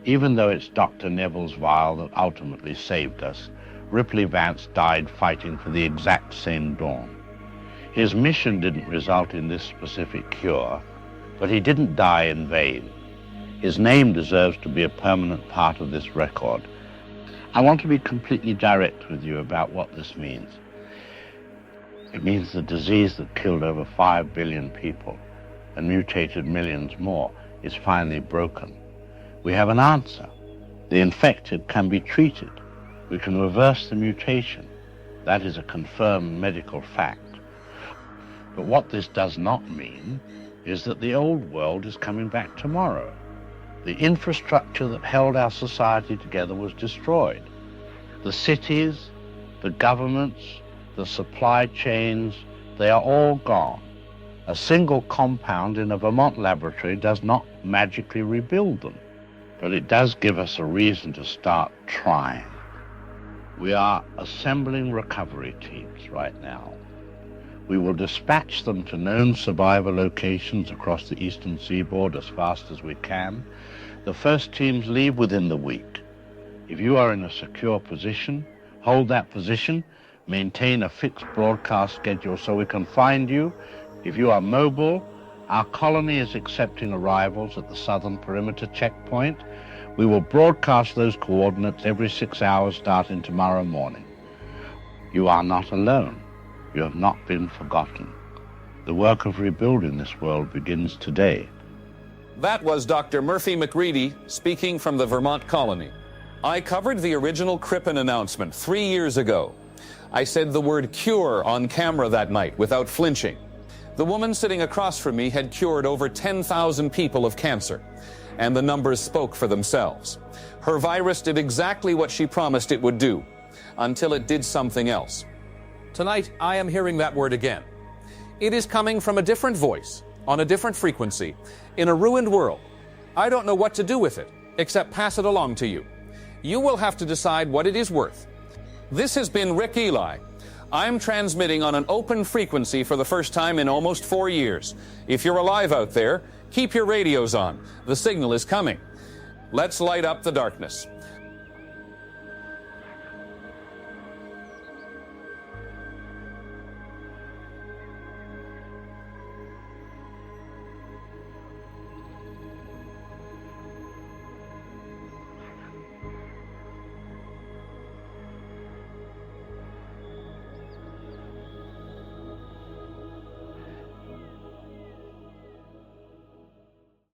Even though it's Dr. Neville's vial that ultimately saved us, Ripley Vance died fighting for the exact same dawn. His mission didn't result in this specific cure, but he didn't die in vain. His name deserves to be a permanent part of this record. I want to be completely direct with you about what this means. It means the disease that killed over 5 billion people and mutated millions more is finally broken. We have an answer. The infected can be treated. We can reverse the mutation. That is a confirmed medical fact. But what this does not mean is that the old world is coming back tomorrow. The infrastructure that held our society together was destroyed. The cities, the governments, the supply chains, they are all gone. A single compound in a Vermont laboratory does not magically rebuild them, but it does give us a reason to start trying. We are assembling recovery teams right now. We will dispatch them to known survivor locations across the eastern seaboard as fast as we can. The first teams leave within the week. If you are in a secure position, hold that position, maintain a fixed broadcast schedule so we can find you. If you are mobile, our colony is accepting arrivals at the southern perimeter checkpoint. We will broadcast those coordinates every 6 hours starting tomorrow morning. You are not alone. You have not been forgotten. The work of rebuilding this world begins today. That was Dr. Murphy McReady speaking from the Vermont colony. I covered the original Krippin announcement 3 years ago. I said the word cure on camera that night without flinching. The woman sitting across from me had cured over 10,000 people of cancer, and the numbers spoke for themselves. Her virus did exactly what she promised it would do, until it did something else. Tonight, I am hearing that word again. It is coming from a different voice, on a different frequency, in a ruined world. I don't know what to do with it, except pass it along to you. You will have to decide what it is worth. This has been Rick Eli. I'm transmitting on an open frequency for the first time in almost 4 years. If you're alive out there, keep your radios on. The signal is coming. Let's light up the darkness.